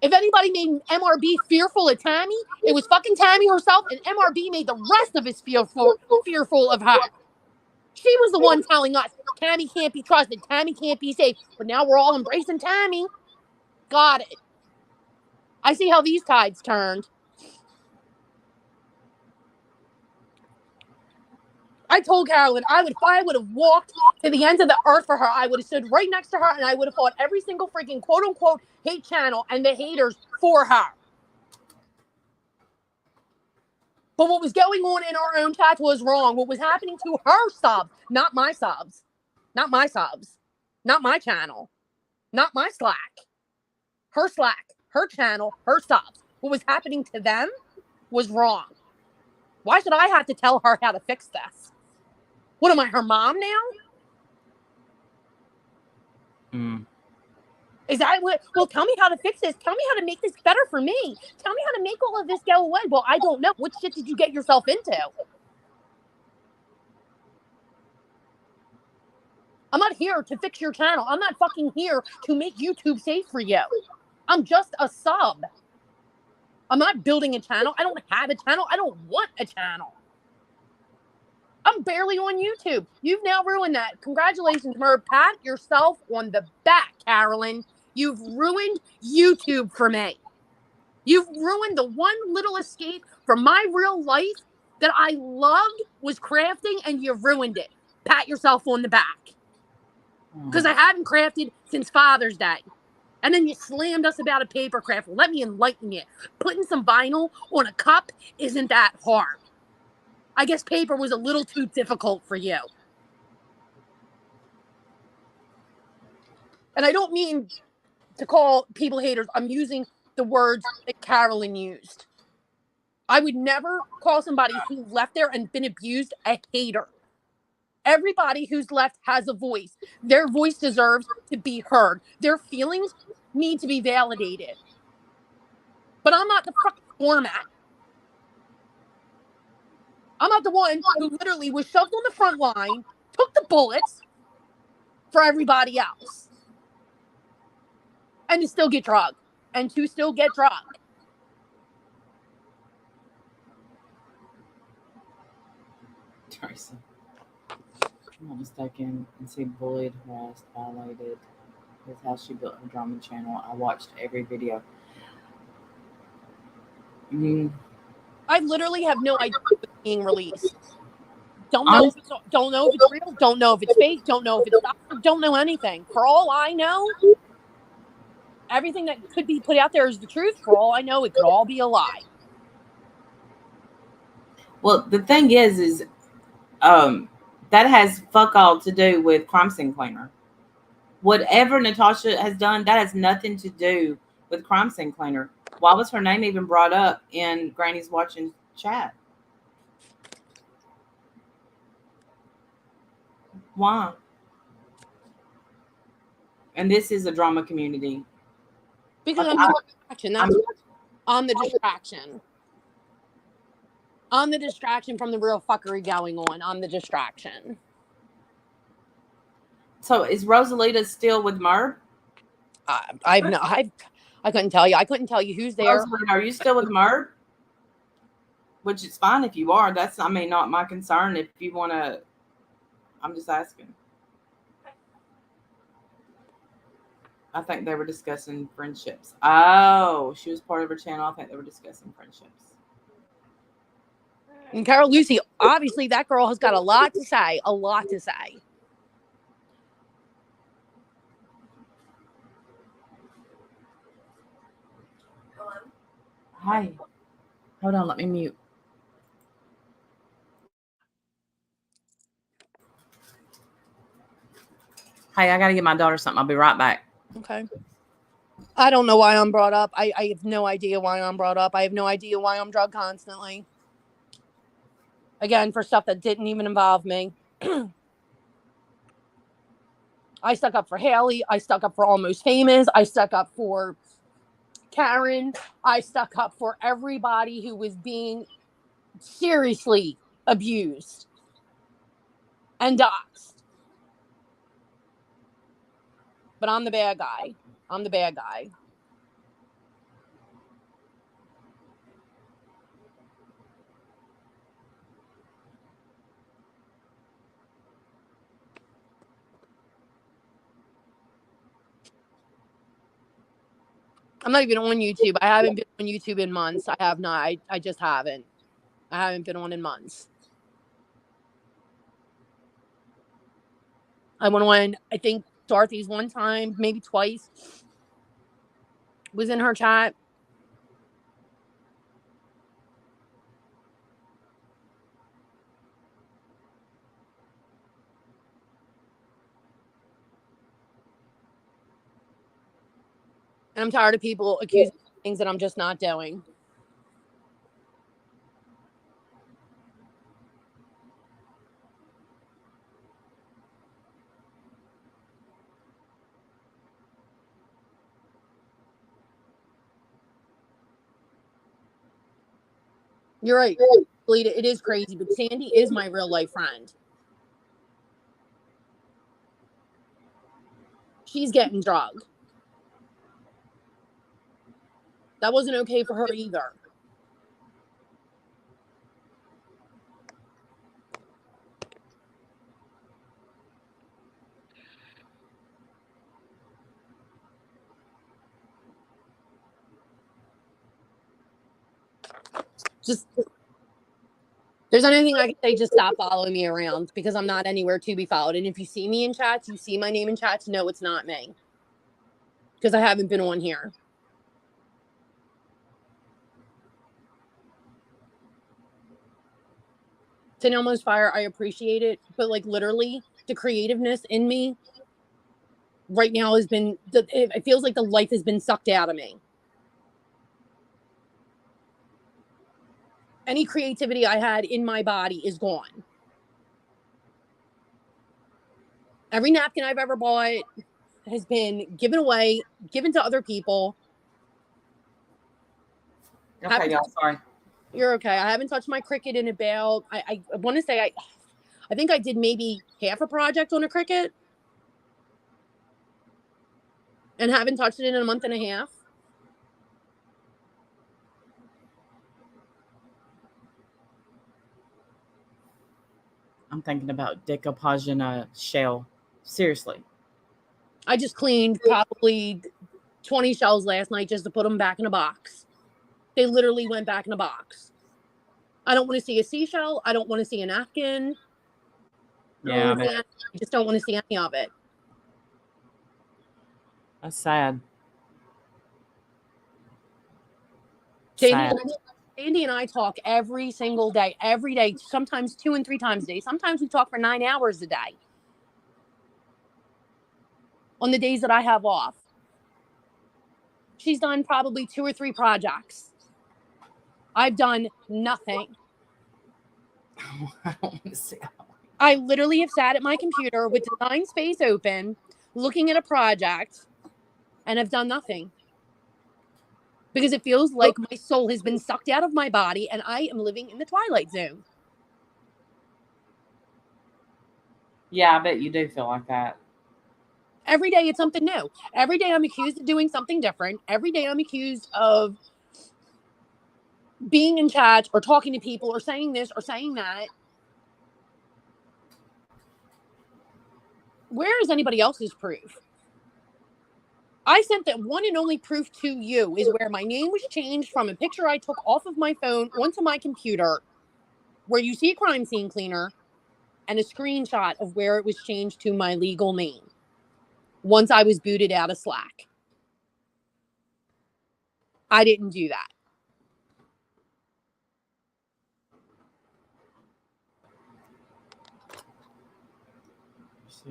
If anybody made MRB fearful of Tammy, it was fucking Tammy herself, and MRB made the rest of us fearful of her. She was the one telling us, Tammy can't be trusted, Tammy can't be safe. But now we're all embracing Tammy. Got it. I see how these tides turned. I told Carolyn if I would have walked to the ends of the earth for her, I would have stood right next to her and I would have fought every single freaking quote unquote hate channel and the haters for her. But what was going on in our own chat was wrong. What was happening to her subs, not my subs. Not my subs. Not my channel. Not my Slack. Her Slack, her channel, her subs. What was happening to them was wrong. Why should I have to tell her how to fix this? What am I, her mom now? Is that what? Well, tell me how to fix this. Tell me how to make this better for me. Tell me how to make all of this go away. Well, I don't know. What shit did you get yourself into? I'm not here to fix your channel. I'm not fucking here to make YouTube safe for you. I'm just a sub. I'm not building a channel. I don't have a channel. I don't want a channel. I'm barely on YouTube. You've now ruined that. Congratulations, Merv. Pat yourself on the back, Carolyn. You've ruined YouTube for me. You've ruined the one little escape from my real life that I loved was crafting, and you've ruined it. Pat yourself on the back. Because I haven't crafted since Father's Day. And then you slammed us about a paper craft. Let me enlighten you. Putting some vinyl on a cup isn't that hard. I guess paper was a little too difficult for you. And I don't mean to call people haters. I'm using the words that Carolyn used. I would never call somebody who left there and been abused a hater.
Everybody who's left has a voice. Their voice deserves to be heard. Their feelings need to be validated. But I'm not the fucking format. I'm not the one who literally was shoved on the front line, took the bullets for everybody else, and to still get drugged.
Tracy. I'm not mistaken and see bullied, harassed, violated. That's how she built her drama channel. I watched every video.
I literally have no idea what's being released. Don't know if it's real. Don't know if it's fake. Don't know if it's doctored. Don't know anything. For all I know, everything that could be put out there is the truth. For all I know, it could all be a lie.
Well, the thing is that has fuck all to do with crime scene cleaner. Whatever Natasha has done, that has nothing to do with crime scene cleaner. Why was her name even brought up in Granny's watching chat? Why? And this is a drama community.
Because I'm the distraction. I'm the distraction. I'm the distraction from the real fuckery going on. I'm the distraction.
So is Rosalita still with Merv?
I couldn't tell you. I couldn't tell you who's there.
Rosalita, are you still with Merv? Which is fine if you are. That's, I mean, not my concern. If you want to, I'm just asking. I think they were discussing friendships. Oh, she was part of her channel. I think they were discussing friendships.
And Carol Lucy, obviously that girl has got a lot to say. A lot to say.
Hi. Hold on, let me mute. Hey, I got to get my daughter something. I'll be right back.
Okay. I don't know why I'm brought up. I have no idea why I'm brought up. I have no idea why I'm drugged constantly. Again, for stuff that didn't even involve me. I stuck up for Haley. I stuck up for Almost Famous. I stuck up for Karen. I stuck up for everybody who was being seriously abused and doxxed. But I'm the bad guy. I'm the bad guy. I'm not even on YouTube. I haven't been on YouTube in months. I have not. I just haven't. I haven't been on in months. I went on, I think, Dorothy's one time, maybe twice. Was in her chat. And I'm tired of people accusing me of things that I'm just not doing. You're right. It is crazy, but Sandy is my real life friend. She's getting drugged. That wasn't okay for her either. Just, if there's anything I can say, just stop following me around because I'm not anywhere to be followed. And if you see me in chats, you see my name in chats, no, it's not me. Because I haven't been on here. Tin Almost Fire, I appreciate it. But like literally, the creativeness in me right now has been, it feels like the life has been sucked out of me. Any creativity I had in my body is gone.
Every napkin I've ever bought has been given away, given to other people.
Okay, y'all. Sorry.
You're okay. I haven't touched my Cricut in about, I want to say I think I did maybe half a project on a Cricut and haven't touched it in a month and a half.
I'm thinking about decoupaging a shell. Seriously.
I just cleaned probably 20 shells last night just to put them back in a box. They literally went back in a box. I don't want to see a seashell. I don't want to see a napkin.
Yeah,
I just don't want to see any of it.
that's sad.
Sandy and I talk every single day, sometimes 2 and 3 times a day. Sometimes we talk for 9 hours a day on the days that I have off. She's done probably 2 or 3 projects. I've done nothing.
I don't want to see.
I literally have sat at my computer with design space open, looking at a project, and have done nothing. Because it feels like my soul has been sucked out of my body and I am living in the Twilight Zone.
Yeah, I bet you do feel like that.
Every day it's something new. Every day I'm accused of doing something different. Every day I'm accused of being in chat or talking to people or saying this or saying that. Where is anybody else's proof? I sent that one and only proof to you is where my name was changed from a picture I took off of my phone onto my computer, where you see a crime scene cleaner, and a screenshot of where it was changed to my legal name once I was booted out of Slack. I didn't do that.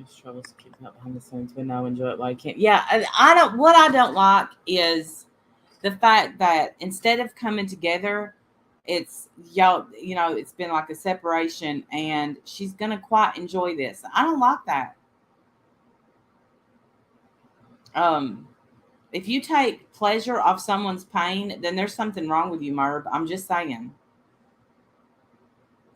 Struggles to keep up behind the scenes, but now enjoy it while I can. Yeah, I don't. What I don't like is the fact that instead of coming together, it's y'all. You know, it's been like a separation, and she's gonna quite enjoy this. I don't like that. If you take pleasure off someone's pain, then there's something wrong with you, Merb. I'm just saying.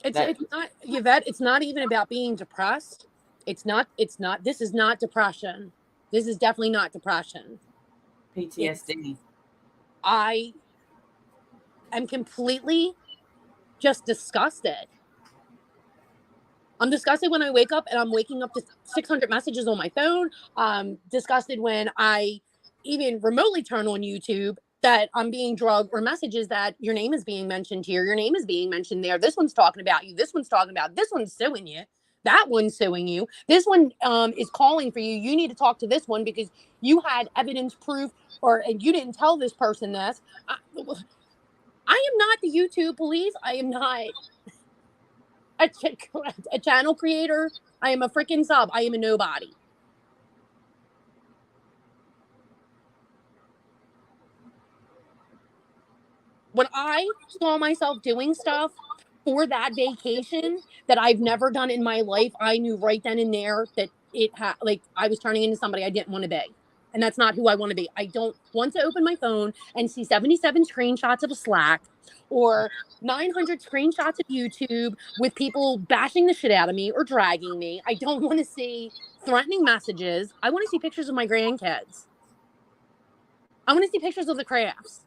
It's not, Yvette. It's not even about being depressed. It's not. This is not depression. This is definitely not depression.
PTSD.
I am completely just disgusted. I'm disgusted when I wake up and I'm waking up to 600 messages on my phone. Disgusted when I even remotely turn on YouTube that I'm being drugged, or messages that your name is being mentioned here. Your name is being mentioned there. This one's talking about you. This one's talking about, this one's suing you. That one's suing you. This one is calling for you. You need to talk to this one because you had evidence, proof, and you didn't tell this person this. I am not the YouTube police. I am not a channel creator. I am a freaking sub. I am a nobody. When I saw myself doing stuff for that vacation that I've never done in my life, I knew right then and there that I was turning into somebody I didn't want to be. And that's not who I want to be. I don't want to open my phone and see 77 screenshots of a Slack or 900 screenshots of YouTube with people bashing the shit out of me or dragging me. I don't want to see threatening messages. I want to see pictures of my grandkids. I want to see pictures of the crafts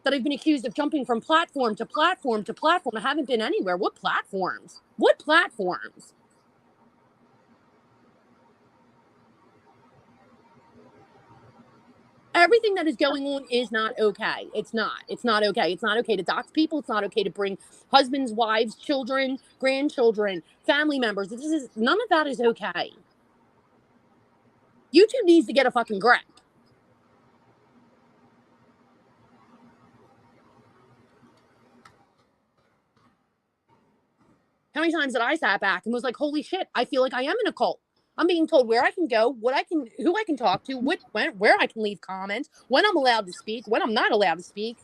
that I've been accused of jumping from platform to platform to platform. I haven't been anywhere. What platforms? What platforms? Everything that is going on is not okay. It's not. It's not okay. It's not okay to dox people. It's not okay to bring husbands, wives, children, grandchildren, family members. None of that is okay. YouTube needs to get a fucking grip. How many times did I sat back and was like, holy shit, I feel like I am in a cult. I'm being told where I can go, who I can talk to, where I can leave comments, when I'm allowed to speak, when I'm not allowed to speak.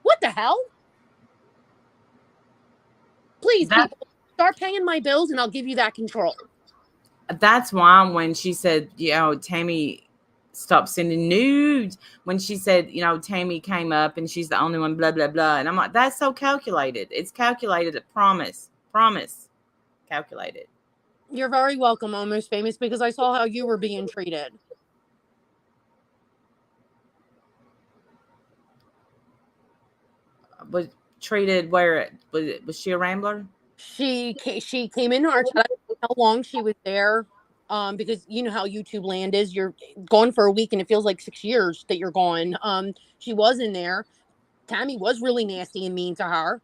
What the hell? Please, people, start paying my bills and I'll give you that control.
That's why when she said, Tammy stopped sending nudes, when she said, Tammy came up and she's the only one, blah, blah, blah. And I'm like, that's so calculated. It's calculated. Promise. Calculated.
You're very welcome, Almost Famous, because I saw how you were being treated.
Was treated where? Was she a rambler?
She came in our chat. I don't know how long she was there, because you know how YouTube land is. You're gone for a week and it feels like 6 years that you're gone. She was in there. Tammy was really nasty and mean to her,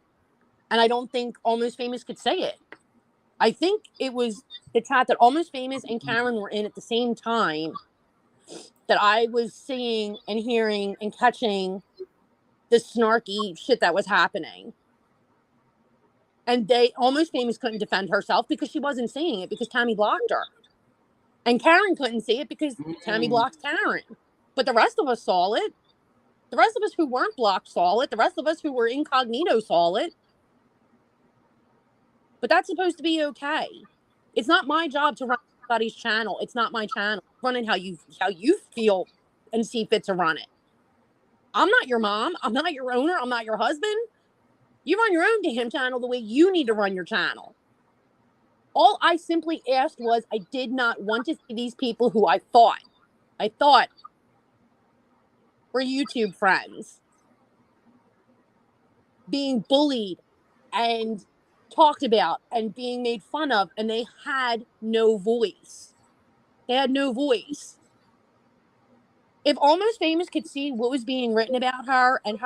and I don't think Almost Famous could say it. I think it was the chat that Almost Famous and Karen were in at the same time that I was seeing and hearing and catching the snarky shit that was happening. And they Almost Famous couldn't defend herself because she wasn't seeing it because Tammy blocked her. And Karen couldn't see it because Tammy blocked Karen. But the rest of us saw it. The rest of us who weren't blocked saw it. The rest of us who were incognito saw it. But that's supposed to be okay. It's not my job to run anybody's channel. It's not my channel. Running how you feel and see fit to run it. I'm not your mom. I'm not your owner. I'm not your husband. You run your own damn channel the way you need to run your channel. All I simply asked was I did not want to see these people who I thought were YouTube friends being bullied and talked about and being made fun of, and they had no voice. They had no voice. If Almost Famous could see what was being written about her, and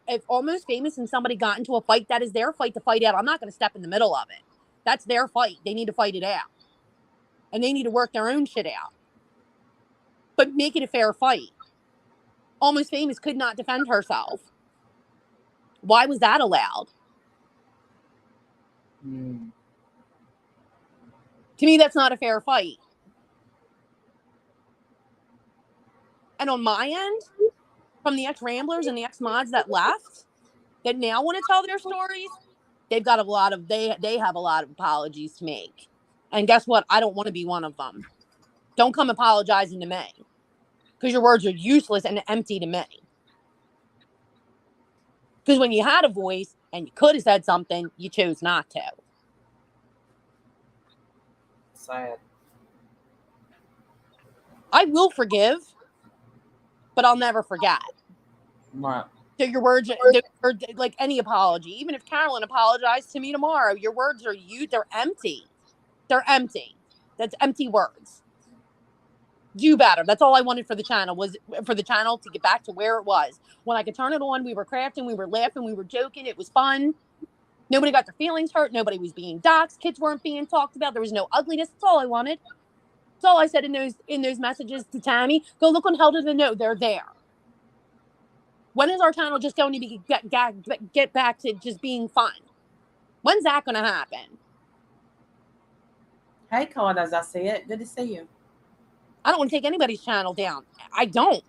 if Almost Famous and somebody got into a fight, that is their fight to fight out. I'm not going to step in the middle of it. That's their fight. They need to fight it out. And they need to work their own shit out. But make it a fair fight. Almost Famous could not defend herself. Why was that allowed? To me, that's not a fair fight. And on my end, from the ex-Ramblers and the ex-mods that left, that now want to tell their stories, they've got they have a lot of apologies to make. And guess what? I don't want to be one of them. Don't come apologizing to me. Because your words are useless and empty to me. Because when you had a voice and you could have said something, you chose not to.
Sad.
I will forgive, but I'll never forget.
Right.
So your words are like any apology. Even if Carolyn apologized to me tomorrow, your words are they're empty. They're empty. That's empty words. Do better. That's all I wanted for the channel, was for the channel to get back to where it was. When I could turn it on, we were crafting, we were laughing, we were joking. It was fun. Nobody got their feelings hurt. Nobody was being doxxed. Kids weren't being talked about. There was no ugliness. That's all I wanted. That's all I said in those messages to Tammy. Go look on Held to the Note. They're there. When is our channel just going to get back to just being fun? When's that going to happen?
Hey, Claude, as I see it. Good to see you.
I don't want to take anybody's channel down. I don't.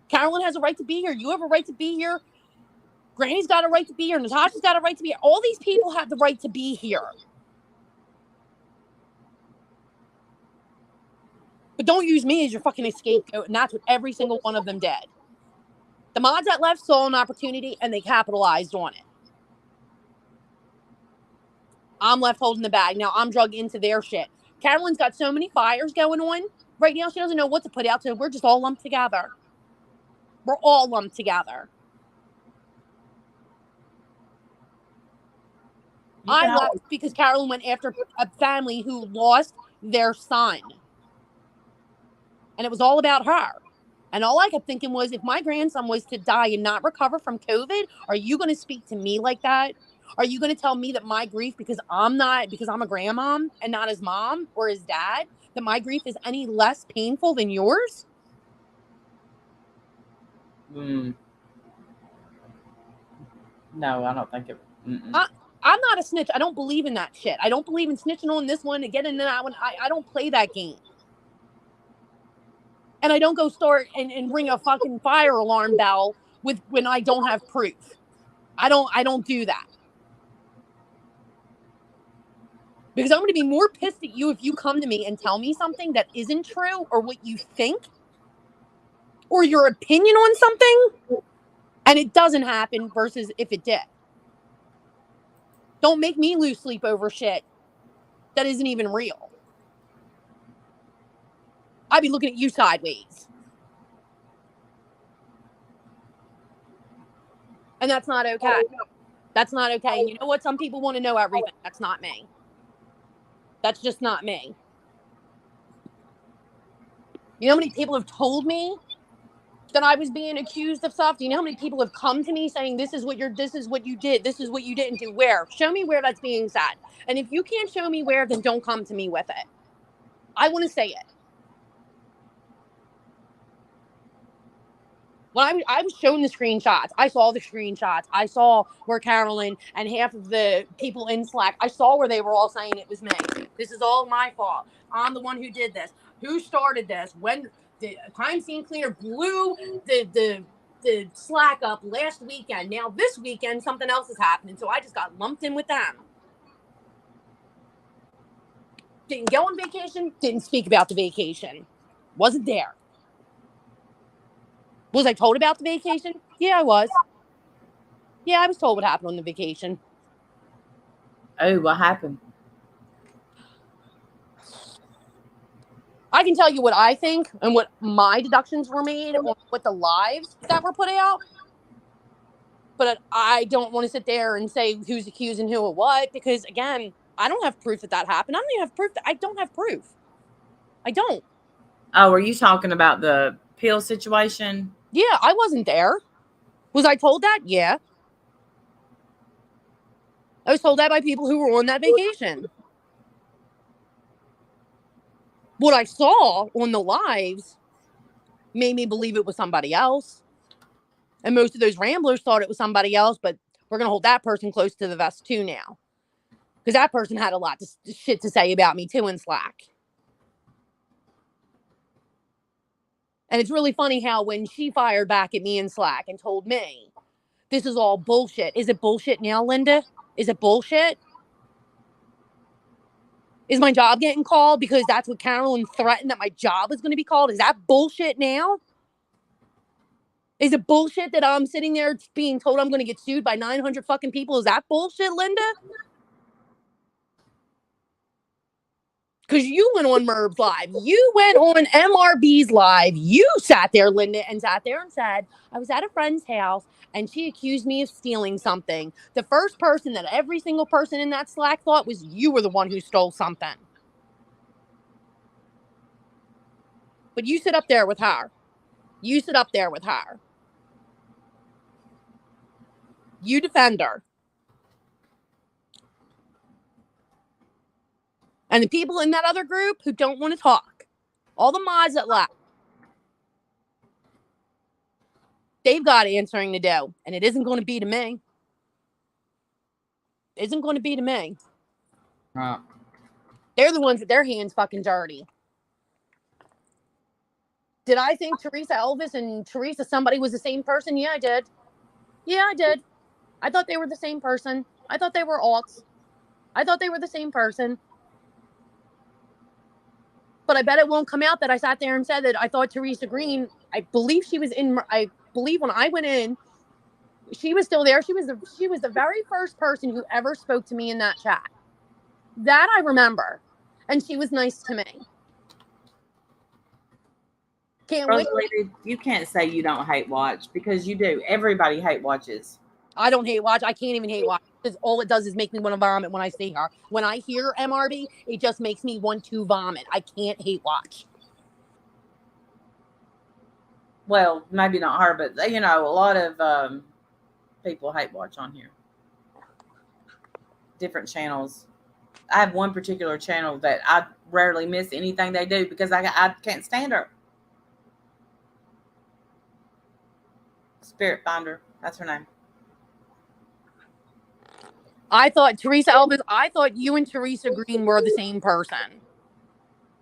Carolyn has a right to be here. You have a right to be here. Granny's got a right to be here. Natasha's got a right to be here. All these people have the right to be here. But don't use me as your fucking scapegoat. And that's what every single one of them did. The mods that left saw an opportunity and they capitalized on it. I'm left holding the bag. Now I'm drug into their shit. Carolyn's got so many fires going on right now. She doesn't know what to put out. So we're just all lumped together. We're all lumped together. I left because Carolyn went after a family who lost their son. And it was all about her. And all I kept thinking was, if my grandson was to die and not recover from COVID, are you going to speak to me like that? Are you going to tell me that my grief, because I'm a grandmom and not his mom or his dad, that my grief is any less painful than yours?
No, I don't think it.
I'm not a snitch. I don't believe in that shit. I don't believe in snitching on this one and getting in that one. I don't play that game. And I don't go start and ring a fucking fire alarm bell when I don't have proof. I don't do that.
Because I'm going to be more pissed at you if you come to me and tell me something that isn't true or what you think or your opinion on something and it doesn't happen versus if it did. Don't make me lose sleep over shit that isn't even real. I'd be looking at you sideways. And that's not okay. That's not okay. And you know what? Some people want to know everything. That's not me. That's just not me. You know how many people have told me that I was being accused of stuff? Do you know how many people have come to me saying, this is what you did, this is what you didn't do? Where? Show me where that's being said. And if you can't show me where, then don't come to me with it. I want to say it. When I was shown the screenshots, I saw the screenshots. I saw where Carolyn and half of the people in Slack, I saw where they were all saying it was me. This is all my fault. I'm the one who did this. Who started this? When the crime scene cleaner blew the Slack up last weekend. Now this weekend, something else is happening. So I just got lumped in with them. Didn't go on vacation. Didn't speak about the vacation. Wasn't there. Was I told about the vacation? Yeah, I was. Yeah, I was told what happened on the vacation.
Oh, what happened?
I can tell you what I think and what my deductions were made on what the lives that were put out. But I don't want to sit there and say who's accusing who of what, because again, I don't have proof that happened. I don't even have proof that I don't have proof. I don't.
Oh, are you talking about the pill situation?
Yeah, I wasn't there. Was I told that? Yeah. I was told that by people who were on that vacation. What I saw on the lives made me believe it was somebody else. And most of those ramblers thought it was somebody else, but we're going to hold that person close to the vest too now. Because that person had a lot of shit to say about me too in Slack. And it's really funny how when she fired back at me in Slack and told me, this is all bullshit. Is it bullshit now, Linda? Is it bullshit? Is my job getting called because that's what Carolyn threatened, that my job is going to be called? Is that bullshit now? Is it bullshit that I'm sitting there being told I'm going to get sued by 900 fucking people? Is that bullshit, Linda? Because you went on Merb's live. You went on MRB's live. You sat there, Linda, and sat there and said, I was at a friend's house and she accused me of stealing something. The first person that every single person in that Slack thought was you were the one who stole something. But you sit up there with her. You sit up there with her. You defend her. And the people in that other group who don't want to talk, all the mods that left, they've got answering to do. And it isn't going to be to me. It isn't going to be to me. They're the ones with their hands fucking dirty. Did I think Teresa Elvis and Teresa somebody was the same person? Yeah, I did. Yeah, I did. I thought they were the same person. I thought they were alts. I thought they were the same person. But I bet it won't come out that I sat there and said that I thought Teresa Green, I believe she was in, I believe when I went in, she was still there. She was the very first person who ever spoke to me in that chat. That I remember. And she was nice to me. Can't wait.
Lady, you can't say you don't hate watch because you do. Everybody hate watches.
I don't hate watch. I can't even hate watch. Because all it does is make me want to vomit when I see her. When I hear MRB, it just makes me want to vomit. I can't hate watch.
Well, maybe not her, but you know, a lot of people hate watch on here. Different channels. I have one particular channel that I rarely miss anything they do because I can't stand her. Spirit Finder, that's her name.
I thought Teresa Elvis, I thought you and Teresa Green were the same person.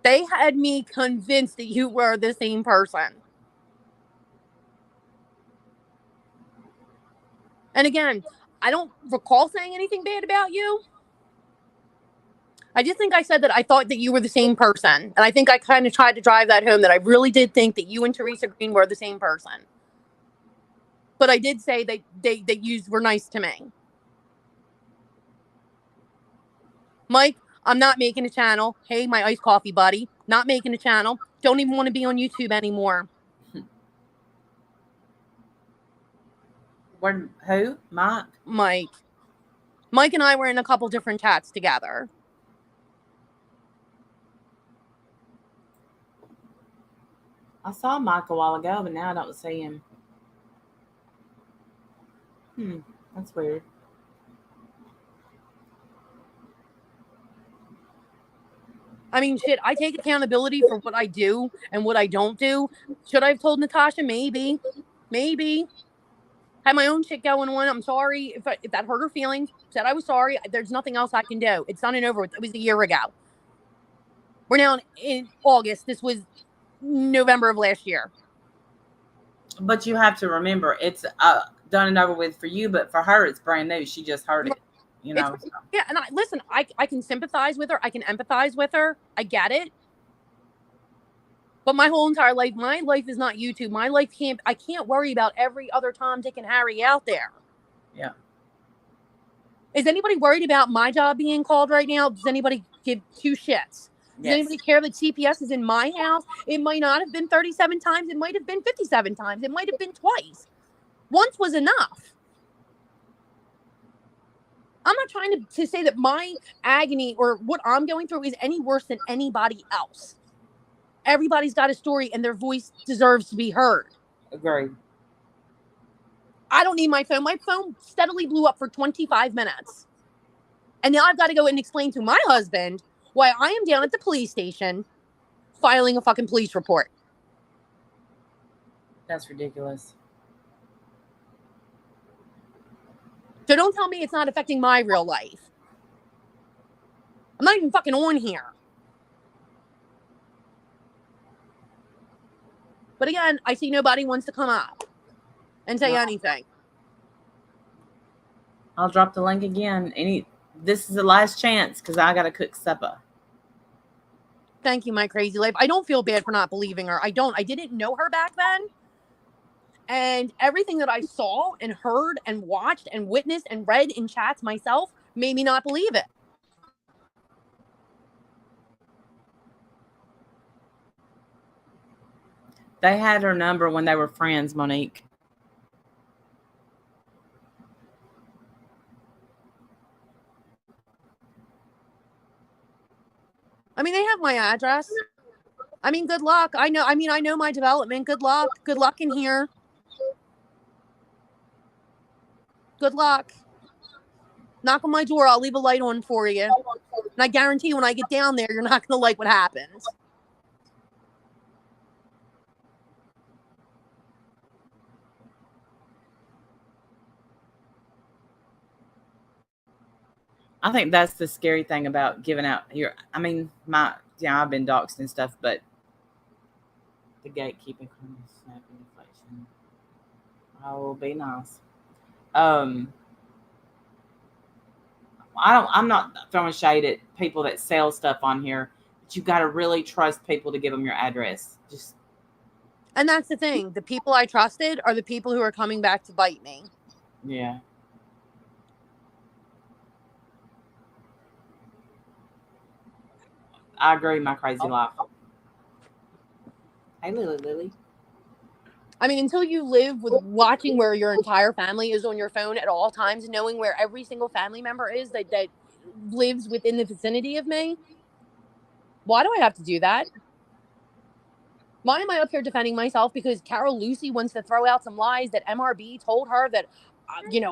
They had me convinced that you were the same person. And again, I don't recall saying anything bad about you. I just think I said that I thought that you were the same person. And I think I kind of tried to drive that home, that I really did think that you and Teresa Green were the same person. But I did say that you were nice to me. Mike, I'm not making a channel. Hey, my iced coffee buddy. Not making a channel. Don't even want to be on YouTube anymore.
Who? Mike?
Mike and I were in a couple different chats together.
I saw Mike a while ago, but now I don't see him. That's weird.
I mean, shit, I take accountability for what I do and what I don't do. Should I have told Natasha? Maybe. Had my own shit going on. I'm sorry if that hurt her feelings. Said I was sorry. There's nothing else I can do. It's done and over with. It was a year ago. We're now in August. This was November of last year.
But you have to remember, it's done and over with for you, but for her, it's brand new. She just heard it. You know.
Yeah, and listen, I can sympathize with her. I can empathize with her. I get it. But my whole entire life, my life is not YouTube. My life I can't worry about every other Tom, Dick, and Harry out there.
Yeah.
Is anybody worried about my job being called right now? Does anybody give two shits? Does anybody care that CPS is in my house? It might not have been 37 times. It might have been 57 times. It might have been twice. Once was enough. I'm not trying to say that my agony or what I'm going through is any worse than anybody else. Everybody's got a story and their voice deserves to be heard.
Agreed.
I don't need my phone. My phone steadily blew up for 25 minutes. And now I've got to go and explain to my husband why I am down at the police station filing a fucking police report.
That's ridiculous.
So don't tell me it's not affecting my real life. I'm not even fucking on here. But again, I see nobody wants to come up and say anything.
I'll drop the link again. This is the last chance because I got to cook supper.
Thank you, my crazy life. I don't feel bad for not believing her. I didn't know her back then. And everything that I saw and heard and watched and witnessed and read in chats myself made me not believe it.
They had her number when they were friends, Monique.
I mean, they have my address. I mean, good luck. I know my development. Good luck. Good luck in here. Good luck. Knock on my door. I'll leave a light on for you. And I guarantee when I get down there, you're not going to like what happens.
I think that's the scary thing about giving out your. I mean, I've been doxxed and stuff, but the gatekeeping snapping inflation. Oh, be nice. I'm not throwing shade at people that sell stuff on here, but you got to really trust people to give them your address.
And that's the thing. The people I trusted are the people who are coming back to bite me.
Yeah. I agree, my crazy life. Hey, Lily.
I mean, until you live with watching where your entire family is on your phone at all times, knowing where every single family member is that lives within the vicinity of me, why do I have to do that? Why am I up here defending myself? Because Carol Lucy wants to throw out some lies that MRB told her that,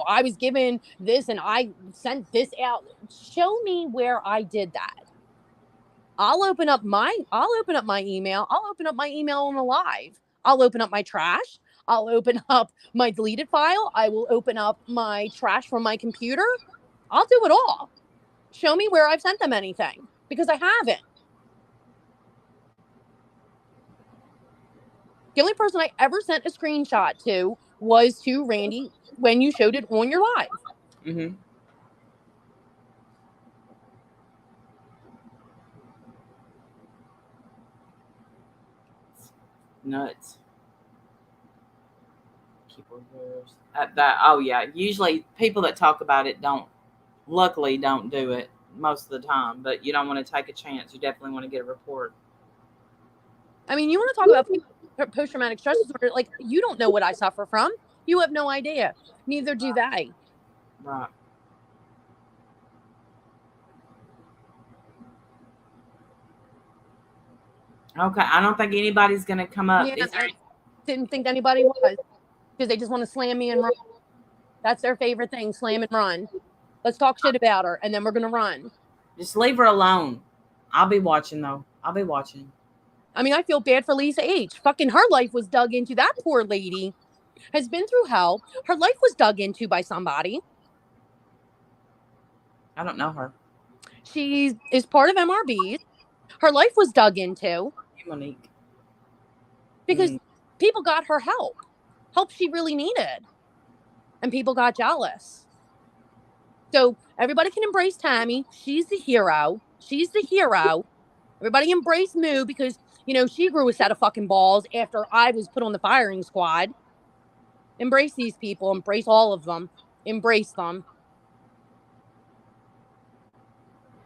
I was given this and I sent this out. Show me where I did that. I'll open up my email. I'll open up my email on a live. I'll open up my trash. I'll open up my deleted file. I will open up my trash from my computer. I'll do it all. Show me where I've sent them anything, because I haven't. The only person I ever sent a screenshot to was to Randy when you showed it on your live.
Mm-hmm. Nuts. Oh yeah. Usually people that talk about it luckily don't do it most of the time, but you don't want to take a chance. You definitely want to get a report.
I mean, you want to talk about post-traumatic stress disorder, like, you don't know what I suffer from. You have no idea. Neither do they.
Right. Okay, I don't think anybody's going to come up.
Yeah, I didn't think anybody was, because they just want to slam me and run. That's their favorite thing, slam and run. Let's talk shit about her, and then we're going to run.
Just leave her alone. I'll be watching, though. I'll be watching.
I mean, I feel bad for Lisa H. Fucking her life was dug into. That poor lady has been through hell. Her life was dug into by somebody.
I don't know her.
She is part of MRBs. Her life was dug into.
Monique.
Because people got her help she really needed. And people got jealous. So everybody can embrace Tammy. She's the hero. Everybody embrace Moo because, she grew a set of fucking balls after I was put on the firing squad. Embrace these people. Embrace all of them. Embrace them.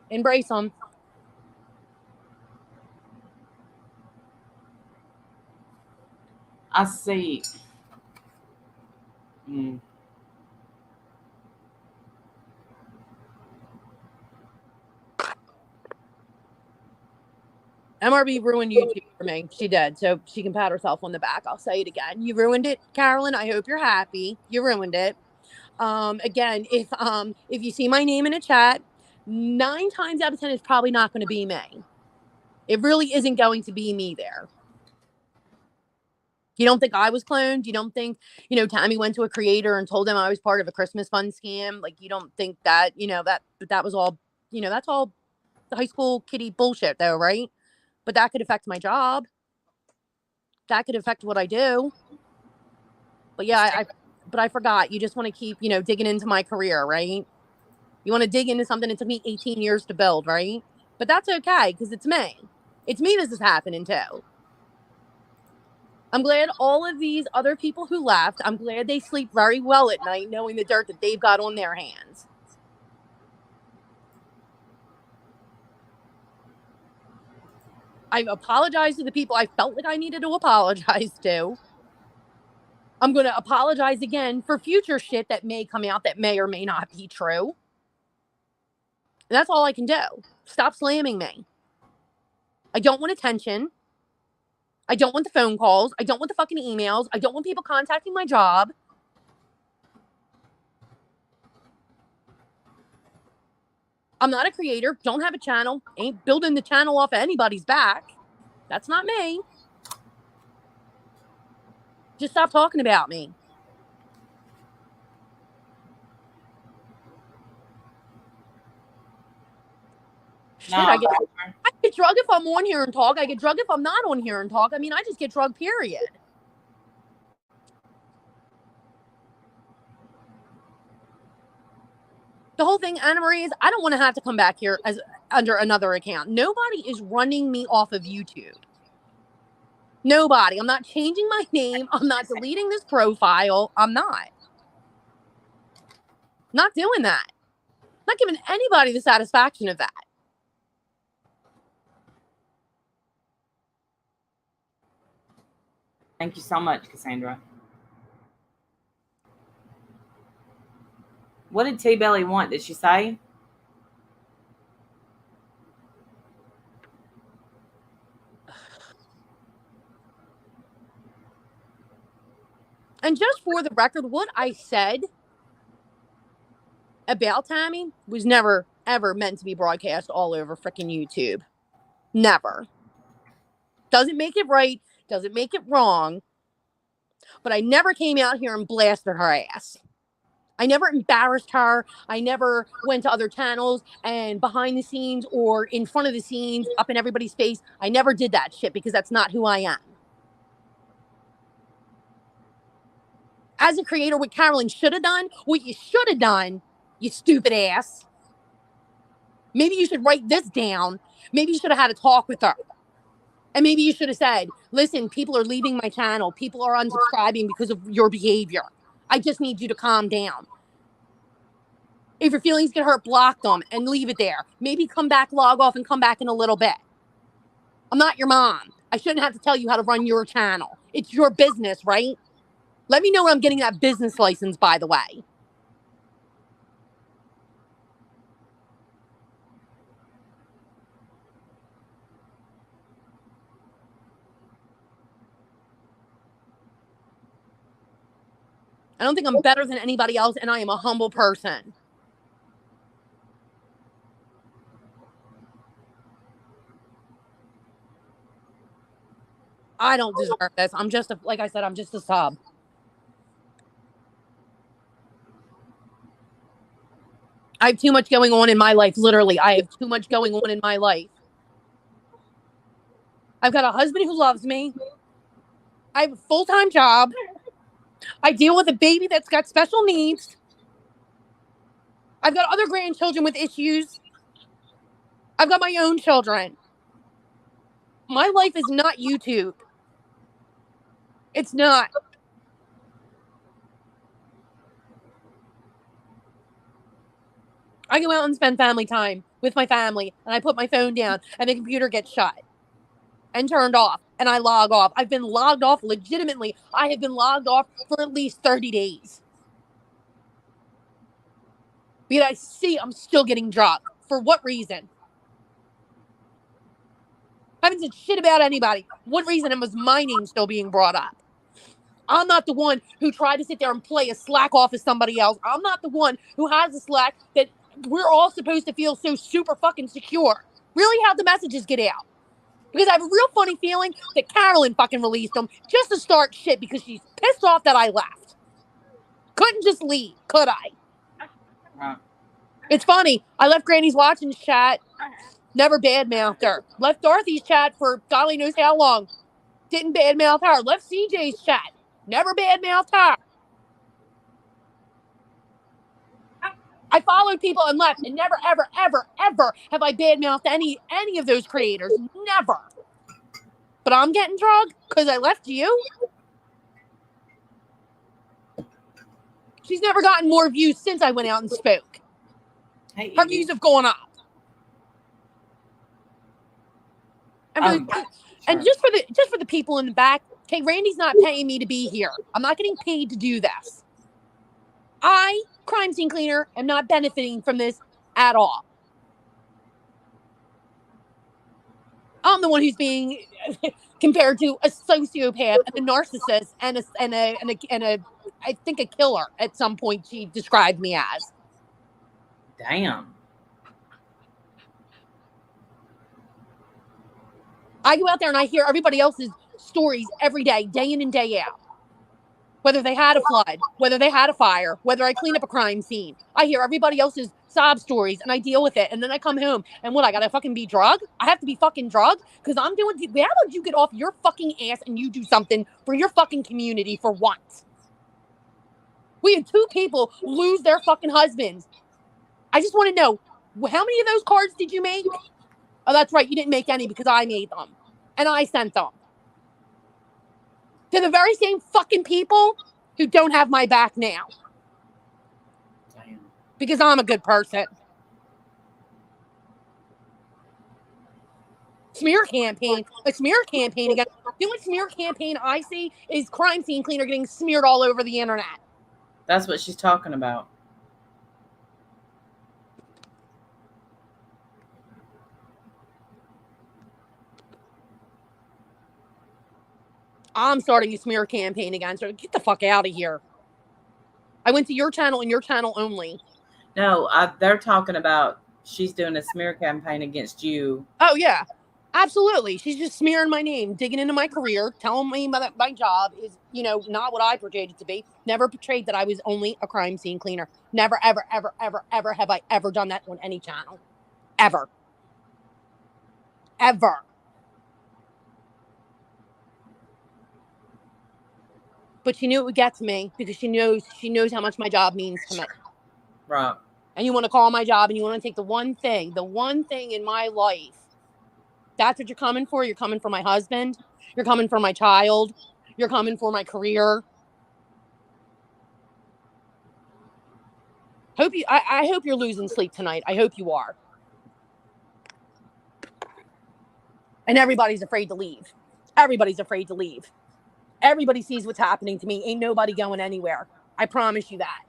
Embrace them.
I see.
MRB ruined YouTube for me. She did. So she can pat herself on the back. I'll say it again. You ruined it, Carolyn. I hope you're happy. You ruined it. Again, if you see my name in a chat, 9 times out of 10 it's probably not going to be me. It really isn't going to be me there. You don't think I was cloned? You don't think, Tammy went to a creator and told them I was part of a Christmas fund scam? Like, you don't think that, that was all, that's all high school kiddie bullshit though, right? But that could affect my job. That could affect what I do. But yeah, I forgot. You just want to keep, digging into my career, right? You want to dig into something that took me 18 years to build, right? But that's okay, because it's me. It's me this is happening to. I'm glad all of these other people who left, I'm glad they sleep very well at night knowing the dirt that they've got on their hands. I apologize to the people I felt like I needed to apologize to. I'm going to apologize again for future shit that may come out that may or may not be true. And that's all I can do. Stop slamming me. I don't want attention. I don't want the phone calls. I don't want the fucking emails. I don't want people contacting my job. I'm not a creator. Don't have a channel. Ain't building the channel off of anybody's back. That's not me. Just stop talking about me. Shit, I get drugged if I'm on here and talk. I get drugged if I'm not on here and talk. I mean, I just get drugged, period. The whole thing, Anna Marie, is I don't want to have to come back here as under another account. Nobody is running me off of YouTube. Nobody. I'm not changing my name. I'm not deleting this profile. I'm not. Not doing that. Not giving anybody the satisfaction of that.
Thank you so much, Cassandra. What did T-Belly want? Did she say?
And just for the record, what I said about Tammy was never, ever meant to be broadcast all over freaking YouTube. Never. Doesn't make it right. Doesn't make it wrong. But I never came out here and blasted her ass. I never embarrassed her. I never went to other channels and behind the scenes or in front of the scenes, up in everybody's face. I never did that shit because that's not who I am. As a creator, what Carolyn should have done, what you should have done, you stupid ass. Maybe you should write this down. Maybe you should have had a talk with her. And maybe you should have said, listen, people are leaving my channel. People are unsubscribing because of your behavior. I just need you to calm down. If your feelings get hurt, block them and leave it there. Maybe come back, log off, and come back in a little bit. I'm not your mom. I shouldn't have to tell you how to run your channel. It's your business, right? Let me know when I'm getting that business license, by the way. I don't think I'm better than anybody else, and I am a humble person. I don't deserve this. I'm just, like I said, I'm just a sub. I have too much going on in my life. Literally, I have too much going on in my life. I've got a husband who loves me. I have a full-time job. I deal with a baby that's got special needs. I've got other grandchildren with issues. I've got my own children. My life is not YouTube. It's not. I go out and spend family time with my family, and I put my phone down, and the computer gets shut and turned off, and I log off. I've been logged off legitimately. I have been logged off for at least 30 days. But I see I'm still getting dropped. For what reason? I haven't said shit about anybody. What reason was my name still being brought up? I'm not the one who tried to sit there and play a slack off as somebody else. I'm not the one who has a slack that we're all supposed to feel so super fucking secure. Really, how the messages get out? Because I have a real funny feeling that Carolyn fucking released them just to start shit because she's pissed off that I left. Couldn't just leave, could I? It's funny. I left Granny's watching chat. Never badmouthed her. Left Dorothy's chat for golly knows how long. Didn't badmouth her. Left CJ's chat. Never badmouthed her. I followed people and left, and never, ever, ever, ever have I badmouthed any of those creators. Never. But I'm getting drugged because I left you. She's never gotten more views since I went out and spoke. Her views have gone up. And just for the people in the back, okay, Randy's not paying me to be here. I'm not getting paid to do this. I, crime scene cleaner, am not benefiting from this at all. I'm the one who's being compared to a sociopath and a narcissist and a I think a killer at some point she described me as.
Damn.
I go out there and I hear everybody else's stories every day in and day out. Whether they had a flood, whether they had a fire, whether I clean up a crime scene. I hear everybody else's sob stories and I deal with it. And then I come home and what, I gotta fucking be drugged? I have to be fucking drugged? Because I'm doing, how about you get off your fucking ass and you do something for your fucking community for once? We had 2 people lose their fucking husbands. I just want to know, how many of those cards did you make? Oh, that's right. You didn't make any because I made them. And I sent them. To the very same fucking people who don't have my back now.
Damn.
Because I'm a good person. Smear campaign. A smear campaign again. The only smear campaign I see is crime scene cleaner getting smeared all over the internet.
That's what she's talking about.
I'm starting a smear campaign again. So get the fuck out of here. I went to your channel and your channel only.
No, they're talking about she's doing a smear campaign against you.
Oh, yeah. Absolutely. She's just smearing my name, digging into my career, telling me that my job is, not what I portrayed it to be. Never portrayed that I was only a crime scene cleaner. Never, ever, ever, ever, ever have I ever done that on any channel. Ever. Ever. But she knew it would get to me because she knows how much my job means to me.
Right.
And you want to call my job and you want to take the one thing in my life That's what you're coming for? You're coming for my husband? You're coming for my child? You're coming for my career? I hope you're losing sleep tonight. I hope you are. And everybody's afraid to leave. Everybody's afraid to leave. Everybody sees what's happening to me. Ain't nobody going anywhere. I promise you that.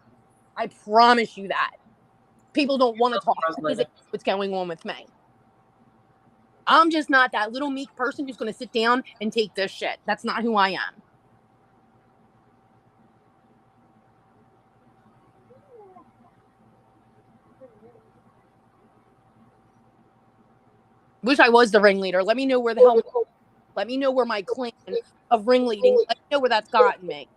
I promise you that. People don't want to talk because they know what's going on with me. I'm just not that little meek person who's going to sit down and take this shit. That's not who I am. Wish I was the ringleader. Let me know where the hell. Let me know where my clan of ringleading. Let me know where that's gotten me.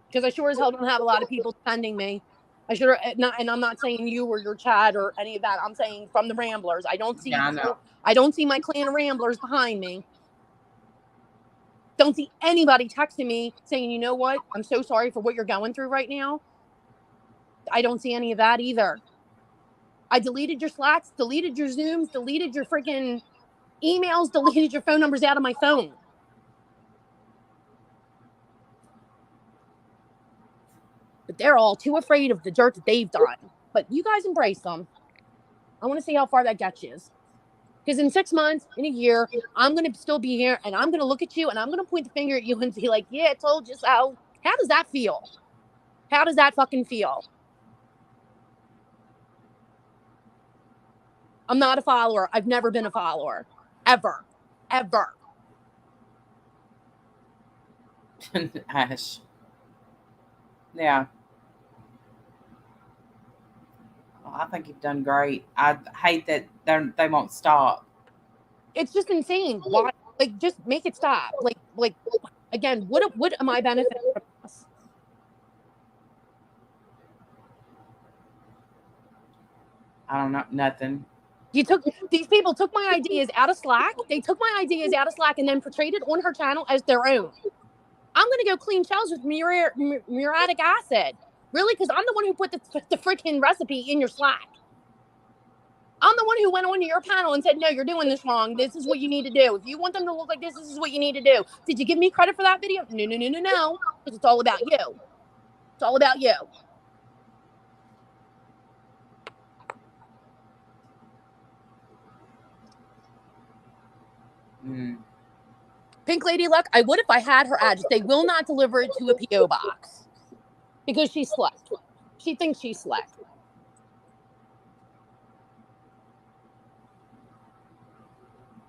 Because I sure as hell don't have a lot of people sending me. I should not, and I'm not saying you or your chat or any of that. I'm saying from the Ramblers. I don't see. Yeah, I don't see my clan of Ramblers behind me. Don't see anybody texting me saying, you know what? I'm so sorry for what you're going through right now. I don't see any of that either. I deleted your Slacks, deleted your Zooms, deleted your freaking emails, deleted your phone numbers out of my phone. But they're all too afraid of the dirt that they've done. But you guys embrace them. I want to see how far that gets you. Because in 6 months, in a year, I'm going to still be here, and I'm going to look at you, and I'm going to point the finger at you and be like, yeah, I told you so. How does that feel? How does that fucking feel? I'm not a follower. I've never been a follower. Ever. Ever.
Ash. Yeah. Well, I think you've done great. I hate that they won't stop.
It's just insane. Why? Like, just make it stop. Like again, what am I benefiting from this?
I don't know. Nothing.
These people took my ideas out of Slack. They took my ideas out of Slack and then portrayed it on her channel as their own. I'm going to go clean shells with muriatic acid. Really? Because I'm the one who put the freaking recipe in your Slack. I'm the one who went onto your panel and said, no, you're doing this wrong. This is what you need to do. If you want them to look like this, this is what you need to do. Did you give me credit for that video? No. Because it's all about you. It's all about you. Pink Lady Luck, I would if I had her address. They will not deliver it to a P.O. box because she's slick. She thinks she's slick.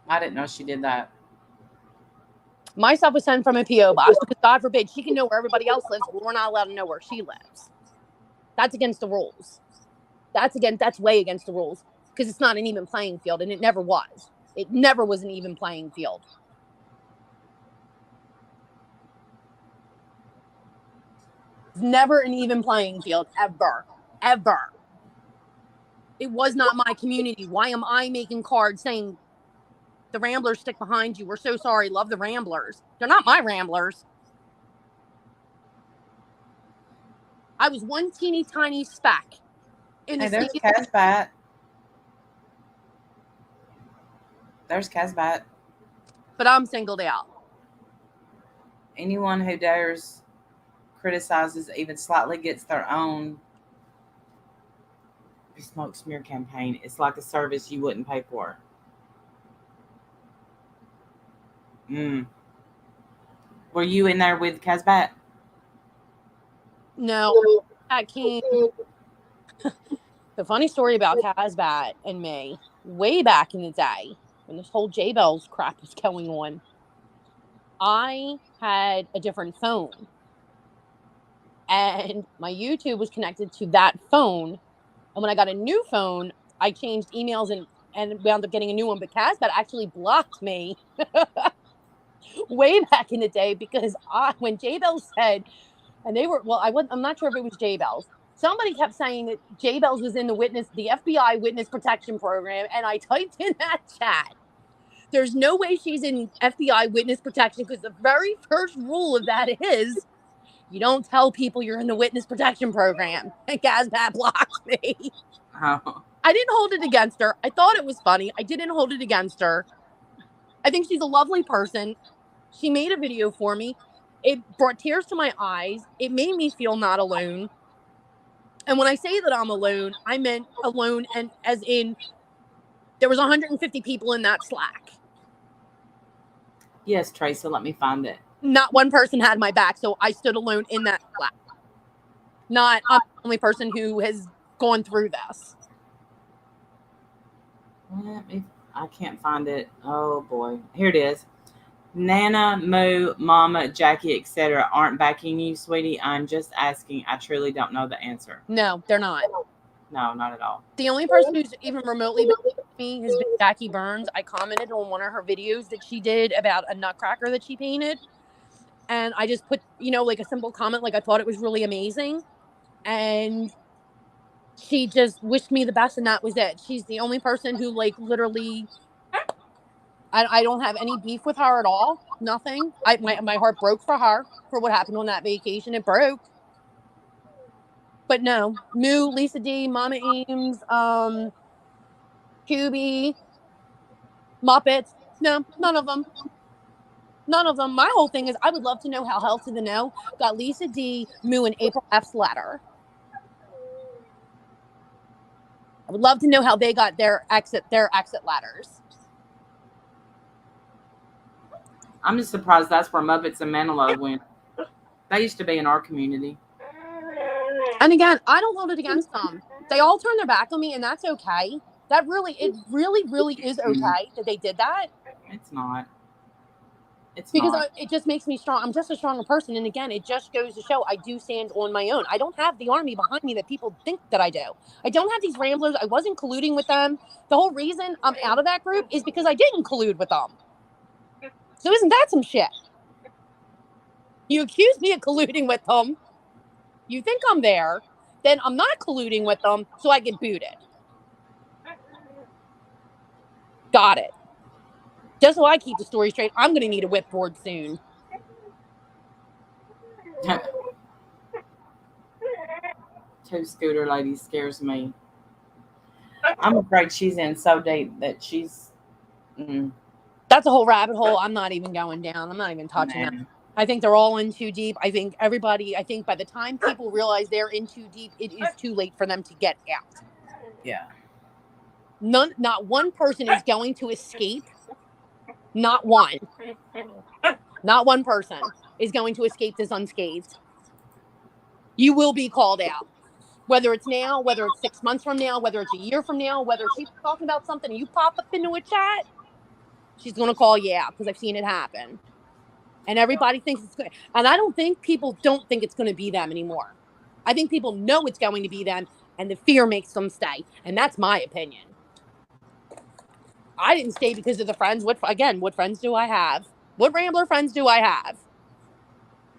I didn't know she did that.
My stuff was sent from a P.O. box because God forbid she can know where everybody else lives, but we're not allowed to know where she lives. That's against the rules. That's way against the rules because it's not an even playing field, and it never was. It never was an even playing field. It's never an even playing field, ever. Ever. It was not my community. Why am I making cards saying the Ramblers stick behind you? We're so sorry. Love the Ramblers. They're not my Ramblers. I was one teeny tiny speck.
Hey, there's Casbat. There's Casbat.
But I'm singled out.
Anyone who dares criticizes, even slightly gets their own smoke smear campaign. It's like a service you wouldn't pay for. Were you in there with Casbat?
No, I can't. The funny story about Casbat and me, way back in the day, when this whole J-Bells crap was going on, I had a different phone. And my YouTube was connected to that phone. And when I got a new phone, I changed emails and wound up getting a new one. But Casbat actually blocked me way back in the day because when J-Bells said, and they were, well, I'm not sure if it was J-Bells. Somebody kept saying that J-Bells was in the FBI witness protection program. And I typed in that chat, there's no way she's in FBI witness protection because the very first rule of that is you don't tell people you're in the witness protection program. And Casbat blocked me.
Oh.
I didn't hold it against her. I thought it was funny. I didn't hold it against her. I think she's a lovely person. She made a video for me. It brought tears to my eyes. It made me feel not alone. And when I say that I'm alone, I meant alone, and as in there was 150 people in that Slack.
Yes, Tracy, let me find it.
Not one person had my back, so I stood alone in that Slack. Not I'm the only person who has gone through this.
I can't find it. Oh boy, here it is. Nana, Moo, Mama, Jackie, etc. aren't backing you, sweetie. I'm just asking. I truly don't know the answer.
No, they're not.
No, not at all.
The only person who's even remotely backing me has been Jackie Burns. I commented on one of her videos that she did about a nutcracker that she painted. And I just put, like a simple comment, like I thought it was really amazing. And she just wished me the best, and that was it. She's the only person who, like, literally, I don't have any beef with her at all. Nothing. My heart broke for her for what happened on that vacation. It broke. But no, Moo, Lisa D, Mama Eames, QB, Muppets. No, none of them. None of them. My whole thing is I would love to know how Hell to the No got Lisa D, Moo, and April F's letter. I would love to know how they got their exit letters.
I'm just surprised that's where Muppets and Manilow went. They used to be in our community.
And again, I don't hold it against them. They all turned their back on me, and that's okay. It really is okay that they did that.
It's not. It's
because
not.
It just makes me strong. I'm just a stronger person. And again, it just goes to show I do stand on my own. I don't have the army behind me that people think that I do. I don't have these ramblers. I wasn't colluding with them. The whole reason I'm out of that group is because I didn't collude with them. So isn't that some shit? You accuse me of colluding with them. You think I'm there. Then I'm not colluding with them, so I get booted. Got it. Just so I keep the story straight, I'm going to need a whipboard soon.
Two scooter lady scares me. I'm afraid she's in so deep that she's.
That's a whole rabbit hole. I'm not even going down. I'm not even touching that. I think they're all in too deep. I think by the time people realize they're in too deep, it is too late for them to get out.
Yeah.
Not one person is going to escape. Not one. Not one person is going to escape this unscathed. You will be called out. Whether it's now, whether it's 6 months from now, whether it's a year from now, whether she's talking about something and you pop up into a chat, she's going to call you out because I've seen it happen. And everybody thinks it's good. And I don't think people don't think it's going to be them anymore. I think people know it's going to be them, and the fear makes them stay. And that's my opinion. I didn't stay because of the friends. What friends do I have? What Rambler friends do I have?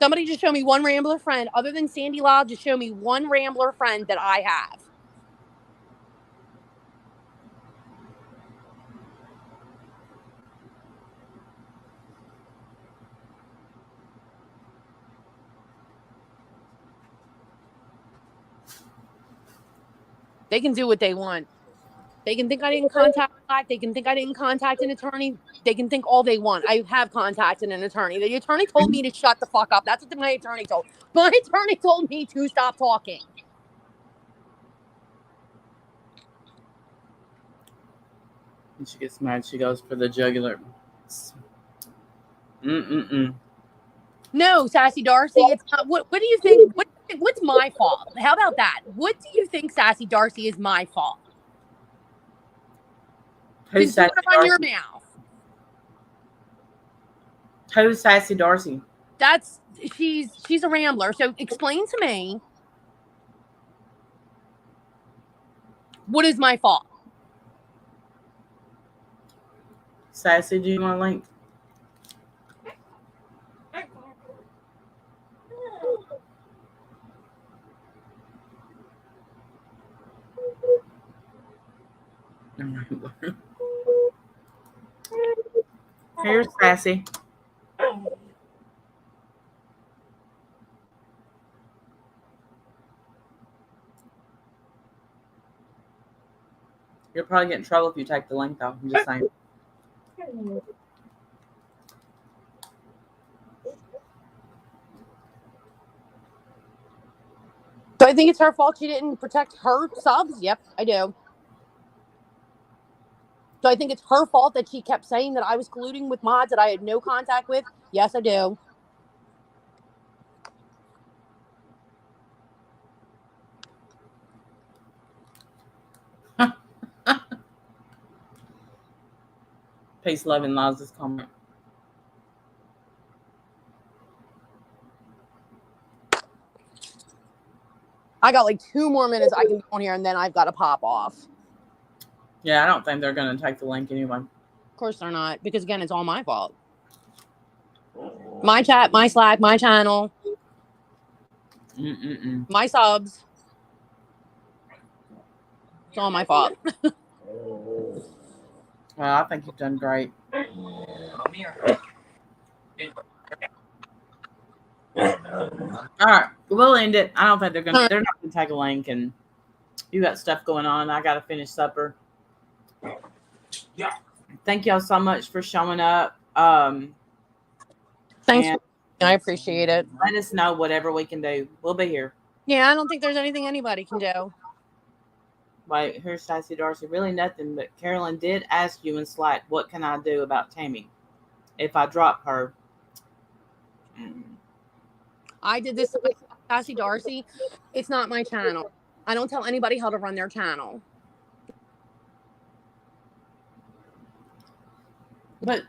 Somebody just show me one Rambler friend. Other than Sandy Law, just show me one Rambler friend that I have. They can do what they want. They can think I didn't contact Black. They can think I didn't contact an attorney. They can think all they want. I have contacted an attorney. The attorney told me to shut the fuck up. That's what my attorney told. My attorney told me to stop talking.
When she gets mad, she goes for the jugular.
No, Sassy Darcy, it's not. What do you think? What's my fault? How about that? What do you think, Sassy Darcy, is my fault?
Who's Sassy Darcy?
On your mouth.
Who's Sassy Darcy?
She's a Rambler. So explain to me, what is my fault?
Sassy, do you want a link? Here's Sassy. You'll probably get in trouble if you take the link, though. I'm just saying.
I think it's her fault she didn't protect her subs? Yep, I do. So I think it's her fault that she kept saying that I was colluding with mods that I had no contact with? Yes, I do.
Peace, love, and laws is comment.
I got like 2 more minutes I can be on here, and then I've got to pop off.
Yeah, I don't think they're going to take the link anyway.
Of course they're not, because again, it's all my fault. My chat, my Slack, my channel, my subs. It's all my fault.
Well, I think you've done great. All right, we'll end it. I don't think they're not going to take a link, and you got stuff going on. I got to finish supper. Yeah. Thank y'all so much for showing up.
Thanks. I appreciate it.
Let us know whatever we can do. We'll be here.
Yeah, I don't think there's anything anybody can do.
Wait, here's Stacey Darcy. Really nothing, but Carolyn did ask you in Slack, what can I do about Tammy if I drop her?
I did this with Stacey Darcy. It's not my channel. I don't tell anybody how to run their channel.
But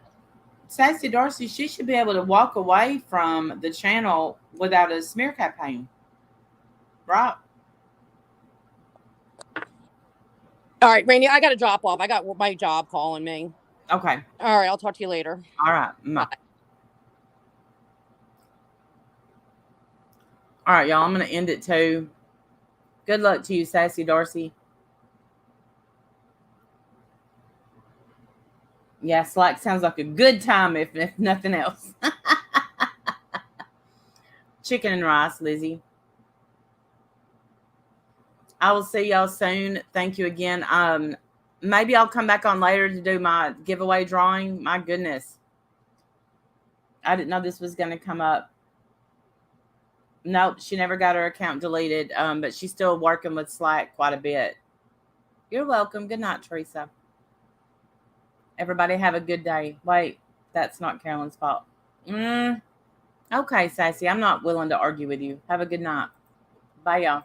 Stacey Darcy, she should be able to walk away from the channel without a smear campaign, right?
All right, Randy, I got to drop off. I got my job calling me.
Okay.
All right, I'll talk to you later.
All right. Bye. All right, y'all. I'm going to end it too. Good luck to you, Stacey Darcy. Yeah, Slack sounds like a good time if nothing else. Chicken and rice, Lizzie. I will see y'all soon. Thank you again. Maybe I'll come back on later to do my giveaway drawing. My goodness. I didn't know this was going to come up. Nope, she never got her account deleted, but she's still working with Slack quite a bit. You're welcome. Good night, Teresa. Everybody have a good day. Wait, that's not Carolyn's fault. Okay, Sassy, I'm not willing to argue with you. Have a good night. Bye, y'all.